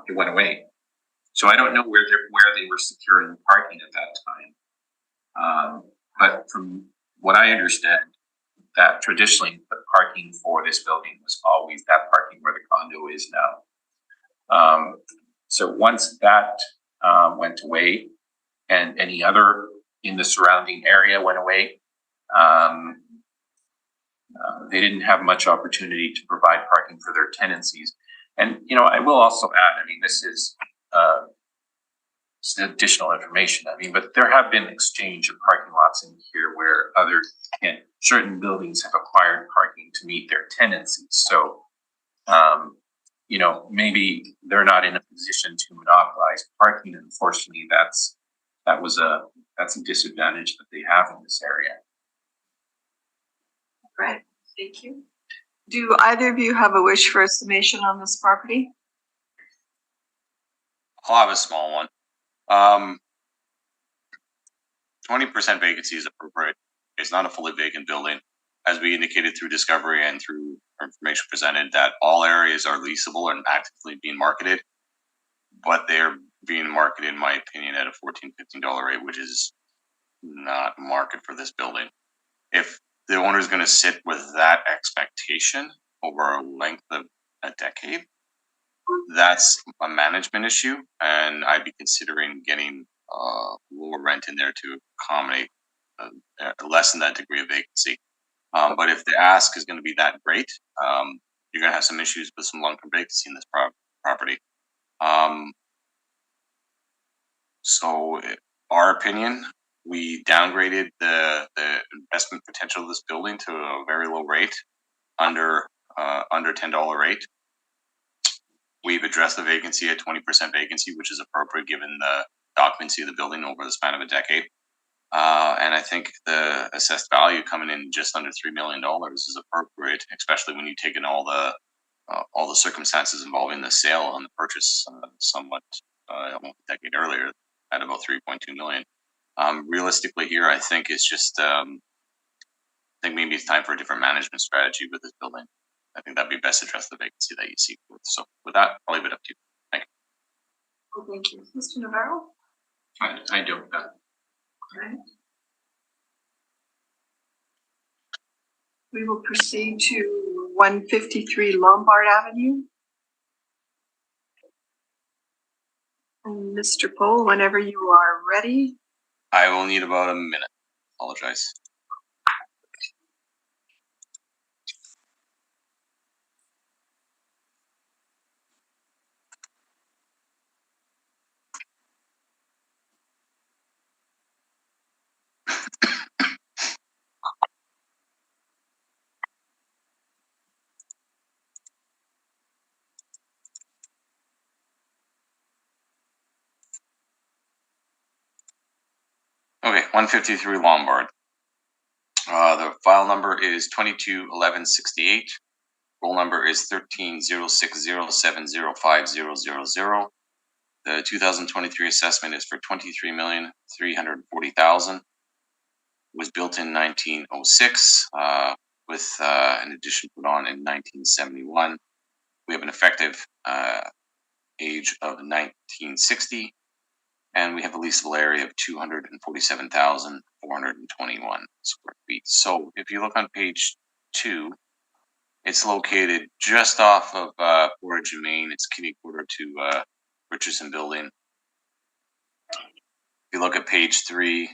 it went away. So I don't know where they were securing parking at that time. But from what I understand, that traditionally the parking for this building was always that parking where the condo is now. So once that went away, and any other in the surrounding area went away, they didn't have much opportunity to provide parking for their tenancies. And, you know, I will also add, I mean, this is, some additional information. I mean, but there have been exchange of parking lots in here where certain buildings have acquired parking to meet their tenancies. So, you know, maybe they're not in a position to monopolize parking. Unfortunately, that's a disadvantage that they have in this area. Right, thank you. Do either of you have a wish for a summation on this property? I'll have a small one. 20% vacancy is appropriate. It's not a fully vacant building. As we indicated through discovery and through information presented, that all areas are leasable and actively being marketed, but they're being marketed, in my opinion, at a $14, $15 rate, which is not market for this building. If the owner is going to sit with that expectation over a length of a decade, that's a management issue, and I'd be considering getting lower rent in there to accommodate lessen that degree of vacancy. But if the ask is going to be that great, you're going to have some issues with some long-term vacancy in this property. So, our opinion, we downgraded the investment potential of this building to a very low rate, under $10 rate. We've addressed the vacancy at 20% vacancy, which is appropriate given the occupancy of the building over the span of a decade. And I think the assessed value coming in just under $3 million is appropriate, especially when you take in all the circumstances involving the sale and the purchase, somewhat almost a decade earlier at about 3.2 million. Realistically, here I think it's just I think maybe it's time for a different management strategy with this building. I think that'd be best address the vacancy that you see. So with that, I'll leave it up to you. Thank you. Well, thank you. Mr. Navarro? I don't know. Right. We will proceed to 153 Lombard Avenue. And Mr. Pohl, whenever you are ready. I will need about a minute. Apologize. Okay, 153 Lombard. The file number is 221168. Roll number is 1306070500. The 2023 assessment is for $23,340,000. Was built in 1906, with an addition put on in 1971. We have an effective age of 1960. And we have a leasable area of 247,421 square feet. So if you look on page 2, it's located just off of Portage and Main. It's kitty quarter to Richardson Building. If you look at page 3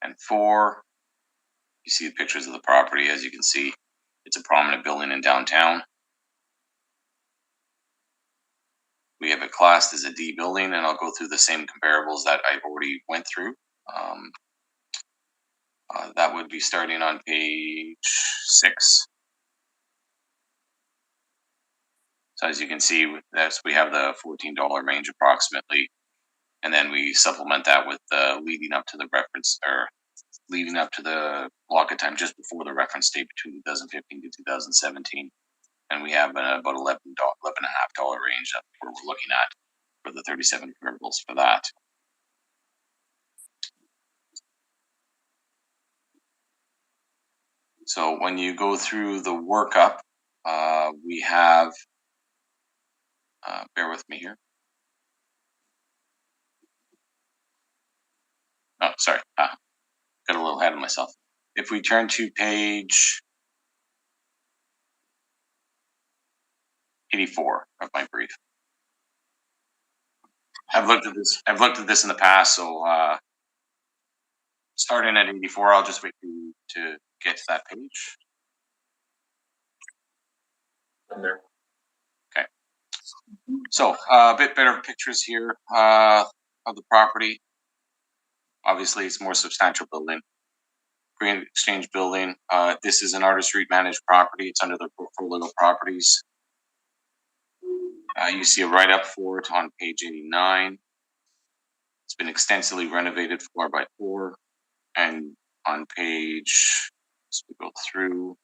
and 4, you see the pictures of the property. As you can see, it's a prominent building in downtown. We have it classed as a D building, and I'll go through the same comparables that I've already went through. That would be starting on page 6. So as you can see, we have the $14 range approximately, and then we supplement that with leading up to the reference, or leading up to the block of time just before the reference date between 2015 to 2017. And we have about $11.5 range that we're looking at for the 37 comparables for that. So when you go through the workup, we have, bear with me here. Oh, sorry, got a little ahead of myself. If we turn to page 84 of my brief. I've looked at this in the past, so starting at 84, I'll just wait for you to get to that page. from there. So a bit better pictures here of the property. Obviously, it's a more substantial building. Green Exchange building. This is an Artist REIT managed property. It's under the portfolio properties. You see a write-up for it on page 89. It's been extensively renovated floor by floor. And on page, as we go through,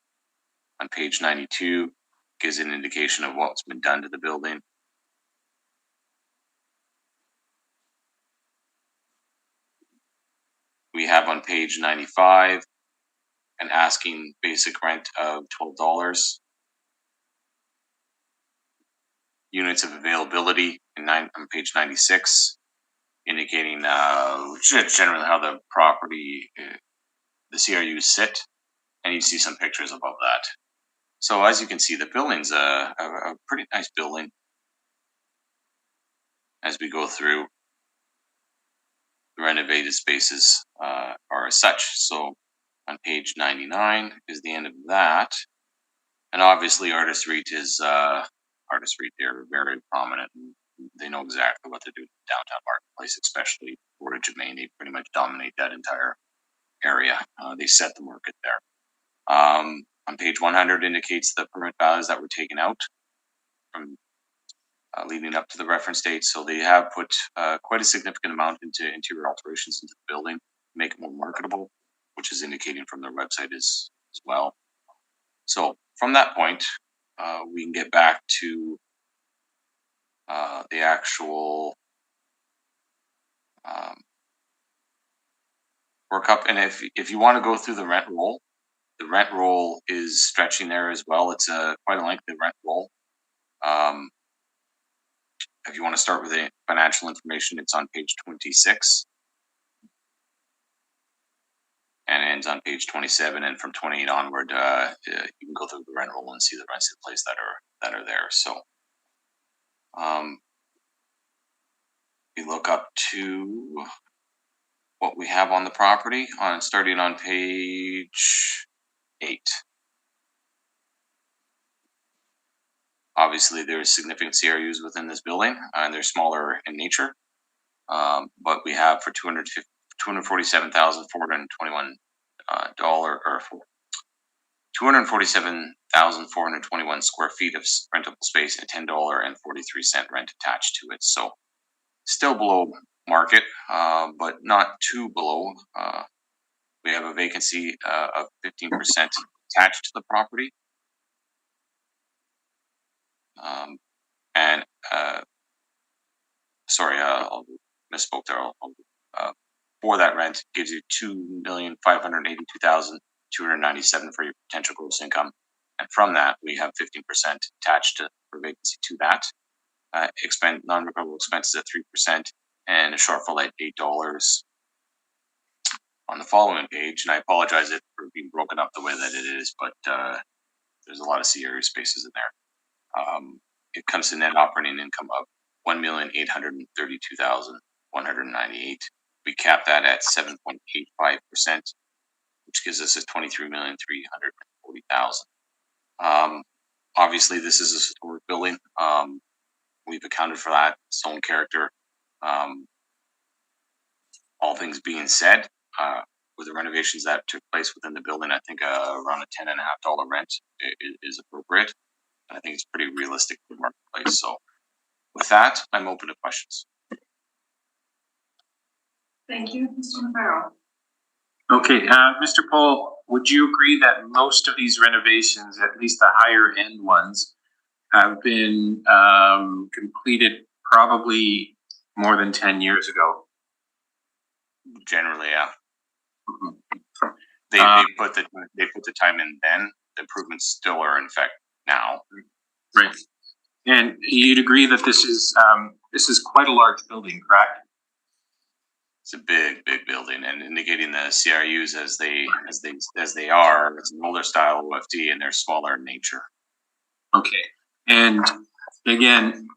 on page 92, gives an indication of what's been done to the building. We have on page 95 an asking basic rent of $12. Units of availability on page 96, indicating generally how the property, the CRUs sit, and you see some pictures above that. So as you can see, the building's a pretty nice building. As we go through, the renovated spaces are as such. So on page 99 is the end of that. And obviously Artist REIT is Artist REIT, they're very prominent. They know exactly what they're doing in the downtown marketplace, especially Portage and Main. They pretty much dominate that entire area. They set the market there. On page 100 indicates the permit values that were taken out from leading up to the reference date. So they have put quite a significant amount into interior alterations into the building to make it more marketable, which is indicating from their website as well. So from that point, we can get back to the actual workup. And if you want to go through the rent roll is stretching there as well. It's quite a lengthy rent roll. If you want to start with the financial information, it's on page 26 and ends on page 27. And from 28 onward, you can go through the rent roll and see the rents in place that are there. So we look up to what we have on the property starting on page 8. Obviously, there's significant CRUs within this building, and they're smaller in nature. But we have for $247,421 or for 247,421 square feet of rentable space and $10.43 rent attached to it. So still below market, but not too below. We have a vacancy of 15% attached to the property. I'll misspoke there. For that rent gives you $2,582,297 for your potential gross income, and from that we have 15% attached to for vacancy to that. Non-recoverable expenses at 3% and a shortfall at $8 on the following page. And I apologize for being broken up the way that it is, but there's a lot of CRU spaces in there. It comes to net operating income of $1,832,198. We cap that at 7.85%, which gives us a $23,340,000. Obviously, this is a historic building. We've accounted for that, its own character. All things being said, with the renovations that took place within the building, I think around a $10.50 rent is appropriate. I think it's pretty realistic for the marketplace. So with that, I'm open to questions. Thank you, Mr. Navarro. Okay, Mr. Pohl, would you agree that most of these renovations, at least the higher end ones, have been completed probably more than 10 years ago? Generally, yeah. Mm-hmm. They put the time in then. The improvements still are in effect now. Right. And you'd agree that this is quite a large building, correct? It's a big building, and indicating the CRUs as they are. It's an older style OFD, and they're smaller in nature. Okay. And again,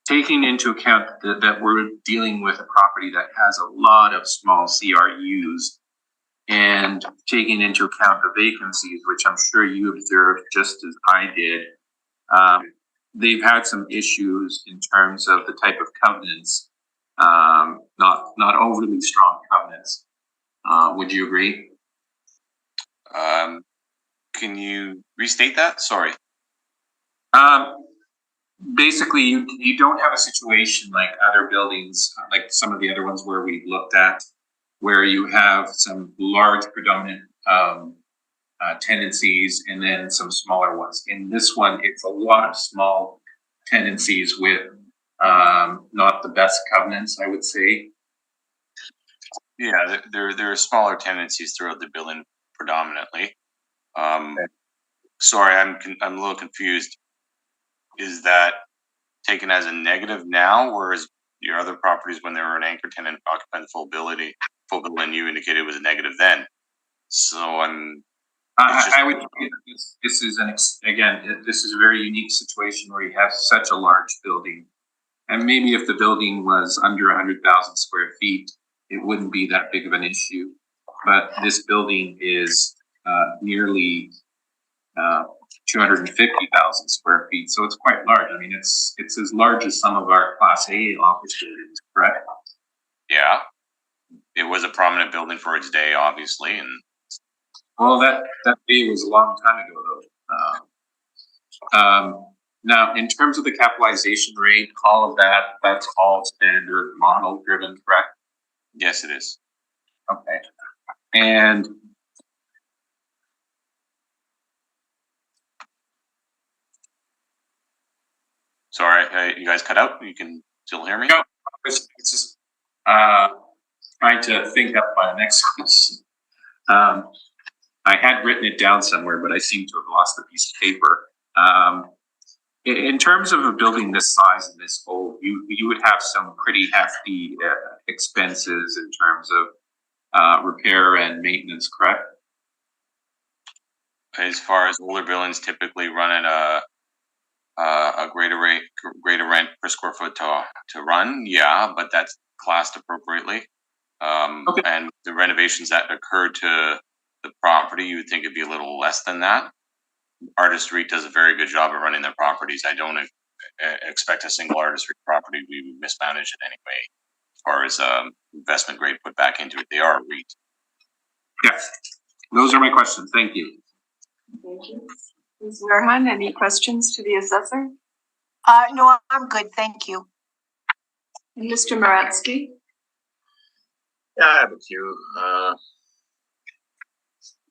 taking into account that we're dealing with a property that has a lot of small CRUs, and taking into account the vacancies, which I'm sure you observed just as I did, they've had some issues in terms of the type of covenants, not overly strong covenants. Would you agree? Can you restate that? Sorry. Basically, you don't have a situation like other buildings, like some of the other ones where we looked at, where you have some large predominant tenancies and then some smaller ones. In this one, it's a lot of small tenancies with not the best covenants, I would say. Yeah, there are smaller tenancies throughout the building predominantly. Sorry, I'm a little confused. Is that taken as a negative now, or is your other properties when they were an anchor tenant occupying the full building, you indicated was a negative then? So I would say this is this is a very unique situation where you have such a large building, and maybe if the building was under 100,000 square feet, it wouldn't be that big of an issue. But this building is nearly 250,000 square feet, so it's quite large. I mean, it's as large as some of our Class A office buildings, correct? Yeah, it was a prominent building for its day, obviously, and well, that day was a long time ago, though. Now, in terms of the capitalization rate, all of that's all standard model driven, correct? Yes, it is. Okay, and sorry, you guys cut out. You can still hear me? no, it's just trying to think up my next question. I had written it down somewhere, but I seem to have lost the piece of paper. In terms of a building this size and this old, you would have some pretty hefty expenses in terms of repair and maintenance, correct? As far as older buildings typically run at a greater rent per square foot to run, yeah, but that's classed appropriately. Okay. And the renovations that occurred to the property, you would think it'd be a little less than that. Artist REIT does a very good job of running their properties. I don't expect a single Artist REIT property to be mismanaged in any way. As far as investment grade put back into it, they are a REIT. Yes, those are my questions. Thank you. Thank you. Ms. Warhan, any questions to the assessor? No, I'm good, thank you. And Mr. Maratsky? Yeah, I have a few.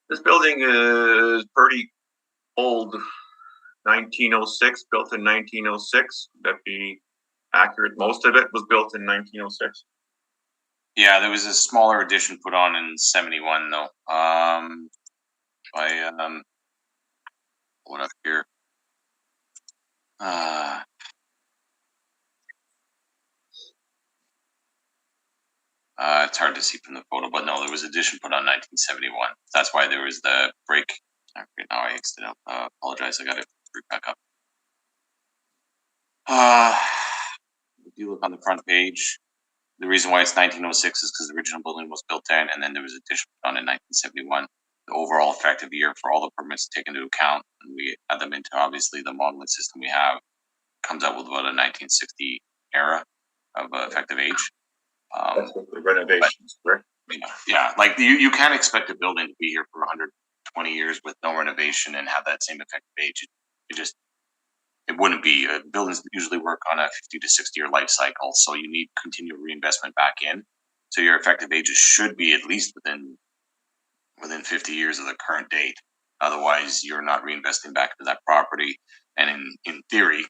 This building is pretty old, 1906, built in 1906. Would that be accurate? Most of it was built in 1906. Yeah, there was a smaller addition put on in 71 though. By what up here? It's hard to see from the photo, but no, there was addition put on 1971. That's why there was the break. Okay, now I X'd it out. Apologize, I got it back up. If you look on the front page, the reason why it's 1906 is because the original building was built in, and then there was addition put on in 1971. The overall effective year for all the permits taken into account, and we add them into obviously the modeling system we have, comes out with about a 1960 era of effective age. That's what the renovations, correct? Yeah, like you can't expect a building to be here for 120 years with no renovation and have that same effective age. It wouldn't be. Buildings usually work on a 50 to 60 year life cycle, so you need continual reinvestment back in. So your effective ages should be at least within 50 years of the current date. Otherwise, you're not reinvesting back into that property, and in theory,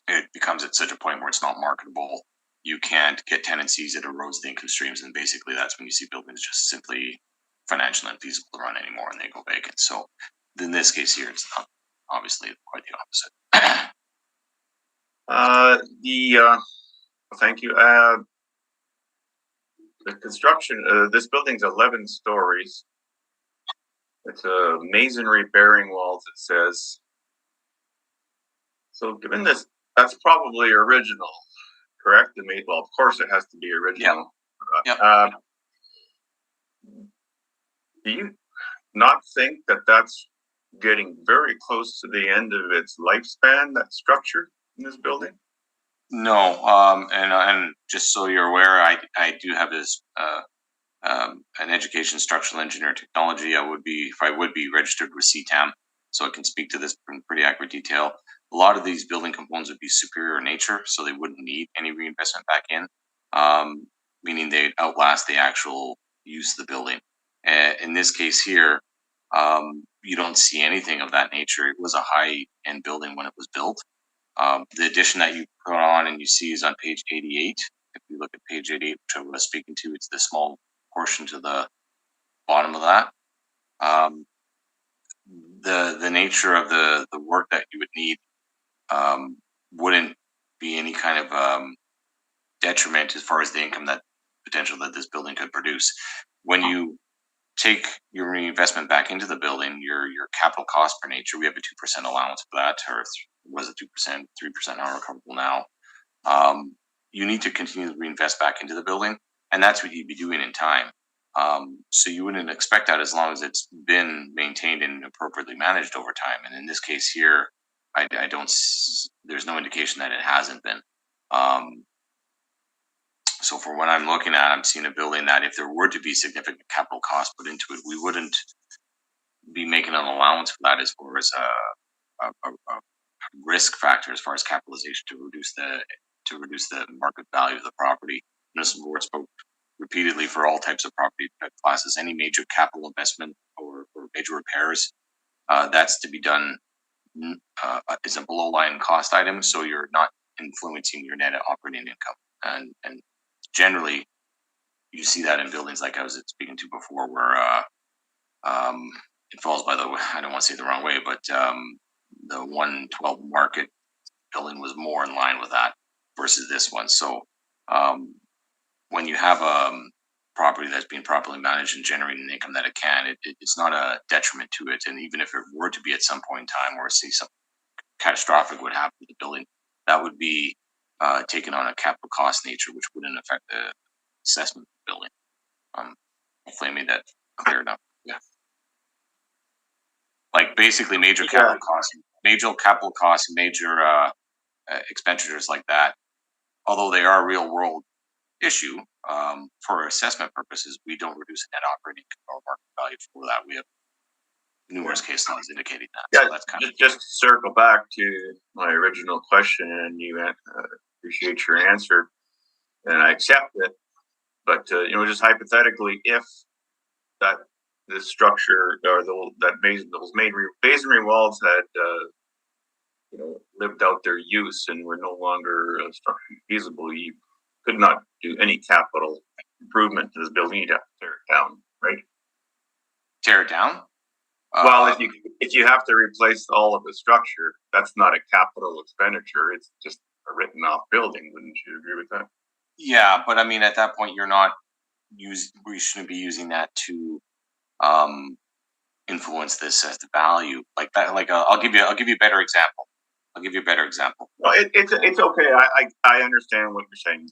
it becomes at such a point where it's not marketable. You can't get tenancies, it erodes the income streams, and basically that's when you see buildings just simply financially unfeasible to run anymore and they go vacant. So in this case here, it's not, obviously quite the opposite. Thank you. The construction, this building's 11 stories. It's a masonry bearing walls, it says. So given this, that's probably original. Correct? Well, of course it has to be original. Yeah. Do you not think that that's getting very close to the end of its lifespan, that structure in this building? No, and just so you're aware, I do have this an education structural engineer technology. I would be registered with CTAM, so I can speak to this in pretty accurate detail. A lot of these building components would be superior in nature, so they wouldn't need any reinvestment back in, meaning they'd outlast the actual use of the building. In this case here, you don't see anything of that nature. It was a high-end building when it was built. The addition that you put on and you see is on page 88. If you look at page 88, which I was speaking to, it's the small portion to the bottom of that. The nature of the work that you would need wouldn't be any kind of detriment as far as the income that potential that this building could produce. When you take your reinvestment back into the building, your capital cost per nature, we have a 2% allowance for that, or was it 2%, 3% now, recoverable now. You need to continue to reinvest back into the building, and that's what you'd be doing in time. So you wouldn't expect that as long as it's been maintained and appropriately managed over time. And in this case here, I don't. There's no indication that it hasn't been. So for what I'm looking at, I'm seeing a building that if there were to be significant capital costs put into it, we wouldn't be making an allowance for that as far as a risk factor as far as capitalization to reduce the market value of the property. And this is where it's spoke repeatedly for all types of property classes. Any major capital investment or major repairs, that's to be done is a below line cost item, so you're not influencing your net operating income. And generally, you see that in buildings like I was speaking to before, where it falls by the, I don't want to say it the wrong way, but the 112 market building was more in line with that versus this one. So when you have a property that's being properly managed and generating the income that it can, it's not a detriment to it. And even if it were to be at some point in time, or say something catastrophic would happen to the building, that would be taken on a capital cost nature, which wouldn't affect the assessment of the building. Hopefully I made that clear enough. Yeah. Like basically major capital costs, major expenditures like that, although they are a real world issue, for assessment purposes, we don't reduce net operating or market value for that. We have numerous case laws indicating that. Yeah, so that's kind of just to circle back to my original question, and you appreciate your answer, and I accept it. But just hypothetically, if that this structure or those masonry walls had lived out their use and were no longer structurally feasible, you could not do any capital improvement to this building. You'd have to tear it down, right? tear it down. Well, if you have to replace all of the structure, that's not a capital expenditure. It's just a written off building. Wouldn't you agree with that? Yeah, but I mean, at that point, we shouldn't be using that to influence this as the value like that. Like I'll give you a better example. Well, it's okay. I understand what you're saying.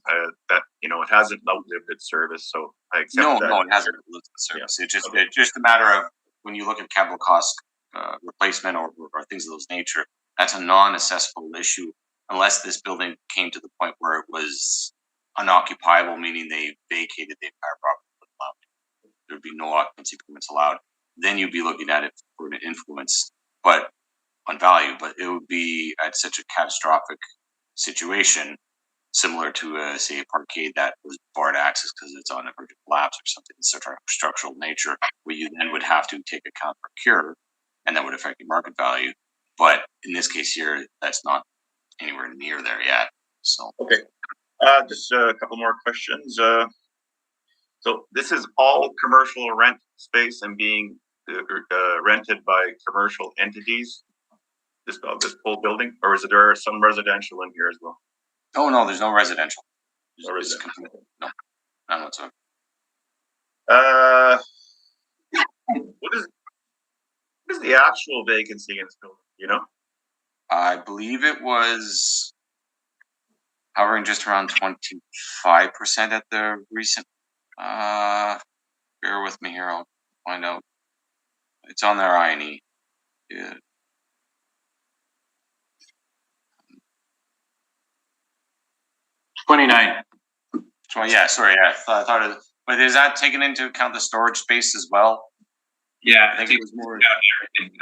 That it hasn't outlived its service, so I accept that. No, it hasn't outlived its service. Yeah. It's just a matter of when you look at capital cost replacement or things of those nature. That's a non-assessable issue unless this building came to the point where it was unoccupiable, meaning they vacated the entire property. There would be no occupancy permits allowed. Then you'd be looking at it for an influence, on value. But it would be at such a catastrophic situation, similar to say a parkade that was barred access because it's on a verge of collapse or something in such a structural nature, where you then would have to take account for cure, and that would affect your market value. But in this case here, that's not anywhere near there yet. So okay. Just a couple more questions. So this is all commercial rent space and being rented by commercial entities. This whole building, or is there some residential in here as well? Oh no, there's no residential. No residential. No, none whatsoever. What is the actual vacancy in this building? You know? I believe it was hovering just around 25% at the recent. Bear with me here. I'll find out. It's on their INE. Yeah. So yeah, sorry, yeah, I thought it, but is that taken into account the storage space as well? Yeah, I think it was more. everything.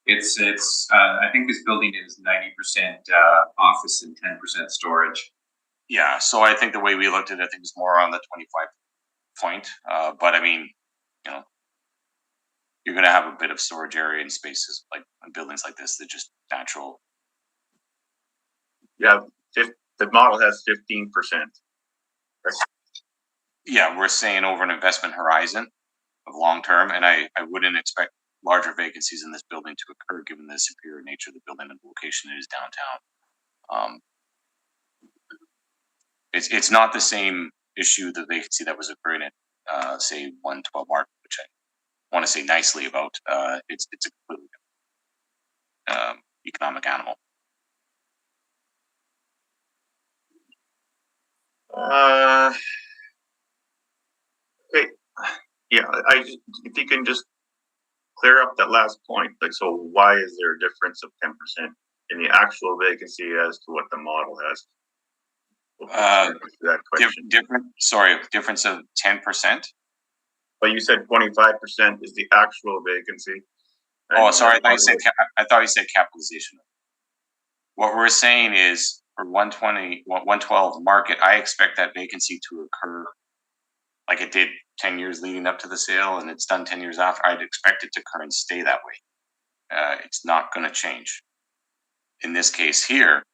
It's I think this building is 90% office and 10% storage. Yeah, so I think the way we looked at it, I think was more on the 25 point. But I mean, you know, you're gonna have a bit of storage area and spaces like in buildings like this that just natural. Yeah, the model has 15%. Yeah, we're saying over an investment horizon of long term, and I wouldn't expect larger vacancies in this building to occur given the superior nature of the building and the location it is downtown. It's not the same issue, the vacancy that was occurring at say 112 Market, which I want to say nicely about. It's a completely economic animal. Okay, yeah, if you can just clear up that last point, like, so why is there a difference of 10% in the actual vacancy as to what the model has? That question. Difference of 10%. But you said 25% is the actual vacancy. Oh, sorry, I thought you said capitalization. What we're saying is for 112 Market, I expect that vacancy to occur like it did 10 years leading up to the sale, and it's done 10 years after. I'd expect it to occur and stay that way. It's not going to change. In this case here,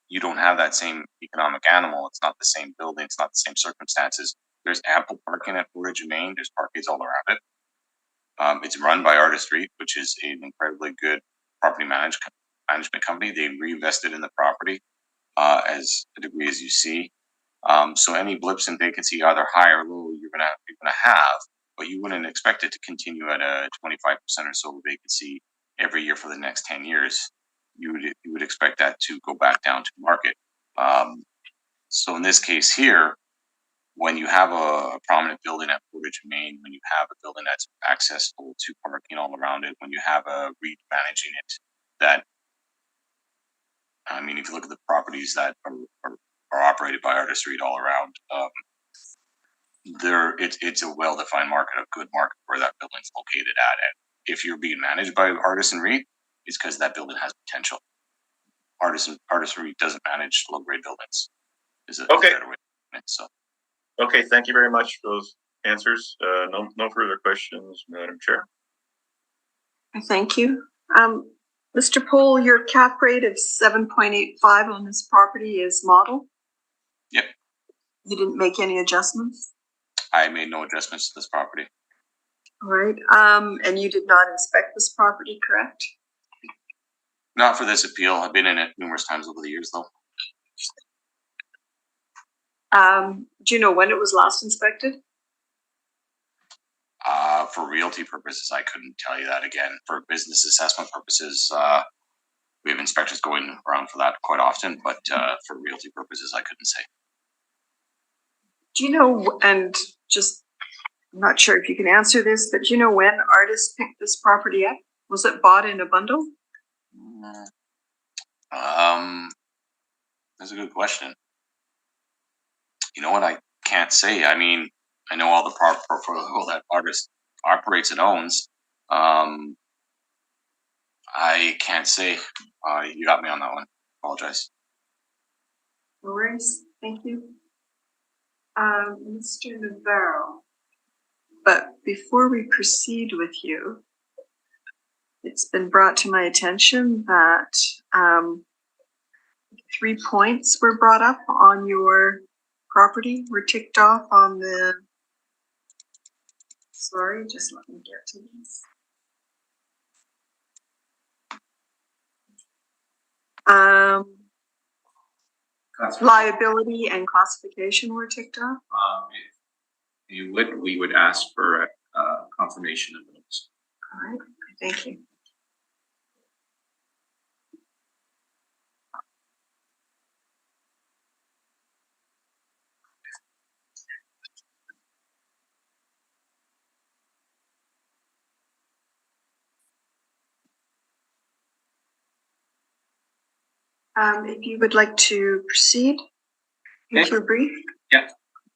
you don't have that same economic animal. It's not the same building. It's not the same circumstances. There's ample parking at Blue Ridge and Main. There's parkings all around it. It's run by Artist Street, which is an incredibly good property management company. They reinvested in the property as a degree as you see. So any blips in vacancy, either high or low, you're gonna have, but you wouldn't expect it to continue at a 25% or so vacancy every year for the next 10 years. You would expect that to go back down to market. So in this case here, when you have a prominent building at Blue Ridge, Maine, when you have a building that's accessible to parking all around it, when you have a REIT managing it, that, I mean, if you look at the properties that are operated by Artist Street all around, it's a well-defined market, a good market where that building's located at. And if you're being managed by Artist and REIT, it's because that building has potential. Artist REIT doesn't manage low-grade buildings. Okay. So. Okay, thank you very much for those answers. No further questions, Madam Chair. Thank you. Mr. Pohl, your cap rate of 7.85 on this property is model? Yep. You didn't make any adjustments? I made no adjustments to this property. All right. And you did not inspect this property, correct? Not for this appeal. I've been in it numerous times over the years, though. Do you know when it was last inspected? For realty purposes, I couldn't tell you that. Again, for business assessment purposes, we have inspectors going around for that quite often, but for realty purposes, I couldn't say. Do you know, and just, I'm not sure if you can answer this, but do you know when Artist picked this property up? Was it bought in a bundle? That's a good question. You know what? I can't say. I mean, I know all the portfolio that Artist operates and owns. I can't say. You got me on that one. Apologize. No worries. Thank you. Mr. Navarro. But before we proceed with you, it's been brought to my attention that 3 points were brought up on your property, were ticked off on the, sorry, just let me get to this. Liability and classification were ticked off. We would ask for a confirmation of those. All right, thank you. If you would like to proceed with your brief. Yeah.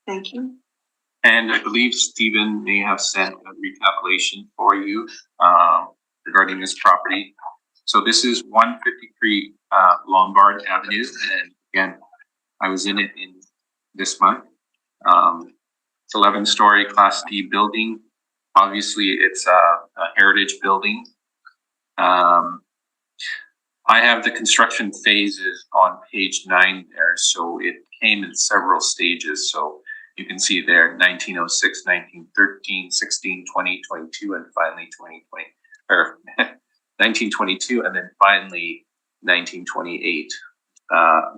Thank you. And I believe Stephen may have sent a recapitulation for you regarding this property. So this is 153 Lombard Avenue, and again, I was in it in this month. It's 11-story Class D building. Obviously, it's a heritage building. I have the construction phases on page 9 there, so it came in several stages. So you can see there 1906, 1913, 16, 20, 22, and finally 2020, or 1922, and then finally 1928.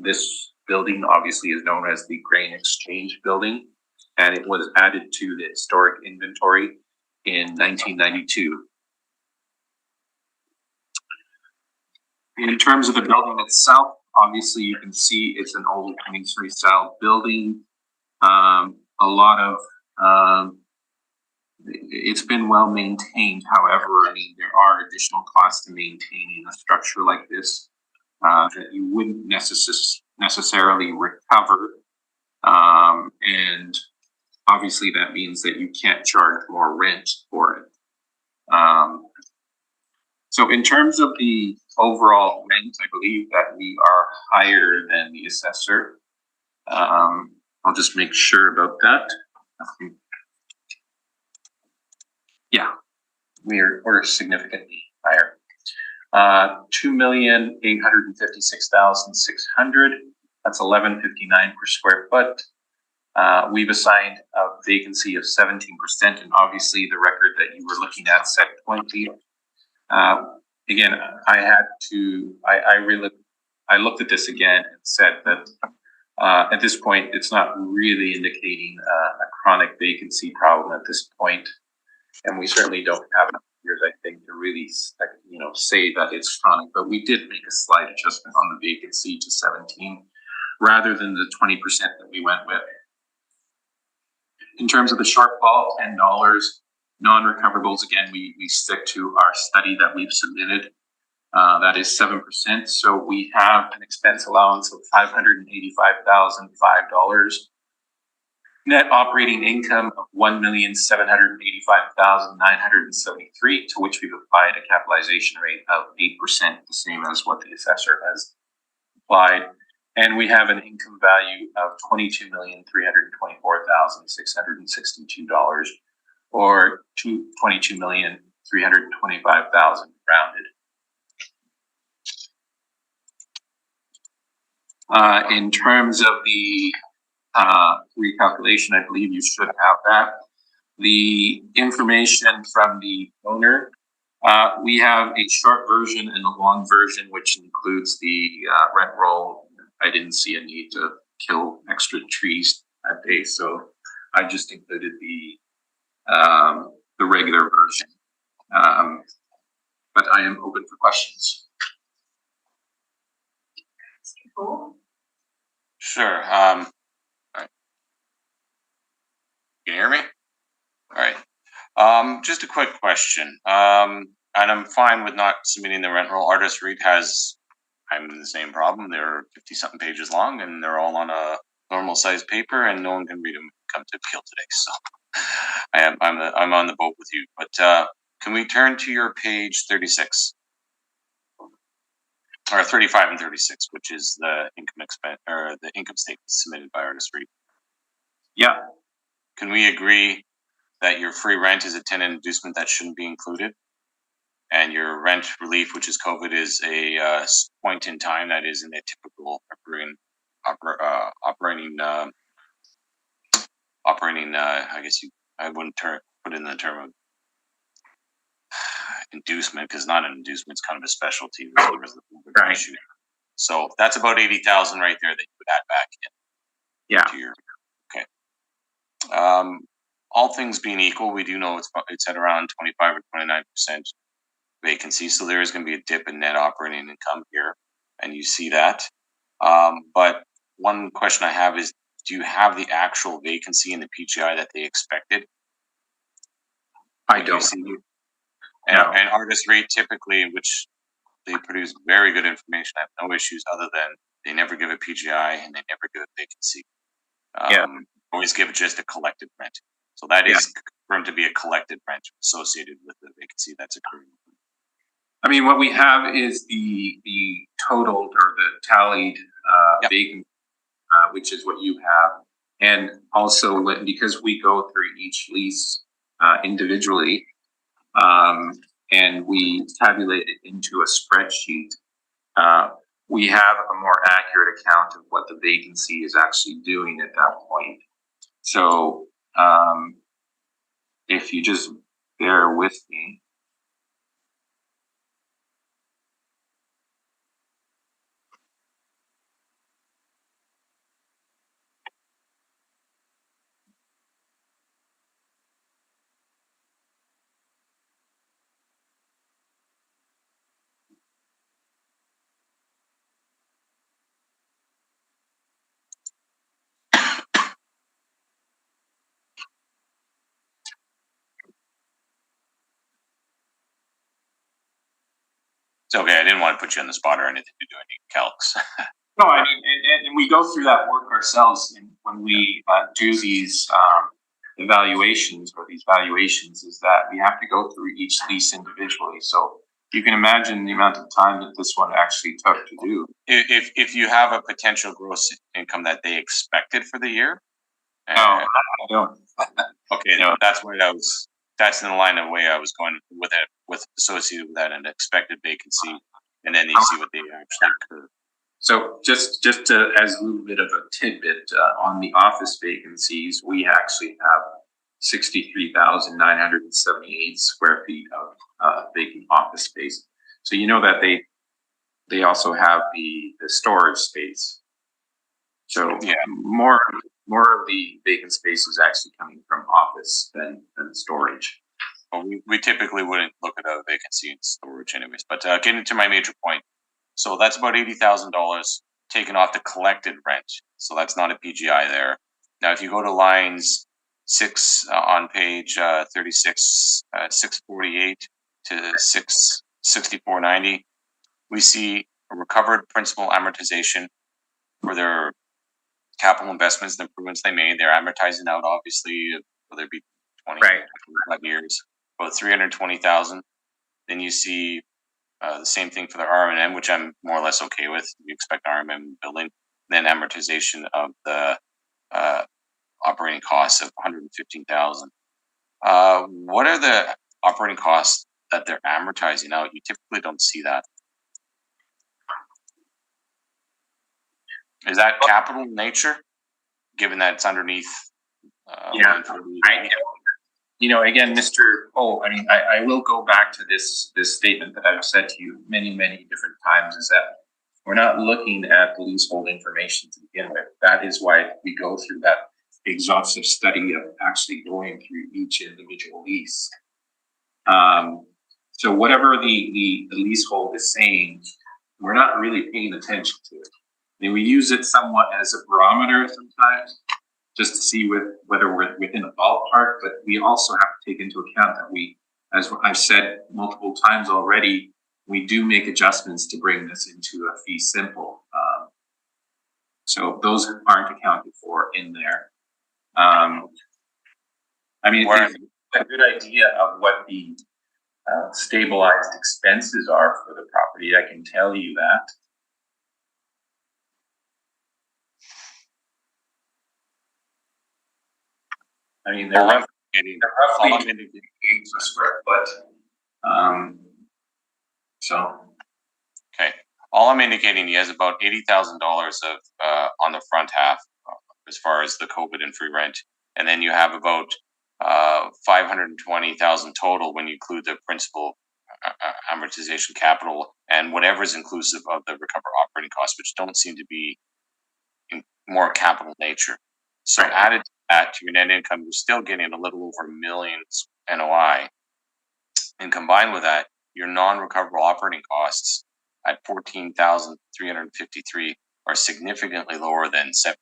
This building obviously is known as the Grain Exchange Building, and it was added to the historic inventory in 1992. In terms of the building itself, obviously you can see it's an old masonry style building. A lot of it's been well maintained. However, I mean, there are additional costs to maintaining a structure like this that you wouldn't necessarily recover. And obviously that means that you can't charge more rent for it. So in terms of the overall rent, I believe that we are higher than the assessor. I'll just make sure about that. Yeah, we're significantly higher. 2,856,600. That's 11.59 per square foot. We've assigned a vacancy of 17%, and obviously the record that you were looking at said 20. Again, I looked at this again and said that at this point, it's not really indicating a chronic vacancy problem at this point. And we certainly don't have enough years, I think, to really, say that it's chronic, but we did make a slight adjustment on the vacancy to 17 rather than the 20% that we went with. In terms of the shortfall, $10, non-recoverables, again, we stick to our study that we've submitted. That is 7%. So we have an expense allowance of $585,005. Net operating income of $1,785,973, to which we've applied a capitalization rate of 8%, the same as what the assessor has applied. And we have an income value of $22,324,662, or $22,325,000 rounded. In terms of the recalculation, I believe you should have that. The information from the owner, we have a short version and a long version, which includes the rent roll. I didn't see a need to kill extra trees that day, so I just included the regular version. But I am open for questions. Sure. All right. Can you hear me? All right. Just a quick question. And I'm fine with not submitting the rent roll. Artist Read I'm in the same problem. They're 50-something pages long, and they're all on a normal size paper, and no one can read them. Come to appeal today, so I'm on the boat with you. But can we turn to your page 36? Or 35 and 36, which is the income expense or the income statement submitted by Artist Read. Yeah. Can we agree that your free rent is a tenant inducement that shouldn't be included, and your rent relief, which is COVID, is a point in time that is in a typical operating? I guess I wouldn't put in the term of inducement, because not an inducement, it's kind of a specialty. Right. So that's about 80,000 right there that you would add back in. Yeah. To your, okay. All things being equal, we do know it's at around 25 or 29% vacancy, so there is going to be a dip in net operating income here, and you see that. But one question I have is, do you have the actual vacancy in the PGI that they expected? I don't. And Artist Rate typically, which they produce very good information. I have no issues other than they never give a PGI and they never give a vacancy. Always give just a collected rent. So that is confirmed to be a collected rent associated with the vacancy that's occurring. I mean, what we have is the totaled or the tallied vacant, which is what you have, and also because we go through each lease individually, and we tabulate it into a spreadsheet. We have a more accurate account of what the vacancy is actually doing at that point. So, if you just bear with me. It's okay. I didn't want to put you on the spot or anything to do any calcs. No, I mean, and we go through that work ourselves when we do these evaluations or these valuations, is that we have to go through each lease individually. So you can imagine the amount of time that this one actually took to do. If you have a potential gross income that they expected for the year. No, I don't. Okay, no, that's what I was. That's in the line of way I was going with it, with associated with that and expected vacancy, and then you see what they actually occur. So just to, as a little bit of a tidbit on the office vacancies, we actually have 63,978 square feet of vacant office space. So you know that they also have the storage space. So yeah, more of the vacant space is actually coming from office than storage. Well, we typically wouldn't look at a vacancy in storage anyways, but getting to my major point. So that's about $80,000 taken off the collected rent. So that's not a PGI there. Now, if you go to lines 6 on page 36, 648 to 664.90, we see a recovered principal amortization for their capital investments and improvements they made. They're amortizing out, obviously, whether it be 20, 25 years, about $320,000. Then you see the same thing for the RM, which I'm more or less okay with. You expect RM building, then amortization of the operating costs of $115,000. What are the operating costs that they're amortizing out? You typically don't see that. Is that capital in nature, given that it's underneath? Again, Mr. Cole, I mean, I will go back to this statement that I've said to you many, many different times, is that we're not looking at the leasehold information to begin with. That is why we go through that exhaustive study of actually going through each individual lease. So whatever the leasehold is saying, we're not really paying attention to it. I mean, we use it somewhat as a barometer sometimes, just to see whether we're within a ballpark, but we also have to take into account that we, as I've said multiple times already, we do make adjustments to bring this into a fee simple. So those aren't accounted for in there. I mean, it's a good idea of what the stabilized expenses are for the property. I can tell you that. I mean, they're roughly 8 per square foot. Okay. All I'm indicating, he has about $80,000 of on the front half as far as the COVID and free rent, and then you have about $520,000 total when you include the principal amortization capital and whatever is inclusive of the recovered operating costs, which don't seem to be in more capital nature. So added to that, to your net income, you're still getting a little over $1 million NOI, and combined with that, your non-recoverable operating costs at $14,353 are significantly lower than 7%.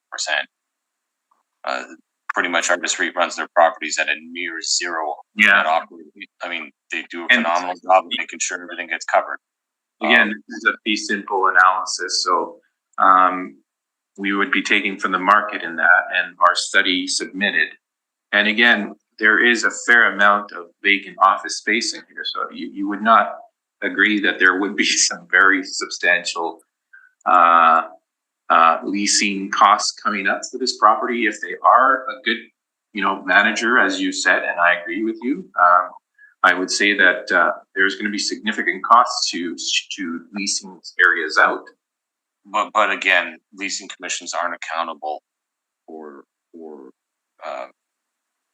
Pretty much Artis REIT runs their properties at a near zero net operating. I mean, they do a phenomenal job of making sure everything gets covered. Again, this is a fee simple analysis, so we would be taking from the market in that and our study submitted. And again, there is a fair amount of vacant office space in here, so you would not agree that there would be some very substantial leasing costs coming up for this property if they are a good, manager, as you said, and I agree with you. I would say that there's going to be significant costs to leasing areas out. But again, leasing commissions aren't accountable for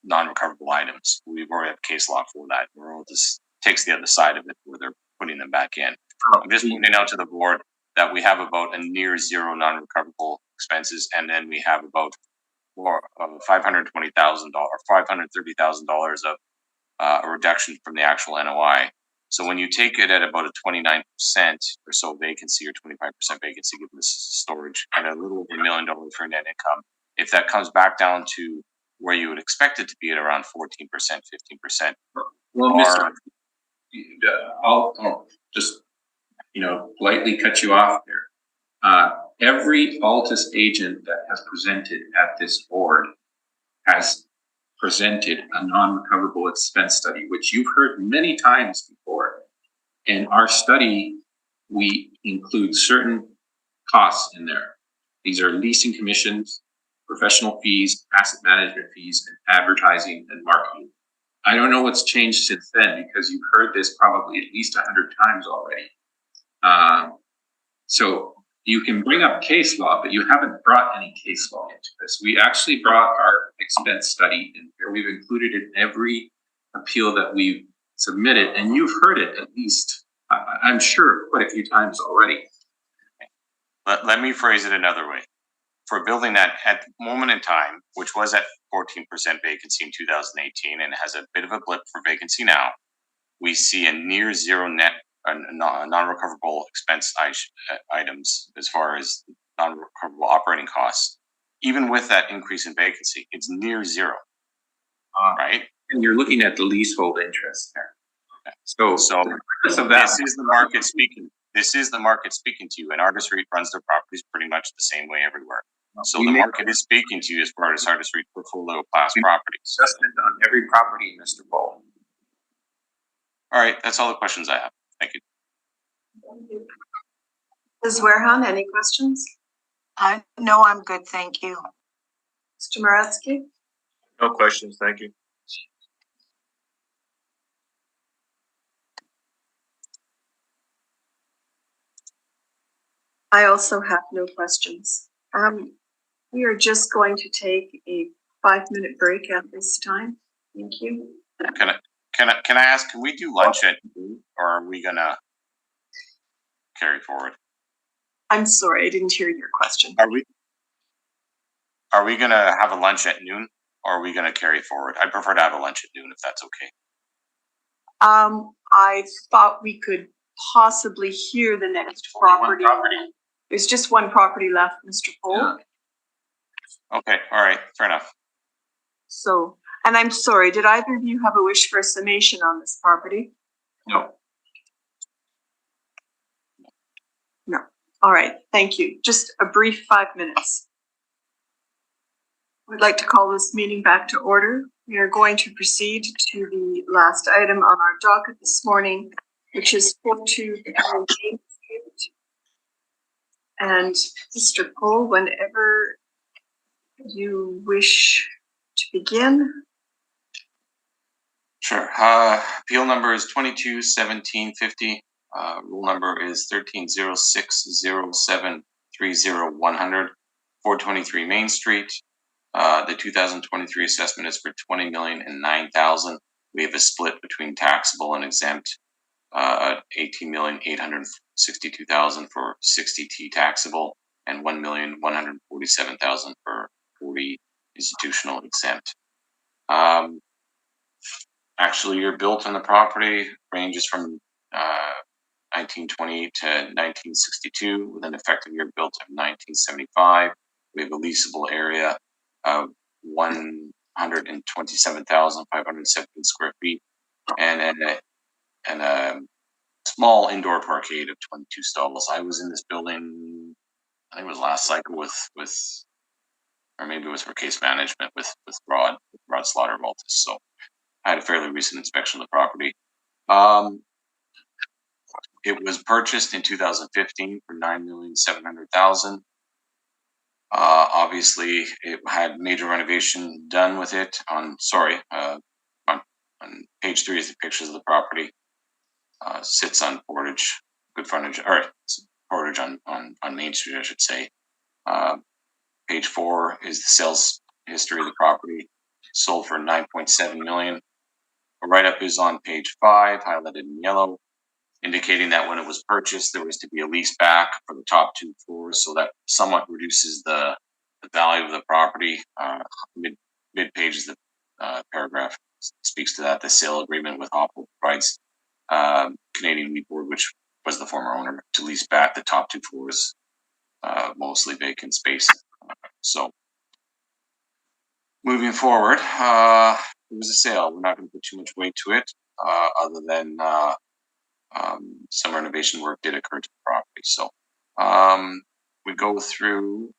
non-recoverable items. We've already have case law for that. We're just takes the other side of it where they're putting them back in. I'm just pointing out to the board that we have about a near zero non-recoverable expenses, and then we have about $520,000 or $530,000 of a reduction from the actual NOI. So when you take it at about a 29% or so vacancy or 25% vacancy, given this storage, and a little over $1 million for net income, if that comes back down to where you would expect it to be at around 14%, 15%. Well, Mr. I'll just, politely cut you off there. Every Altus agent that has presented at this board has presented a non-recoverable expense study, which you've heard many times before. In our study, we include certain costs in there. These are leasing commissions, professional fees, asset management fees, and advertising and marketing. I don't know what's changed since then because you've heard this probably at least 100 times already. So you can bring up case law, but you haven't brought any case law into this. We actually brought our expense study in here. We've included it in every appeal that we've submitted, and you've heard it at least, I'm sure, quite a few times already. Let me phrase it another way. For a building that at the moment in time, which was at 14% vacancy in 2018 and has a bit of a blip for vacancy now, we see a near zero net non-recoverable expense items as far as non-recoverable operating costs. Even with that increase in vacancy, it's near zero, right? And you're looking at the leasehold interest there. Okay. So this is the market speaking. This is the market speaking to you, and Artis REIT runs their properties pretty much the same way everywhere. So the market is speaking to you as far as Artis REIT portfolio class properties. Adjustment on every property, Mr. Bull. All right, that's all the questions I have. Thank you. Ms. Warehan, any questions? No, I'm good, thank you. Mr. Moretsky? No questions, thank you. I also have no questions. We are just going to take a 5-minute break at this time. Thank you. Can I ask, can we do lunch at noon, or are we gonna carry forward? I'm sorry, I didn't hear your question. Are we gonna have a lunch at noon, or are we gonna carry forward? I prefer to have a lunch at noon if that's okay. I thought we could possibly hear the next property. There's just one property left, Mr. Cole. Yeah. Okay, all right, fair enough. So, and I'm sorry, did either of you have a wish for a summation on this property? No. No. All right, thank you. Just a brief 5 minutes. I'd like to call this meeting back to order. We are going to proceed to the last item on our docket this morning, which is 42 Main Street. And Mr. Cole, whenever you wish to begin. Sure. Appeal number is 22-1750. Rule number is 13060730-100, 423 Main Street. The 2023 assessment is for $20,009,000. We have a split between taxable and exempt. $18,862,000 for 60T taxable and $1,147,000 for 40 institutional exempt. Actually, you're built on the property ranges from 1928 to 1962 with an effective year built of 1975. We have a leasable area of 127,517 square feet and a small indoor parkade of 22 stalls. I was in this building, I think it was last cycle with or maybe it was for case management with Rod Slaughter Maltus. So I had a fairly recent inspection of the property. It was purchased in 2015 for $9,700,000. Obviously, it had major renovation done with it. On page 3 is the pictures of the property. Sits on Portage, good frontage, or Portage on Main Street, I should say. Page 4 is the sales history of the property. Sold for $9.7 million. A write-up is on page 5, highlighted in yellow, indicating that when it was purchased, there was to be a lease back for the top 2 floors, so that somewhat reduces the value of the property. Mid page is the paragraph speaks to that. The sale agreement with Opal provides Canadian Wheat Board, which was the former owner, to lease back the top 2 floors, mostly vacant space. So moving forward, it was a sale. We're not going to put too much weight to it, other than some renovation work did occur to the property. So we go through.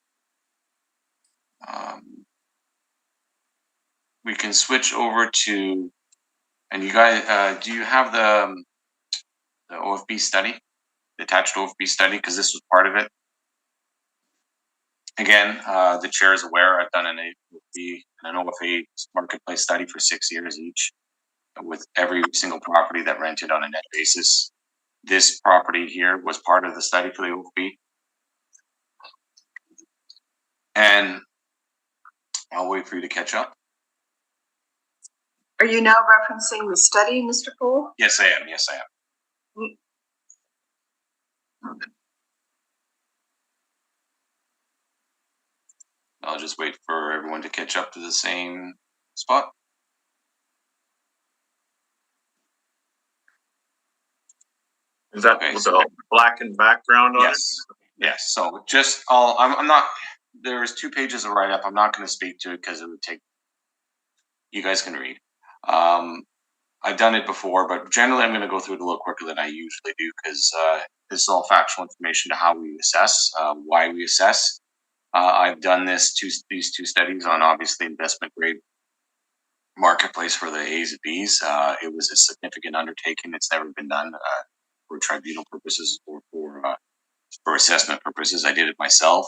We can switch over to, and you guys, do you have the OFB study, the attached OFB study? Because this was part of it. Again, the chair is aware I've done an OFB and an OFA marketplace study for 6 years each, with every single property that rented on a net basis. This property here was part of the study for the OFB. And I'll wait for you to catch up. Are you now referencing the study, Mr. Poole? Yes, I am. Yes, I am. I'll just wait for everyone to catch up to the same spot. Is that with the blackened background on it? Yes. So just I'm not. There's 2 pages of write up. I'm not going to speak to it because it would take. You guys can read. I've done it before, but generally I'm going to go through it a little quicker than I usually do because this is all factual information to how we assess, why we assess. I've done these 2 studies on obviously investment grade marketplace for the A's and B's. It was a significant undertaking. It's never been done for tribunal purposes or for assessment purposes. I did it myself,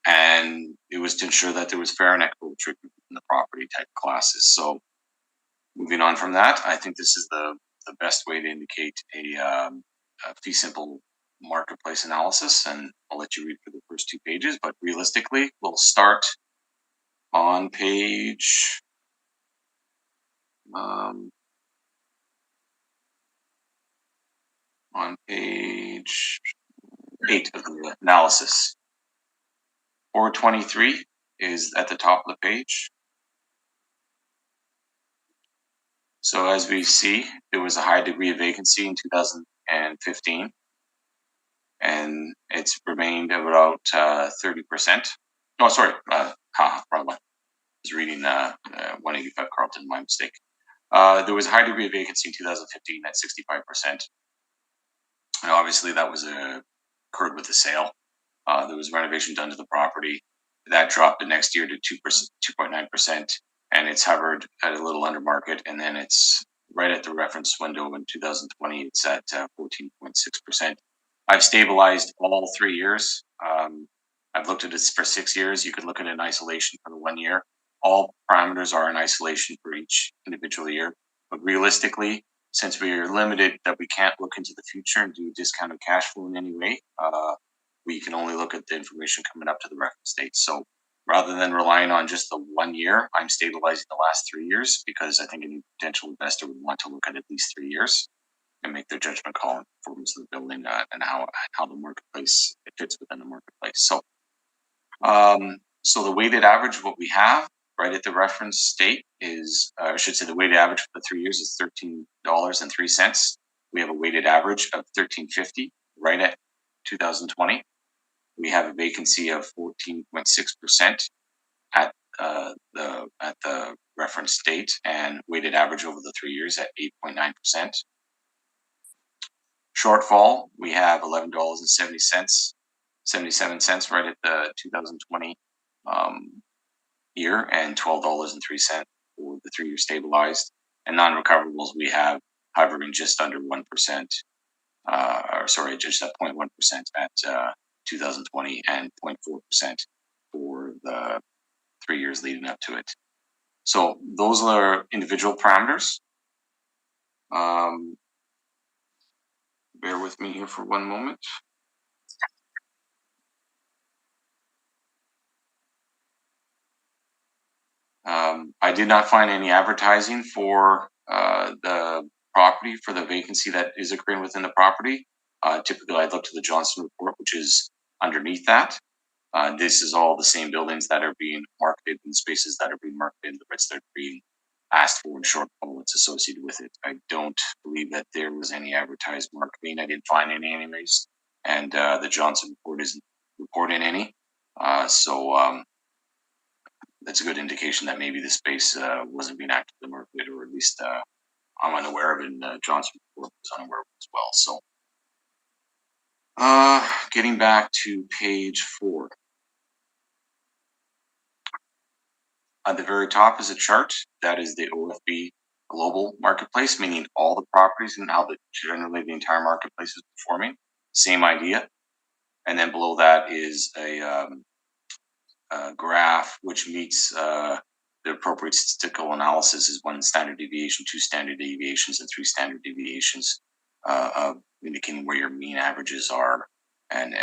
and it was to ensure that there was fair and equitable treatment in the property type classes. So, moving on from that, I think this is the best way to indicate a fee simple marketplace analysis, and I'll let you read for the first 2 pages. But realistically, we'll start on page. On page 8 of the analysis. 423 is at the top of the page. So as we see, there was a high degree of vacancy in 2015, and it's remained about 30%. No, sorry, wrong one. I was reading 185 Carlton, my mistake. There was a high degree of vacancy in 2015 at 65%. And obviously that was occurred with the sale. There was renovation done to the property. That dropped the next year to 2.9%, and it's hovered at a little under market, and then it's right at the reference window in 2020. It's at 14.6%. I've stabilized all 3 years. I've looked at this for 6 years. You could look at it in isolation for the 1 year. All parameters are in isolation for each individual year. But realistically, since we are limited that we can't look into the future and do discounted cash flow in any way, we can only look at the information coming up to the reference date. So rather than relying on just the 1 year, I'm stabilizing the last 3 years because I think any potential investor would want to look at least 3 years and make their judgment call on performance of the building and how the marketplace fits within the marketplace. So, so the weighted average, what we have right at the reference date is, I should say, the weighted average for the 3 years is $13.03. We have a weighted average of $13.50 right at 2020. We have a vacancy of 14.6% at the reference date, and weighted average over the 3 years at 8.9%. Shortfall, we have $11.77 right at the 2020 year, and $12.03 for the 3-year stabilized. And non-recoverables, we have hovering just under 1%, just at 0.1% at 2020, and 0.4% for the 3 years leading up to it. So those are individual parameters. Bear with me here for one moment. I did not find any advertising for the property, for the vacancy that is occurring within the property. Typically, I'd look to the Johnson report, which is underneath that. This is all the same buildings that are being marketed, and spaces that are being marketed, and the rents that are being asked for, and shortfall that's associated with it. I don't believe that there was any advertised marketing. I didn't find any anyways, and the Johnson report isn't reporting any. So that's a good indication that maybe the space wasn't being actively marketed, or at least I'm unaware of it, and Johnson report was unaware of it as well. So getting back to page 4. At the very top is a chart. That is the OFB global marketplace, meaning all the properties and how generally the entire marketplace is performing. Same idea. And then below that is a graph which meets the appropriate statistical analysis is 1 standard deviation, 2 standard deviations, and 3 standard deviations, indicating where your mean averages are and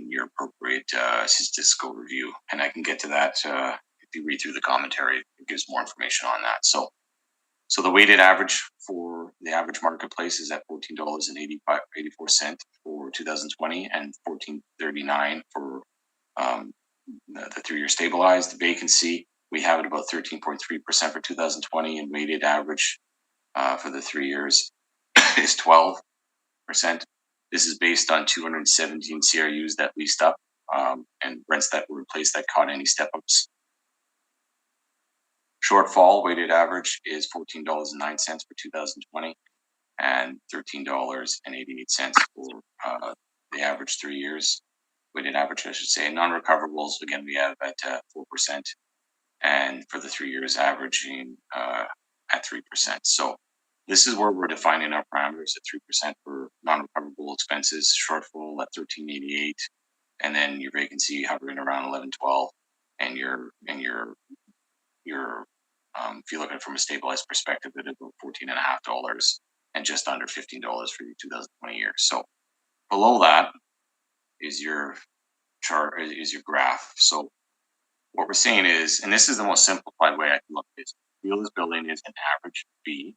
your appropriate statistical review. And I can get to that if you read through the commentary. It gives more information on that. So the weighted average for the average marketplace is at $14.84 for 2020, and $14.39 for the 3-year stabilized. Vacancy, we have it about 13.3% for 2020, and weighted average for the 3 years is 12%. This is based on 217 CRUs that leased up, and rents that were replaced that caught any step-ups. Shortfall weighted average is $14.09 for 2020, and $13.88 for the average 3 years. Weighted average, I should say. Non-recoverables, again, we have at 4%, and for the 3 years averaging at 3%. So this is where we're defining our parameters at 3% for non-recoverable expenses, shortfall at $13.88, and then your vacancy hovering around $11.12, and your if you look at it from a stabilized perspective, at about $14.50 and just under $15 for your 2020 year. So below that is your chart, is your graph. So what we're saying is, and this is the most simplified way I can look at this, feel this building is an average B.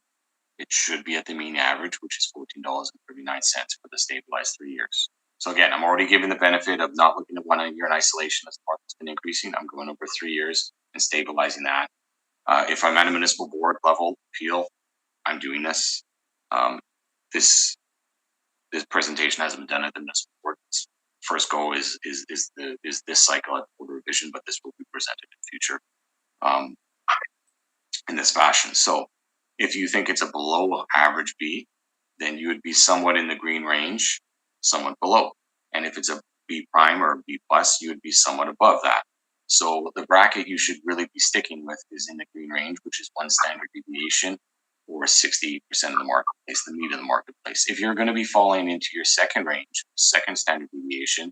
It should be at the mean average, which is $14.39 for the stabilized 3 years. So again, I'm already giving the benefit of not looking at 1 year in isolation as the market's been increasing. I'm going over 3 years and stabilizing that. If I'm at a municipal board level appeal, I'm doing this. This presentation hasn't been done at the municipal board. First go is this cycle at board revision, but this will be presented in the future in this fashion. So if you think it's a below average B, then you would be somewhat in the green range, somewhat below. And if it's a B prime or a B plus, you would be somewhat above that. So the bracket you should really be sticking with is in the green range, which is 1 standard deviation, or 60% of the marketplace, the mean of the marketplace. If you're going to be falling into your second range, second standard deviation,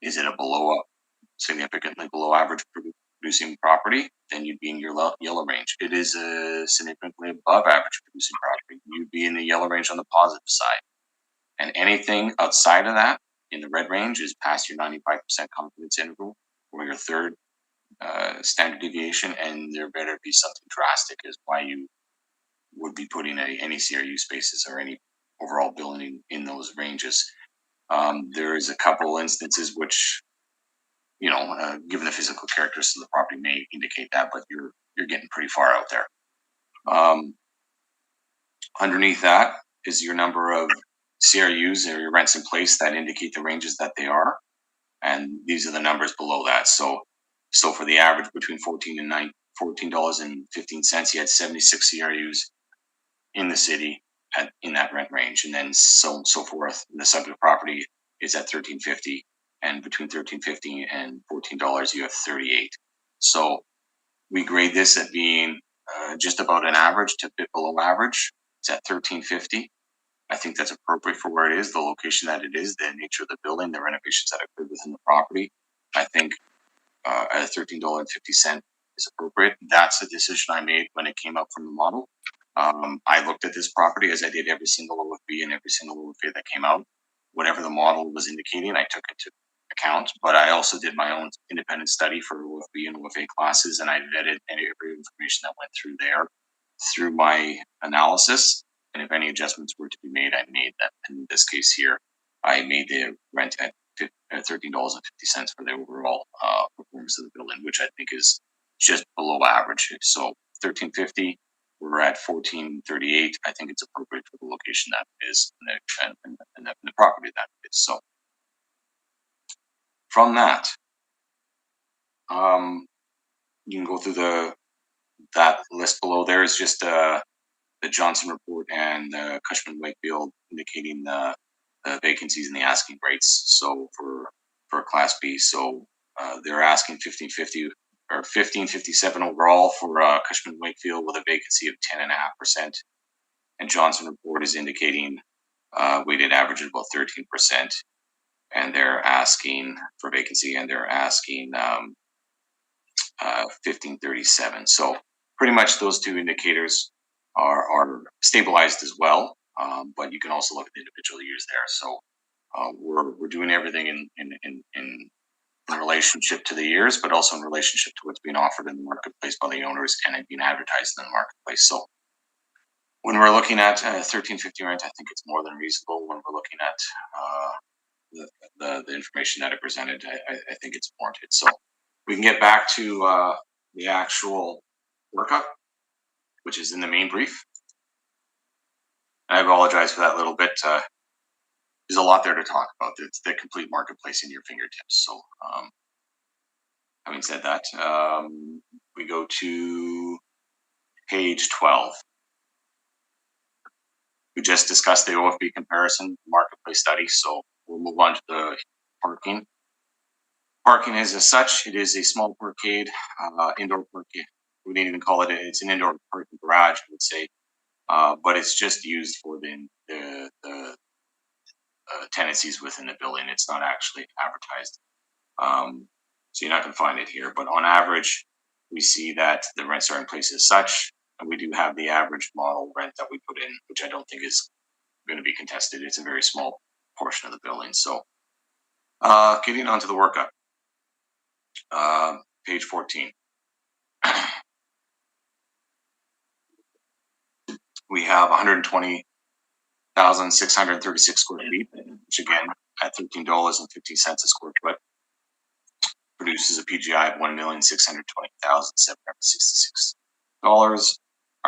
is it a significantly below average producing property? Then you'd be in your yellow range. It is a significantly above average producing property. You'd be in the yellow range on the positive side. And anything outside of that in the red range is past your 95% confidence interval, or your third standard deviation, and there better be something drastic as why you would be putting any CRU spaces or any overall building in those ranges. There is a couple instances which, given the physical characteristics of the property, may indicate that, but you're getting pretty far out there. Underneath that is your number of CRUs or your rents in place that indicate the ranges that they are, and these are the numbers below that. So for the average between $14 and $14.15, you had 76 CRUs in the city, in that rent range, and then so forth. The subject property is at $13.50, and between $13.50 and $14, you have 38. So we grade this at being just about an average to a bit below average. It's at $13.50. I think that's appropriate for where it is, the location that it is, the nature of the building, the renovations that occurred within the property. I think at $13.50 is appropriate. That's the decision I made when it came up from the model. I looked at this property as I did every single OFB and every single OFA that came out. Whatever the model was indicating, I took into account, but I also did my own independent study for OFB and OFA classes, and I vetted every information that went through there through my analysis. And if any adjustments were to be made, I made that. In this case here, I made the rent at $13.50 for the overall performance of the building, which I think is just below average. So $13.50, we're at $14.38. I think it's appropriate for the location that it is and the property that it is. So from that, you can go through that list below. There is just the Johnson report and the Cushman Wakefield indicating the vacancies and the asking rates. So for Class B, so they're asking $15.50 or $15.57 overall for Cushman Wakefield with a vacancy of 10.5%, and Johnson report is indicating weighted average of about 13%, and they're asking for vacancy, and they're asking $15.37. So pretty much those two indicators are stabilized as well, but you can also look at the individual years there. So we're doing everything in relationship to the years, but also in relationship to what's being offered in the marketplace by the owners and it being advertised in the marketplace. So when we're looking at $13.50 rent, I think it's more than reasonable. When we're looking at the information that I presented, I think it's warranted. So we can get back to the actual workup, which is in the main brief. I apologize for that little bit. There's a lot there to talk about. It's the complete marketplace in your fingertips. So having said that, we go to page 12. We just discussed the OFB comparison marketplace study, so we'll move on to the parking. Parking is as such, it is a small parkade, indoor parkade. We didn't even call it, it's an indoor parking garage, I would say, but it's just used for the tenancies within the building. It's not actually advertised. So you're not going to find it here, but on average, we see that the rents are in place as such, and we do have the average model rent that we put in, which I don't think is going to be contested. It's a very small portion of the building. So getting onto the workup, page 14. We have 120,636 square feet, which again, at $13.50 a square foot, produces a PGI of $1,620,766. Our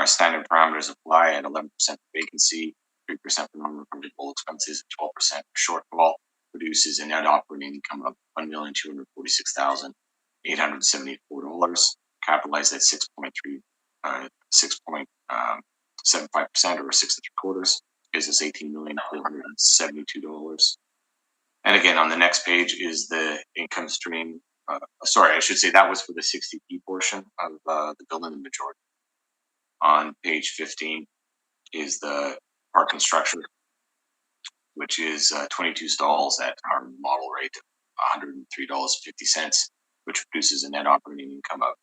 standard parameters apply at 11% vacancy, 3% for non-recoverable expenses, and 12% shortfall, produces a net operating income of $1,246,874, capitalized at 6.75% or 6 3/4, gives us $18,472. And again, on the next page is the income stream. Sorry, I should say that was for the 60P portion of the building, the majority. On page 15 is the parking structure, which is 22 stalls at our model rate of $103.50, which produces a net operating income of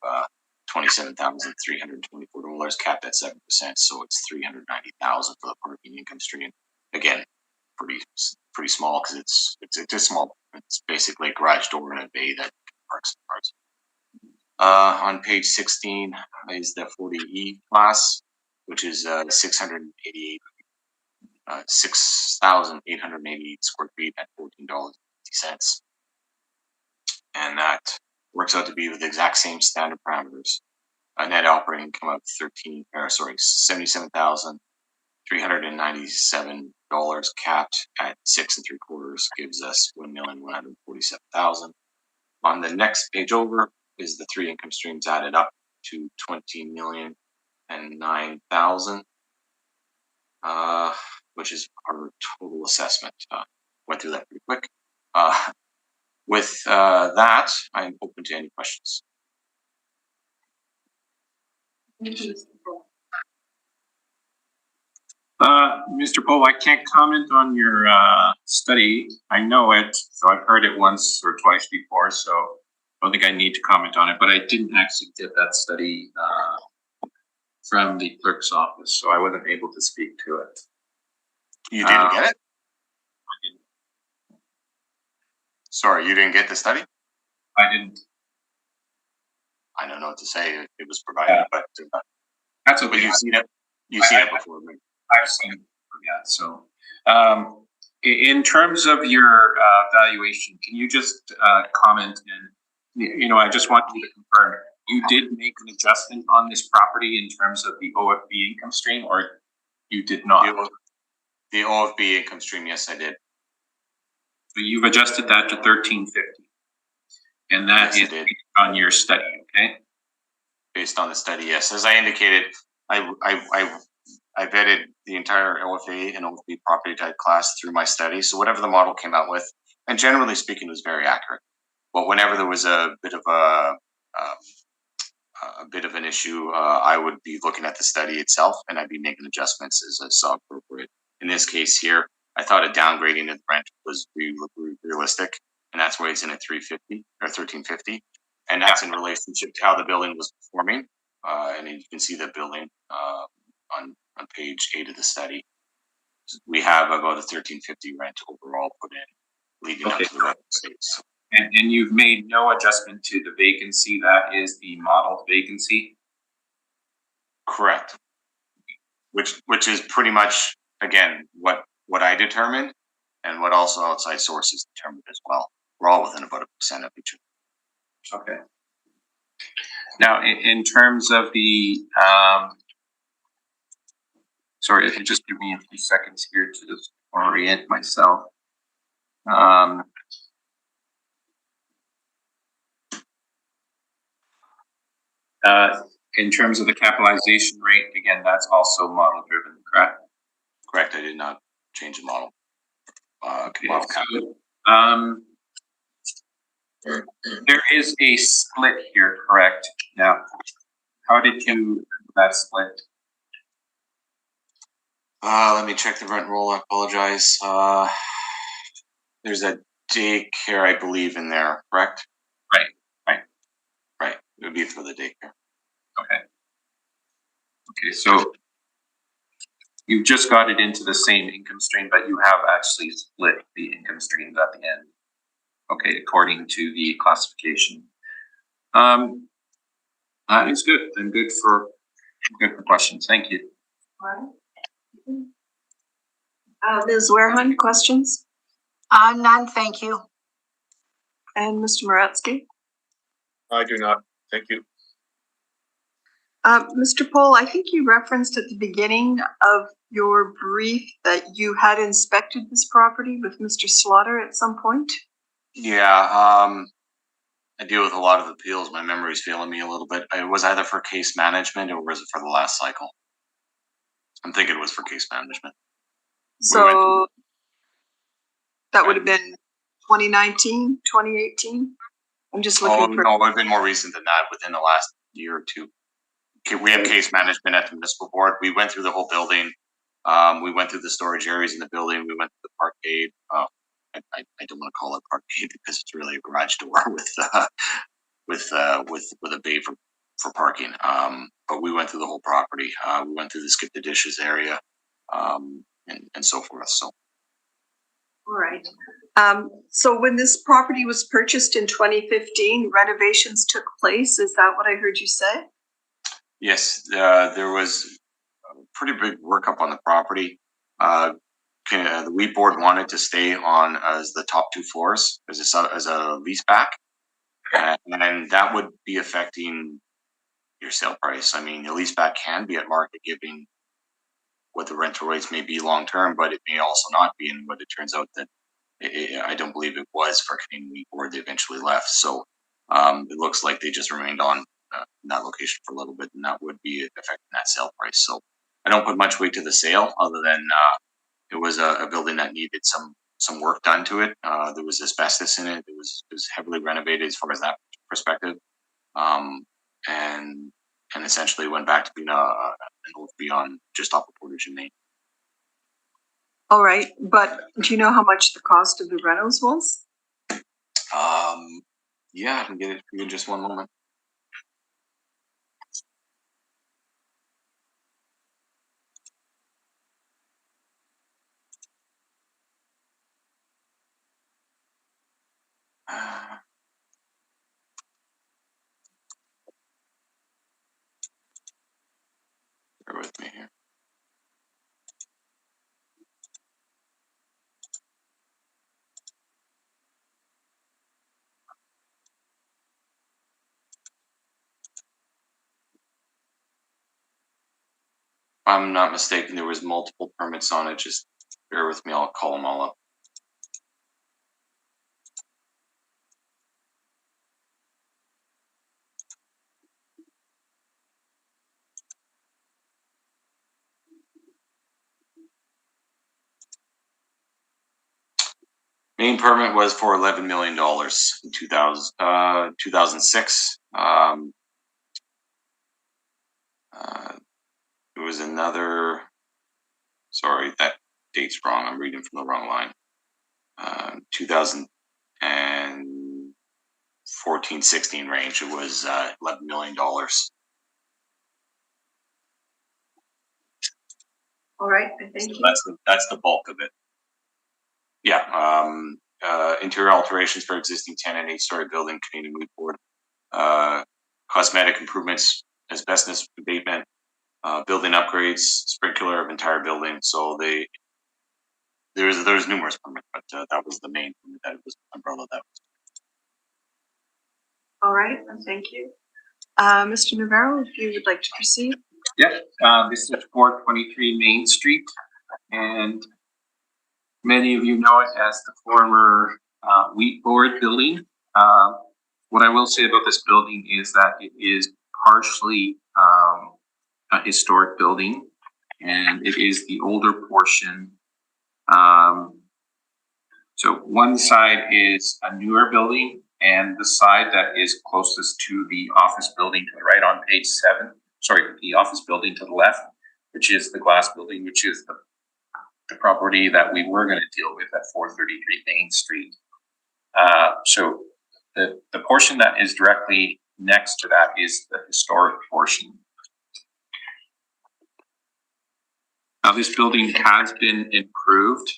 $27,324, capped at 7%. So it's $390,000 for the parking income stream. Again, pretty small because it's just small. It's basically a garage door and a bay that parks cars. On page 16 is the 40E class, which is 6,888 square feet at $14.50. And that works out to be with the exact same standard parameters. A net operating income of $77,397, capped at 6 3/4, gives us $1,147,000. On the next page over is the three income streams added up to $20,009,000. which is our total assessment. Went through that pretty quick. With that, I'm open to any questions. Mr. Poe, I can't comment on your study. I know it, so I've heard it once or twice before, so I don't think I need to comment on it, but I didn't actually get that study from the clerk's office, so I wasn't able to speak to it. You didn't get it? Sorry, you didn't get the study? I didn't. I don't know what to say. It was provided, but That's okay. but you've seen it. You've seen it before, right? I've seen it, yeah, so, in terms of your, valuation, can you just, comment and, you know, I just want you to confirm, you did make an adjustment on this property in terms of the OFB income stream, or you did not? The OFB income stream, yes, I did. So you've adjusted that to 1350, and that Yes, I is did. based on your study, okay? Based on the study, yes. As I indicated, I vetted the entire LFA and OFB property type class through my study. So whatever the model came out with, and generally speaking, it was very accurate. But whenever there was a bit of an issue, I would be looking at the study itself, and I'd be making adjustments as I saw appropriate. In this case here, I thought a downgrading of the rent was realistic, and that's why it's in at 350 or 1350, and that's in relationship to how the building was performing. And you can see the building on page 8 of the study. We have about a 1350 rent overall put in, leading up to the rental states. And you've made no adjustment to the vacancy, that is the modeled vacancy? Correct. Which is pretty much, again, what I determined and what also outside sources determined as well. We're all within about 1% of each other. Okay. Now, in terms of the, sorry, if you just give me a few seconds here to just orient myself. In terms of the capitalization rate, again, that's also model driven, correct? Correct. I did not change the model. Okay, so, there is a split here, correct? Now, how did you do that split? Let me check the rent roll. I apologize. There's a daycare, I believe, in there, correct? Right. It would be for the daycare. Okay, so you've just got it into the same income stream, but you have actually split the income streams at the end. Okay, according to the classification. That is good. I'm good for questions. Thank you. Ms. Warehan, questions? None, thank you. And Mr. Moratsky? I do not. Thank you. Mr. Pohl, I think you referenced at the beginning of your brief that you had inspected this property with Mr. Slaughter at some point. Yeah, I deal with a lot of appeals. My memory's failing me a little bit. It was either for case management or was it for the last cycle? I'm thinking it was for case management. So that would have been 2019, 2018? I'm just looking for... No, it would have been more recent than that, within the last year or two. We have case management at the municipal board. We went through the whole building. We went through the storage areas in the building. We went through the parkade. I don't want to call it parkade because it's really a garage door with a bay for parking. But we went through the whole property. We went through the skip the dishes area, and so forth. So. All right. So when this property was purchased in 2015, renovations took place. Is that what I heard you say? Yes, there was a pretty big workup on the property. The WEAP board wanted to stay on as the top 2 floors as a lease back, and that would be affecting your sale price. I mean, the lease back can be at market given what the rental rates may be long term, but it may also not be. And what it turns out that I don't believe it was for Canadian WEAP board. They eventually left, so it looks like they just remained on in that location for a little bit, and that would be affecting that sale price. So I don't put much weight to the sale, other than it was a building that needed some work done to it. There was asbestos in it. It was heavily renovated as far as that perspective, and essentially went back to being an old beyond just off of Portage and Main. All right, but do you know how much the cost of the rentals was? Yeah, I can get it for you in just one moment. Bear with me here. If I'm not mistaken, there was multiple permits on it. Just bear with me. I'll call them all up. Main permit was for $11 million in 2006. There was another, sorry, that date's wrong. I'm reading from the wrong line. 2014-16 range, it was $11 million. All right, I thank you. That's the bulk of it. Yeah, interior alterations for existing 10 and 8-story building, Canadian Weed Board, cosmetic improvements, asbestos abatement, building upgrades, sprinkler of entire building. So there's numerous permits, but that was the main permit that was umbrella that was. All right, thank you. Mr. Navarro, if you would like to proceed. Yep, this is 423 Main Street, and many of you know it as the former Wheat Board building. What I will say about this building is that it is partially a historic building, and it is the older portion. So one side is a newer building, and the side that is closest to the office building to the right on page 7, sorry, the office building to the left, which is the glass building, which is the property that we were going to deal with at 433 Main Street. So the portion that is directly next to that is the historic portion. Now, this building has been improved.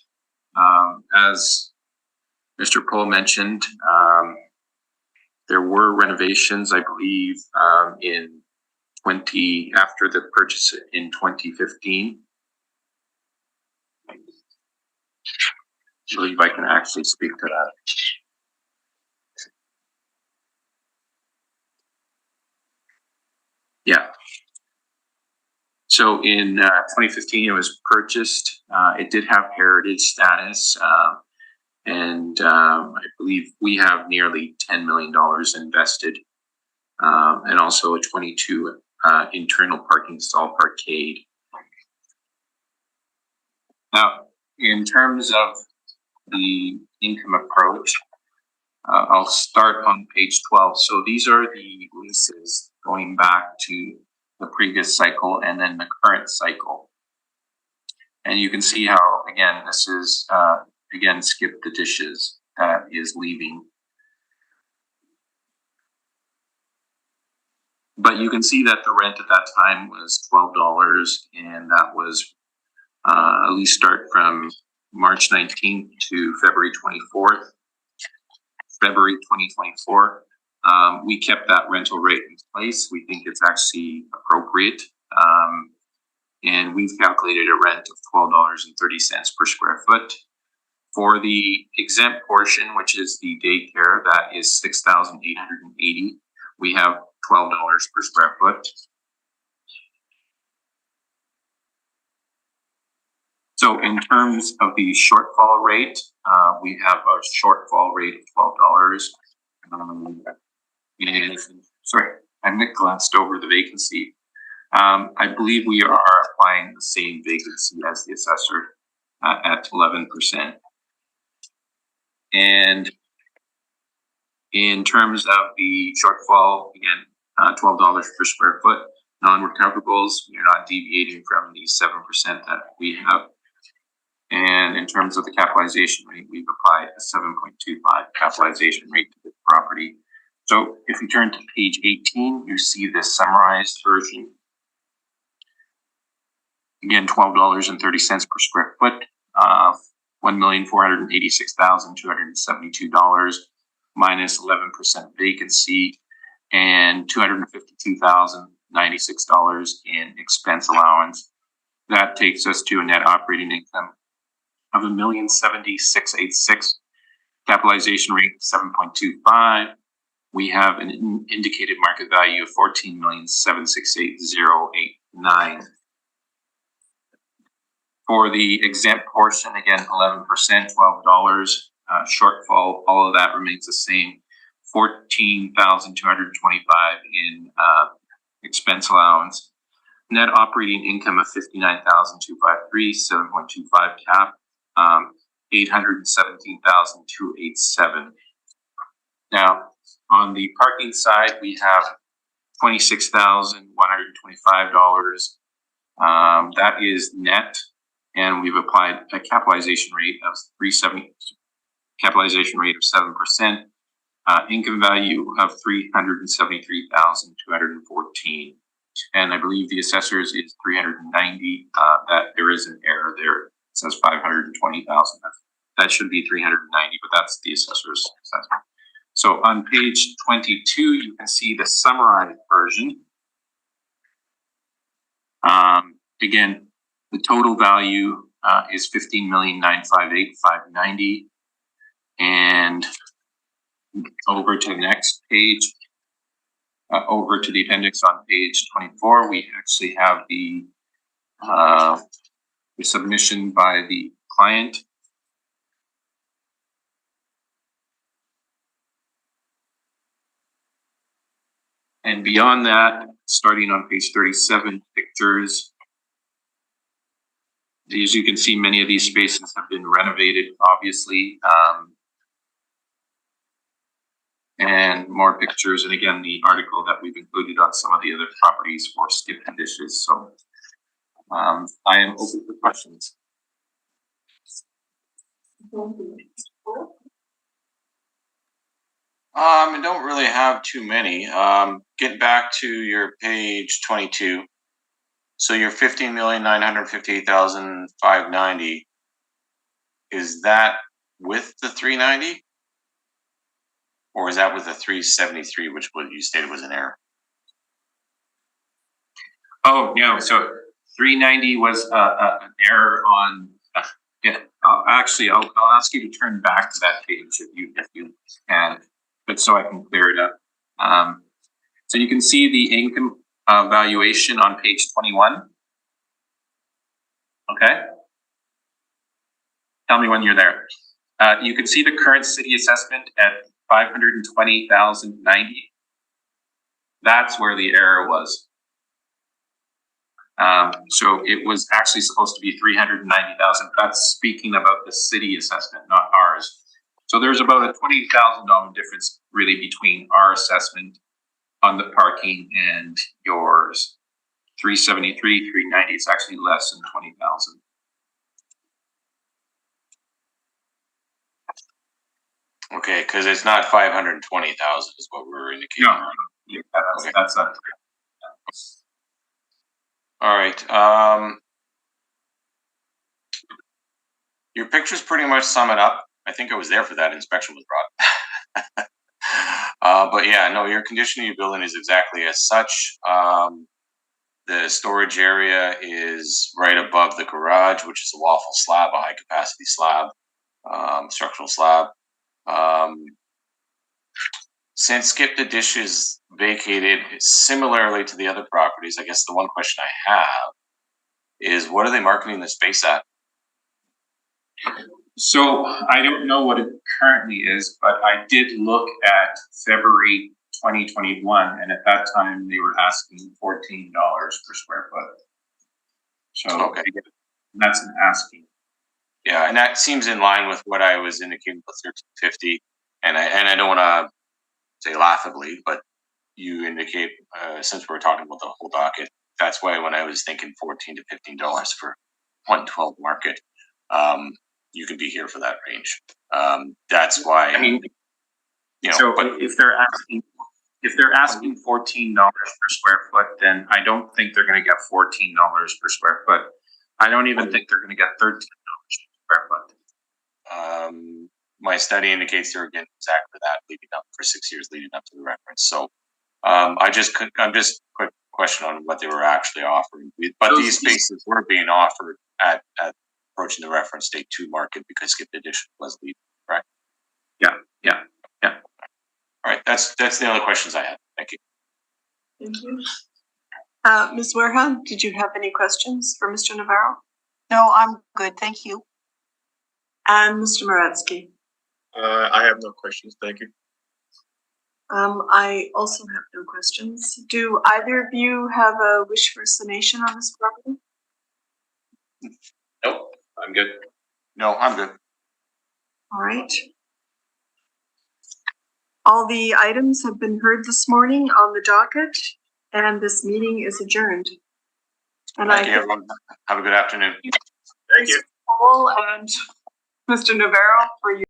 As Mr. Pohl mentioned, there were renovations, I believe, after the purchase in 2015. I believe I can actually speak to that. Yeah. So in 2015, it was purchased. It did have heritage status, and I believe we have nearly $10 million invested, and also a 22 internal parking stall parkade. Now, in terms of the income approach, I'll start on page 12. So these are the leases going back to the previous cycle and then the current cycle. And you can see how, again, this is, again, skip the dishes that is leaving. But you can see that the rent at that time was $12, and that was a lease start from March 19th to February 24th. February 2024. We kept that rental rate in place. We think it's actually appropriate. And we've calculated a rent of $12.30 per square foot. For the exempt portion, which is the daycare, that is $6,880. We have $12 per square foot. So in terms of the shortfall rate, we have a shortfall rate of $12. And sorry, I glanced over the vacancy. I believe we are applying the same vacancy as the assessor at 11%. And in terms of the shortfall, again, $12 per square foot, non-recoverables, we're not deviating from the 7% that we have. And in terms of the capitalization rate, we've applied a 7.25 capitalization rate to the property. So if you turn to page 18, you see this summarized version. Again, $12.30 per square foot, $1,486,272 minus 11% vacancy and $252,096 in expense allowance. That takes us to a net operating income of $1,070,686, capitalization rate 7.25. We have an indicated market value of $14,768,089. For the exempt portion, again, 11%, $12. Shortfall, all of that remains the same. $14,225 in expense allowance. Net operating income of $59,253, 7.25 cap. $817,287. Now, on the parking side, we have $26,125. That is net, and we've applied a capitalization rate of 7%. Income value of $373,214, and I believe the assessors is $390. That there is an error there. It says $520,000. That should be $390, but that's the assessor's assessment. So on page 22, you can see the summarized version. Again, the total value is $15,958,590, and over to the next page, over to the appendix on page 24, we actually have the submission by the client. And beyond that, starting on page 37, pictures. As you can see, many of these spaces have been renovated, obviously. And more pictures, and again, the article that we've included on some of the other properties for skip dishes. So I am open for questions. I don't really have too many. Get back to your page 22. So your $15,958,590, is that with the 390? Or is that with the 373, which what you stated was an error? Oh, no, so 390 was an error on, yeah, actually, I'll ask you to turn back to that page if you can, but so I can clear it up. So you can see the income valuation on page 21. Okay. Tell me when you're there. You can see the current city assessment at $520,090. That's where the error was. So it was actually supposed to be $390,000. That's speaking about the city assessment, not ours. So there's about a $20,000 difference really between our assessment on the parking and yours. 373, 390 is actually less than 20,000. Okay, because it's not 520,000 is what we're indicating. No, yeah, that's not. All right. Your pictures pretty much sum it up. I think I was there for that inspection was brought. But yeah, no, your condition of your building is exactly as such. The storage area is right above the garage, which is a waffle slab, a high capacity slab, structural slab. Since Skip the Dish is vacated similarly to the other properties, I guess the one question I have is, what are they marketing the space at? So I don't know what it currently is, but I did look at February 2021, and at that time they were asking $14 per square foot. So Okay. again, that's an asking. Yeah, and that seems in line with what I was indicating about 1350. And I don't want to say laughably, but you indicate since we're talking about the whole docket, that's why when I was thinking $14 to $15 for 112 market, you could be here for that range. That's why. I mean, you know, so but if they're asking $14 per square foot, then I don't think they're going to get $14 per square foot. I don't even think they're going to get $13 per square foot. My study indicates they're getting exactly that leading up for 6 years leading up to the reference. So I'm just quick question on what they were actually offering. But these spaces were being offered at approaching the reference date 2 market because skip addition was leading, right? Yeah. All right, that's the only questions I had. Thank you. Thank you. Ms. Wareham, did you have any questions for Mr. Navarro? No, I'm good, thank you. And Mr. Moratsky? I have no questions, thank you. I also have no questions. Do either of you have a wish for summation on this property? Nope, I'm good. No, I'm good. All right. All the items have been heard this morning on the docket, and this meeting is adjourned. And Thank you, everyone. Have a good afternoon. Thank you. Paul and Mr. Navarro for your